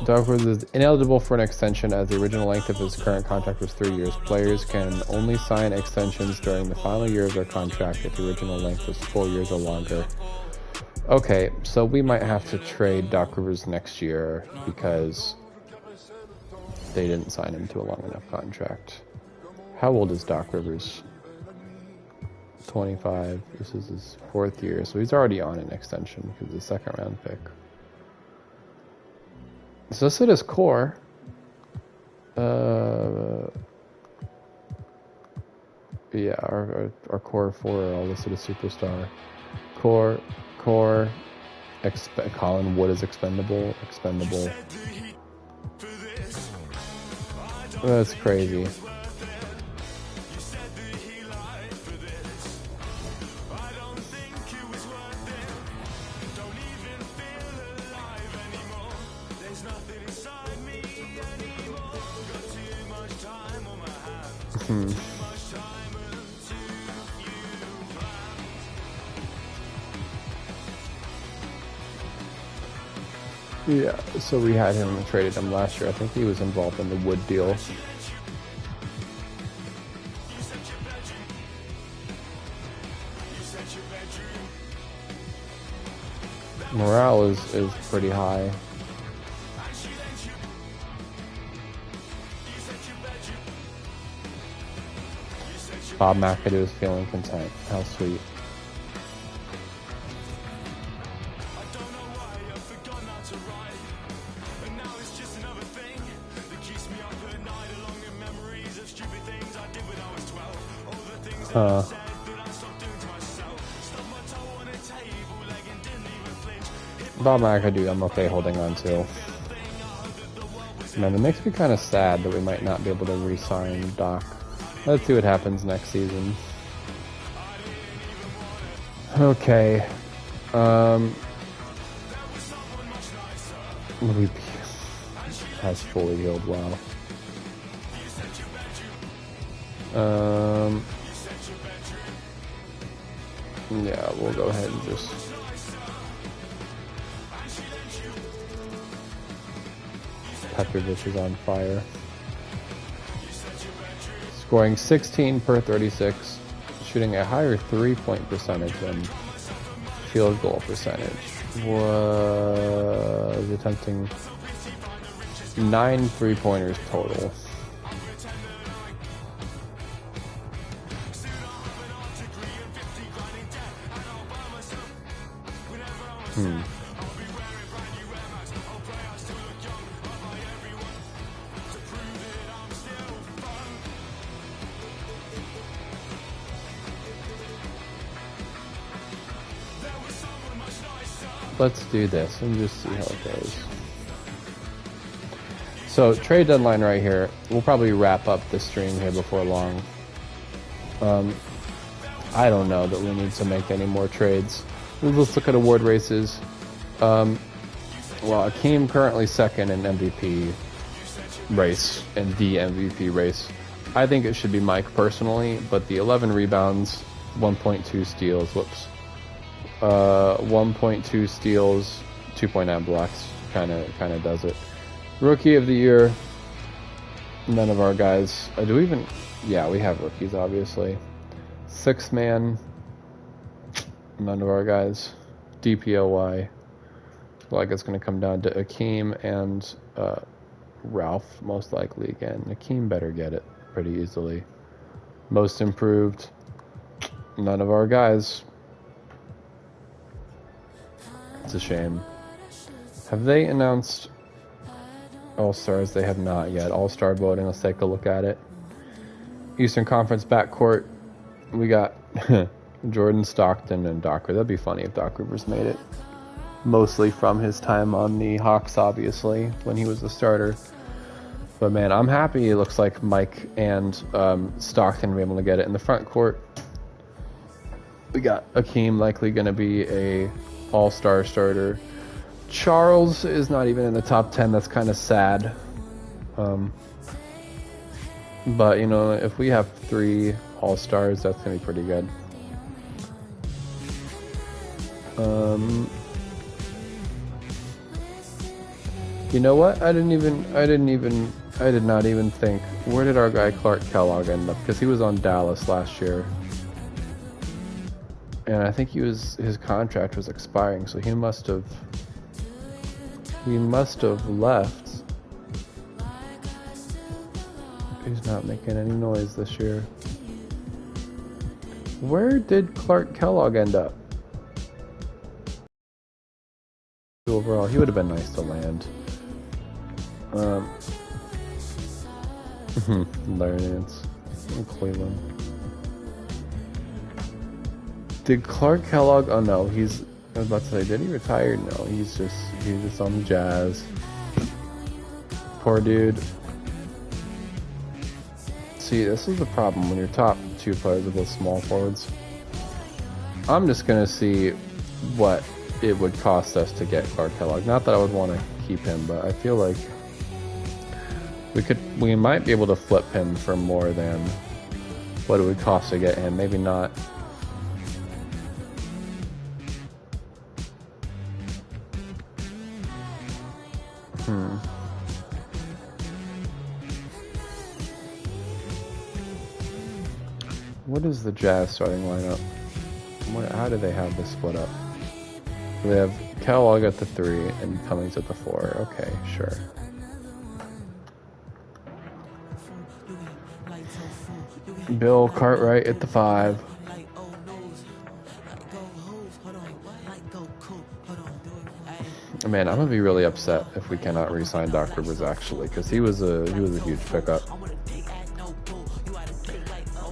Doc Rivers is ineligible for an extension as the original length of his current contract was 3 years. Players can only sign extensions during the final year of their contract if the original length was 4 years or longer. Okay, so we might have to trade Doc Rivers next year because they didn't sign him to a long enough contract. How old is Doc Rivers? 25. This is his 4th year, so he's already on an extension because he's a 2nd round pick. So this is core. Yeah, our core four are all listed as superstar. Core, Colin Wood is expendable. That's crazy. Yeah, so we had him and traded him last year. I think he was involved in the Wood deal. Morale is pretty high. Bob McAdoo is feeling content. How sweet. Bob McAdoo, I'm okay holding on to. Man, it makes me kind of sad that we might not be able to re-sign Doc. Let's see what happens next season. Okay. Has fully healed. Wow. Yeah, we'll go ahead and just. Petrovic is on fire. Scoring 16 per 36, shooting a higher 3-point percentage than field goal percentage. Was attempting 9 3-pointers total. Let's do this and just see how it goes. So, trade deadline right here. We'll probably wrap up the stream here before long. I don't know that we need to make any more trades. Let's look at award races. Well, Akeem currently second in MVP race, and the MVP race. I think it should be Mike personally, but the 11 rebounds, 1.2 steals, 1.2 steals, 2.9 blocks, kind of does it. Rookie of the year, none of our guys. Do we even? Yeah, we have rookies, obviously. Sixth man, none of our guys. DPOY. Like it's going to come down to Akeem and Ralph, most likely again. Akeem better get it pretty easily. Most improved, none of our guys. It's a shame. Have they announced All-Stars? They have not yet. All-Star voting, let's take a look at it. Eastern Conference backcourt, we got Jordan Stockton and Doc Rivers. That'd be funny if Doc Rivers made it. Mostly from his time on the Hawks, obviously, when he was the starter. But man, I'm happy it looks like Mike and Stockton will be able to get it. In the front court, we got Akeem likely going to be a all-star starter. Charles is not even in the top 10. That's kind of sad. But, you know, if we have 3 all-stars, that's going to be pretty good. You know what? I did not even think. Where did our guy Clark Kellogg end up? Because he was on Dallas last year. And I think his contract was expiring, so he must have left. He's not making any noise this year. Where did Clark Kellogg end up? Overall, he would have been nice to land. Larry Nance in Cleveland. Did Clark Kellogg? Oh no, I was about to say, did he retire? No, he's just on the Jazz. Poor dude. See, this is the problem when your top two players are both small forwards. I'm just gonna see what it would cost us to get Clark Kellogg. Not that I would want to keep him, but I feel like we might be able to flip him for more than what it would cost to get him. Maybe not. What is the Jazz starting lineup? How do they have this split up? They have Kellogg at the 3 and Cummings at the 4. Okay, sure. Bill Cartwright at the 5. Man, I'm gonna be really upset if we cannot re-sign Doc Rivers actually, because he was a huge pickup.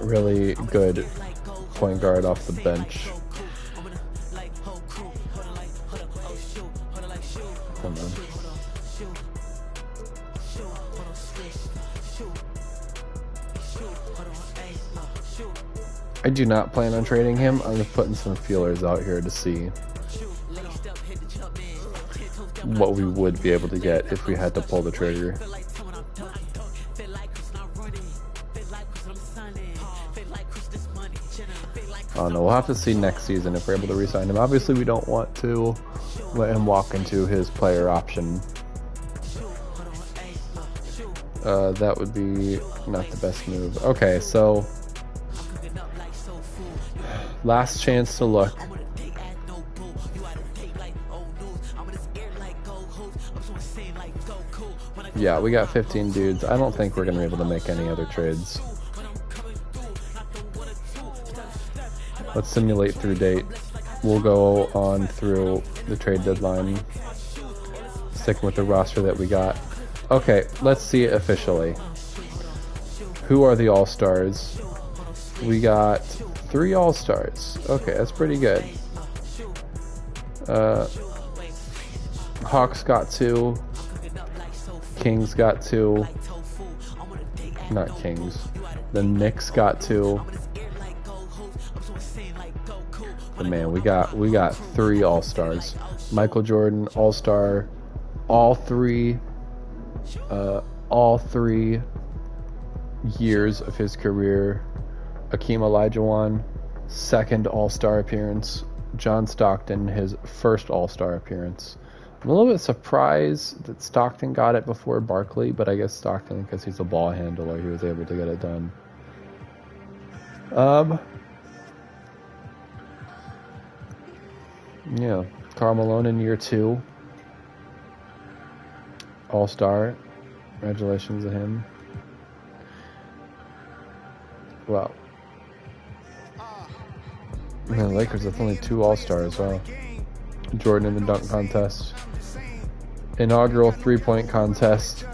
Really good point guard off the bench. Come on. I do not plan on trading him. I'm just putting some feelers out here to see what we would be able to get if we had to pull the trigger. I don't know. We'll have to see next season if we're able to re-sign him. Obviously, we don't want to let him walk into his player option. That would be not the best move. Okay, so last chance to look. Yeah, we got 15 dudes. I don't think we're going to be able to make any other trades. Let's simulate through date. We'll go on through the trade deadline, sticking with the roster that we got. Okay, let's see it officially. Who are the All-Stars? We got 3 All-Stars. Okay, that's pretty good. Hawks got 2. Kings got 2. Not Kings. The Knicks got 2. But man, we got 3 All-Stars. Michael Jordan, All-Star, all three years of his career. Akeem Olajuwon, 2nd All-Star appearance. John Stockton, his 1st All-Star appearance. I'm a little bit surprised that Stockton got it before Barkley, but I guess Stockton, because he's a ball handler, he was able to get it done. Yeah, Karl Malone in year 2. All-Star. Congratulations to him. Wow. Man, Lakers with only 2 All-Stars. Wow. Jordan in the dunk contest. Inaugural 3-point contest.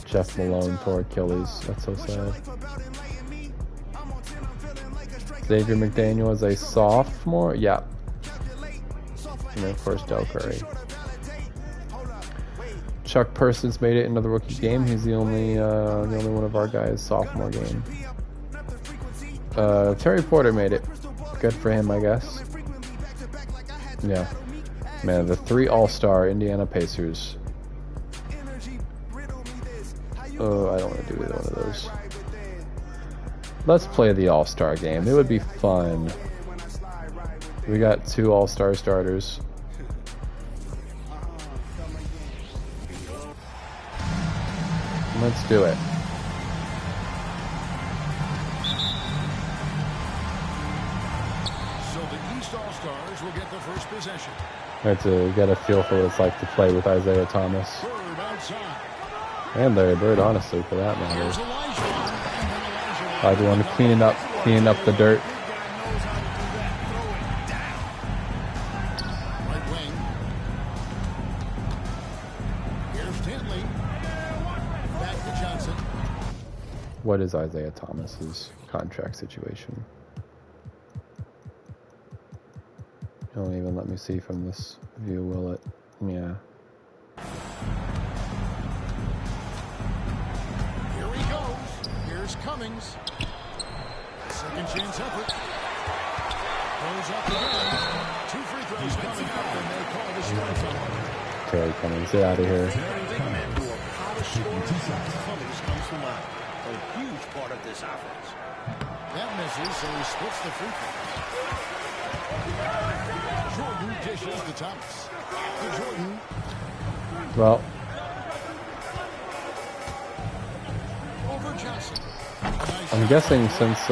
Jeff Malone tore Achilles. That's so sad. Xavier McDaniel is a sophomore. Yeah. And then of course Del Curry. Chuck Persons made it into the rookie game. He's the only one of our guys sophomore game. Terry Porter made it. Good for him, I guess. Yeah. Man, the 3 All-Star Indiana Pacers. Oh, I don't want to do either one of those. Let's play the All-Star game. It would be fun. We got 2 All-Star starters. Let's do it. So the East All-Stars will get the first possession. I have to get a feel for what it's like to play with Isaiah Thomas. Bird outside. And Larry Bird, honestly, for that matter. Here's Elijah. I do want to clean up the dirt. Right wing. Here's Tintley. Back to Johnson. What is Isaiah Thomas's contract situation? It won't even let me see from this view, will it? Yeah. Here he goes. Here's Cummings. Second chance effort. Goes up again. 2 free throws coming up, and they call the strike on. Terry Cummings, get out of here. Cummings comes to mind. A huge part of this offense. That misses, so he splits the free throw. Jordan dishes the Thomas. To Jordan. Well, Over Johnson. I'm guessing since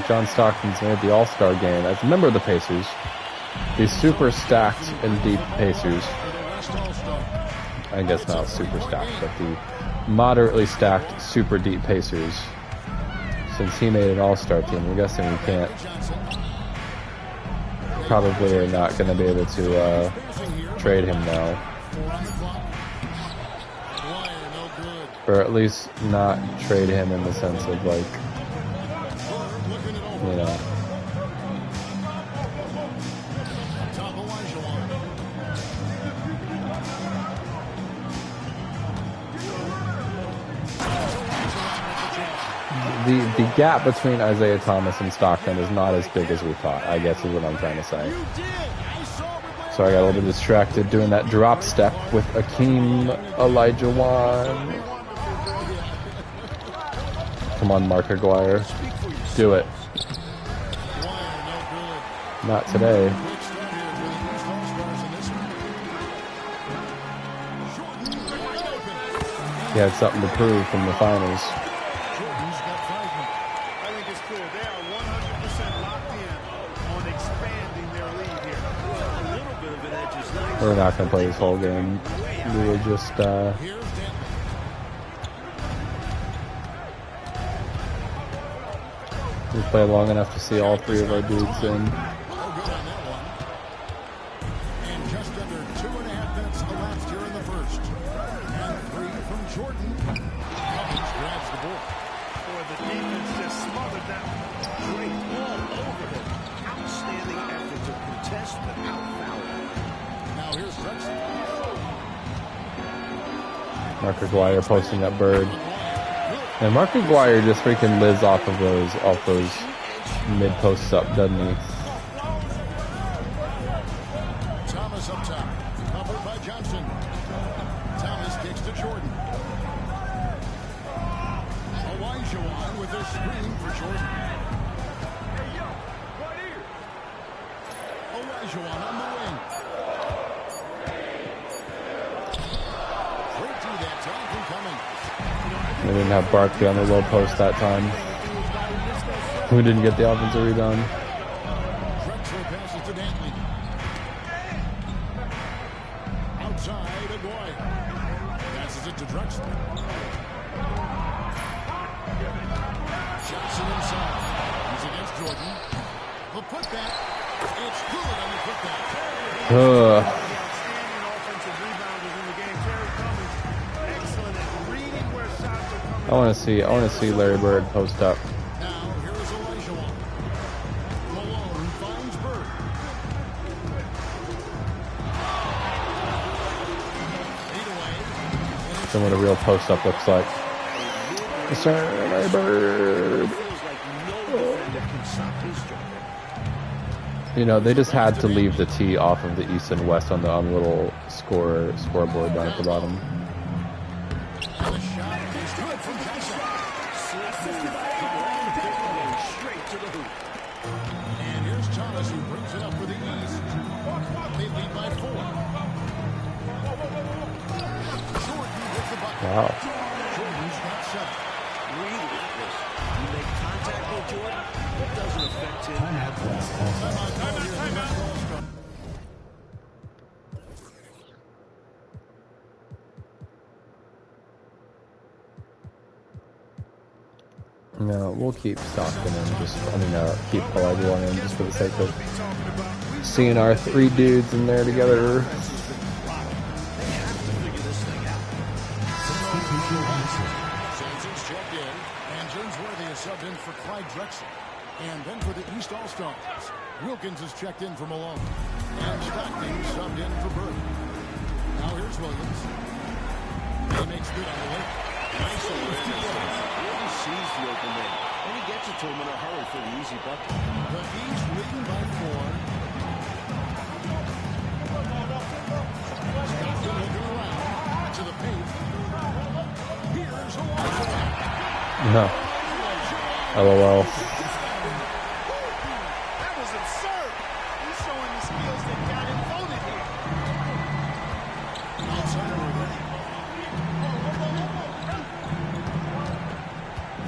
John Stockton's made the All-Star game, as a member of the Pacers, the super stacked and deep Pacers, I guess not super stacked, but the moderately stacked, super deep Pacers, since he made an All-Star team, I'm guessing we can't, probably are not going to be able to trade him now. Or at least not trade him in the sense of, like, you know. The gap between Isaiah Thomas and Stockton is not as big as we thought, I guess is what I'm trying to say. So I got a little bit distracted doing that drop step with Akeem Olajuwon. Come on, Mark Aguirre. Do it. Not today. He had something to prove from the finals. We're not going to play this whole game. We will just, we play long enough to see all 3 of our dudes in. And just under 2.5 minutes elapsed here in the first. And 3 from Jordan. Cummings grabs the ball. Boy, the defense just smothered that. Great ball over him. Outstanding effort to contest without fouling. Now here's Drexler. Mark Aguirre posting up Bird. And Mark Aguirre just freaking lives off of those mid posts up, doesn't he? Thomas up top. Covered by Johnson. Thomas kicks to Jordan. Olajuwon with a screen for Jordan. Olajuwon on the wing. Straight through that time from Cummings. We didn't have Barkley on the low post that time. We didn't get the offensive rebound. Drexler passes to Dantley. Outside, Aguirre. Passes it to Drexler. Johnson inside. He's against Jordan. The putback. It's good on the putback. Ugh. Outstanding offensive rebounders in the game. Terry Cummings, excellent at reading where shots are coming. I want to see Larry Bird post up. Now, here is Olajuwon. Malone finds Bird. Lead away. Show what a real post up looks like. Sir Larry Bird. Feels like no defender can stop his job. You know, they just had to leave the tee off of the east and west on the little scoreboard down at the bottom. And the shot is good from Johnson. Straight to the hoop. And here's Thomas who brings it up for the East. They lead by 4. Jordan with the bucket. Wow. Jordan's got 7. Relentless. You make contact with Jordan, it doesn't affect him. No, we'll keep Stockton in. Keep Olajuwon in just for the sake of seeing our 3 dudes in there together. Sanson's checked in, and James Worthy is subbed in for Clyde Drexler. And then for the East All-Stars, Wilkins is checked in for Malone. And Stockton subbed in for Bird. Now here's Williams. He makes good on the way. Nice awareness. Really sees the open man. And he gets it to him in a hurry for the easy bucket. The East leading by 4. Stockton looking around to the paint. Here's a wide. No. LOL. That was absurd. He's showing the skills that got him voted here. Outside of Irving.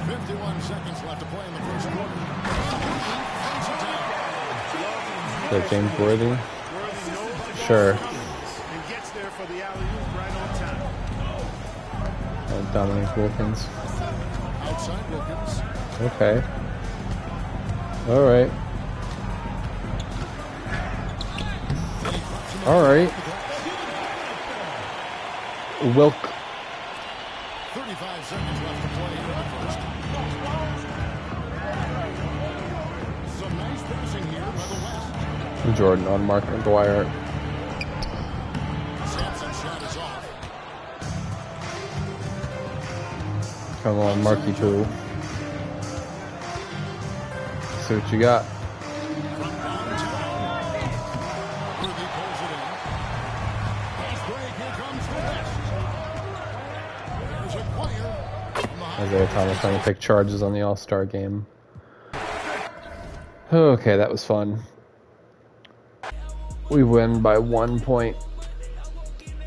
51 seconds left to play in the first quarter. Is that James Worthy? Sure. And gets there for the alley-oop right on time. Dominic Wilkins. Outside Wilkins. Okay. All right. All right. Wilk. 35 seconds left to play in the first. Some nice passing here by the West. Jordan on Mark McGuire. Sampson's shot is off. Come on, Marky Poo. See what you got. From downtown. Worthy pulls it in. Fast break. Here comes the West. There's a Quire. From behind. Isaiah Thomas trying to take charges on the All-Star game. Okay, that was fun. We win by 1 point.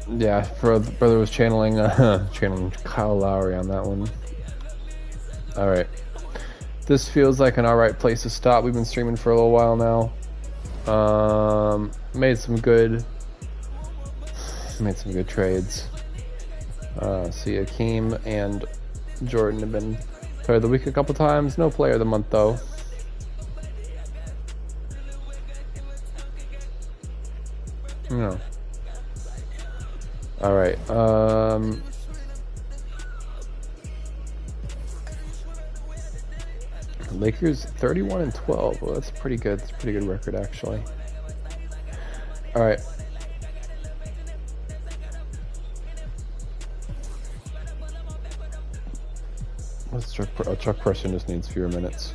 Yeah, brother was channeling Kyle Lowry on that one. All right. This feels like an alright place to stop. We've been streaming for a little while now. Made some good trades. See, Akeem and Jordan have been player of the week a couple times. No player of the month though. No. All right. Lakers 31-12. Well, that's pretty good. That's a pretty good record, actually. All right. Let's Chuck. Chuck Person just needs fewer minutes.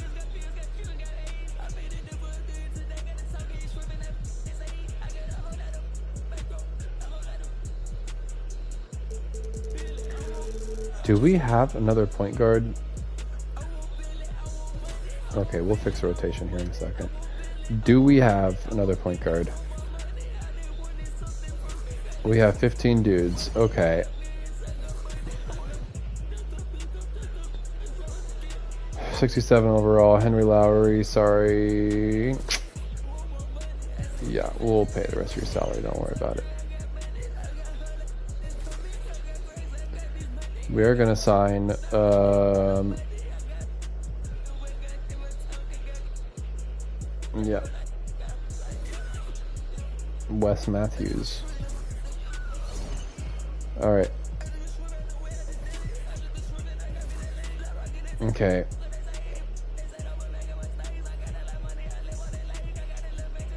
Do we have another point guard? Okay, we'll fix the rotation here in a second. Do we have another point guard? We have 15 dudes. Okay. $67 overall. Henry Lowry, sorry. Yeah, we'll pay the rest of your salary. Don't worry about it. We are going to sign yeah, Wes Matthews. All right. Okay.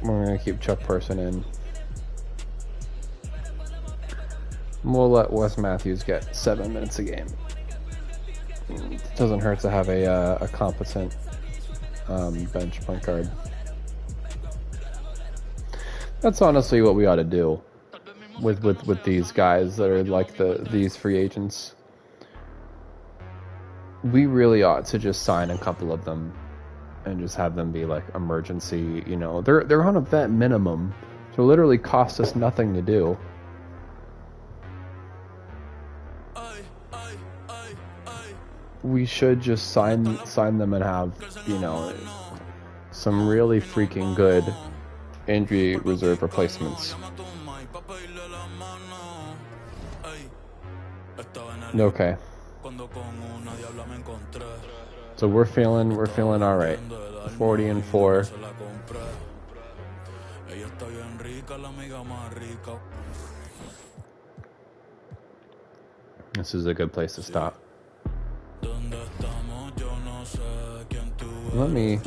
We're going to keep Chuck Person in. We'll let Wes Matthews get 7 minutes a game. It doesn't hurt to have a competent bench point guard. That's honestly what we ought to do with these guys that are like these free agents. We really ought to just sign a couple of them and just have them be like emergency. You know, they're on a vet minimum, so it literally costs us nothing to do. We should just sign them and have, you know, some really freaking good injury reserve replacements. Okay. So we're feeling all right. 40-4. This is a good place to stop. Let me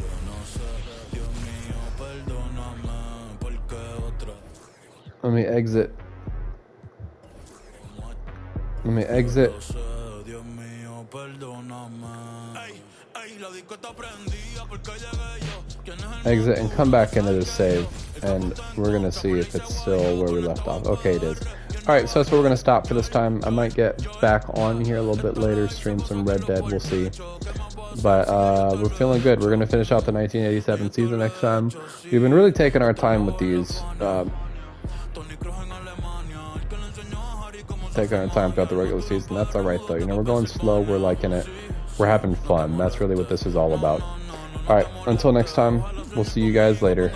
Let me exit. Let me exit. Exit and come back into the save, and we're gonna see if it's still where we left off. Okay, it is. Alright, so that's where we're gonna stop for this time. I might get back on here a little bit later, stream some Red Dead, we'll see. But we're feeling good. We're gonna finish out the 1987 season next time. We've been really taking our time with these. Taking our time throughout the regular season. That's alright though. You know, we're going slow, we're liking it. We're having fun. That's really what this is all about. Alright, until next time, we'll see you guys later.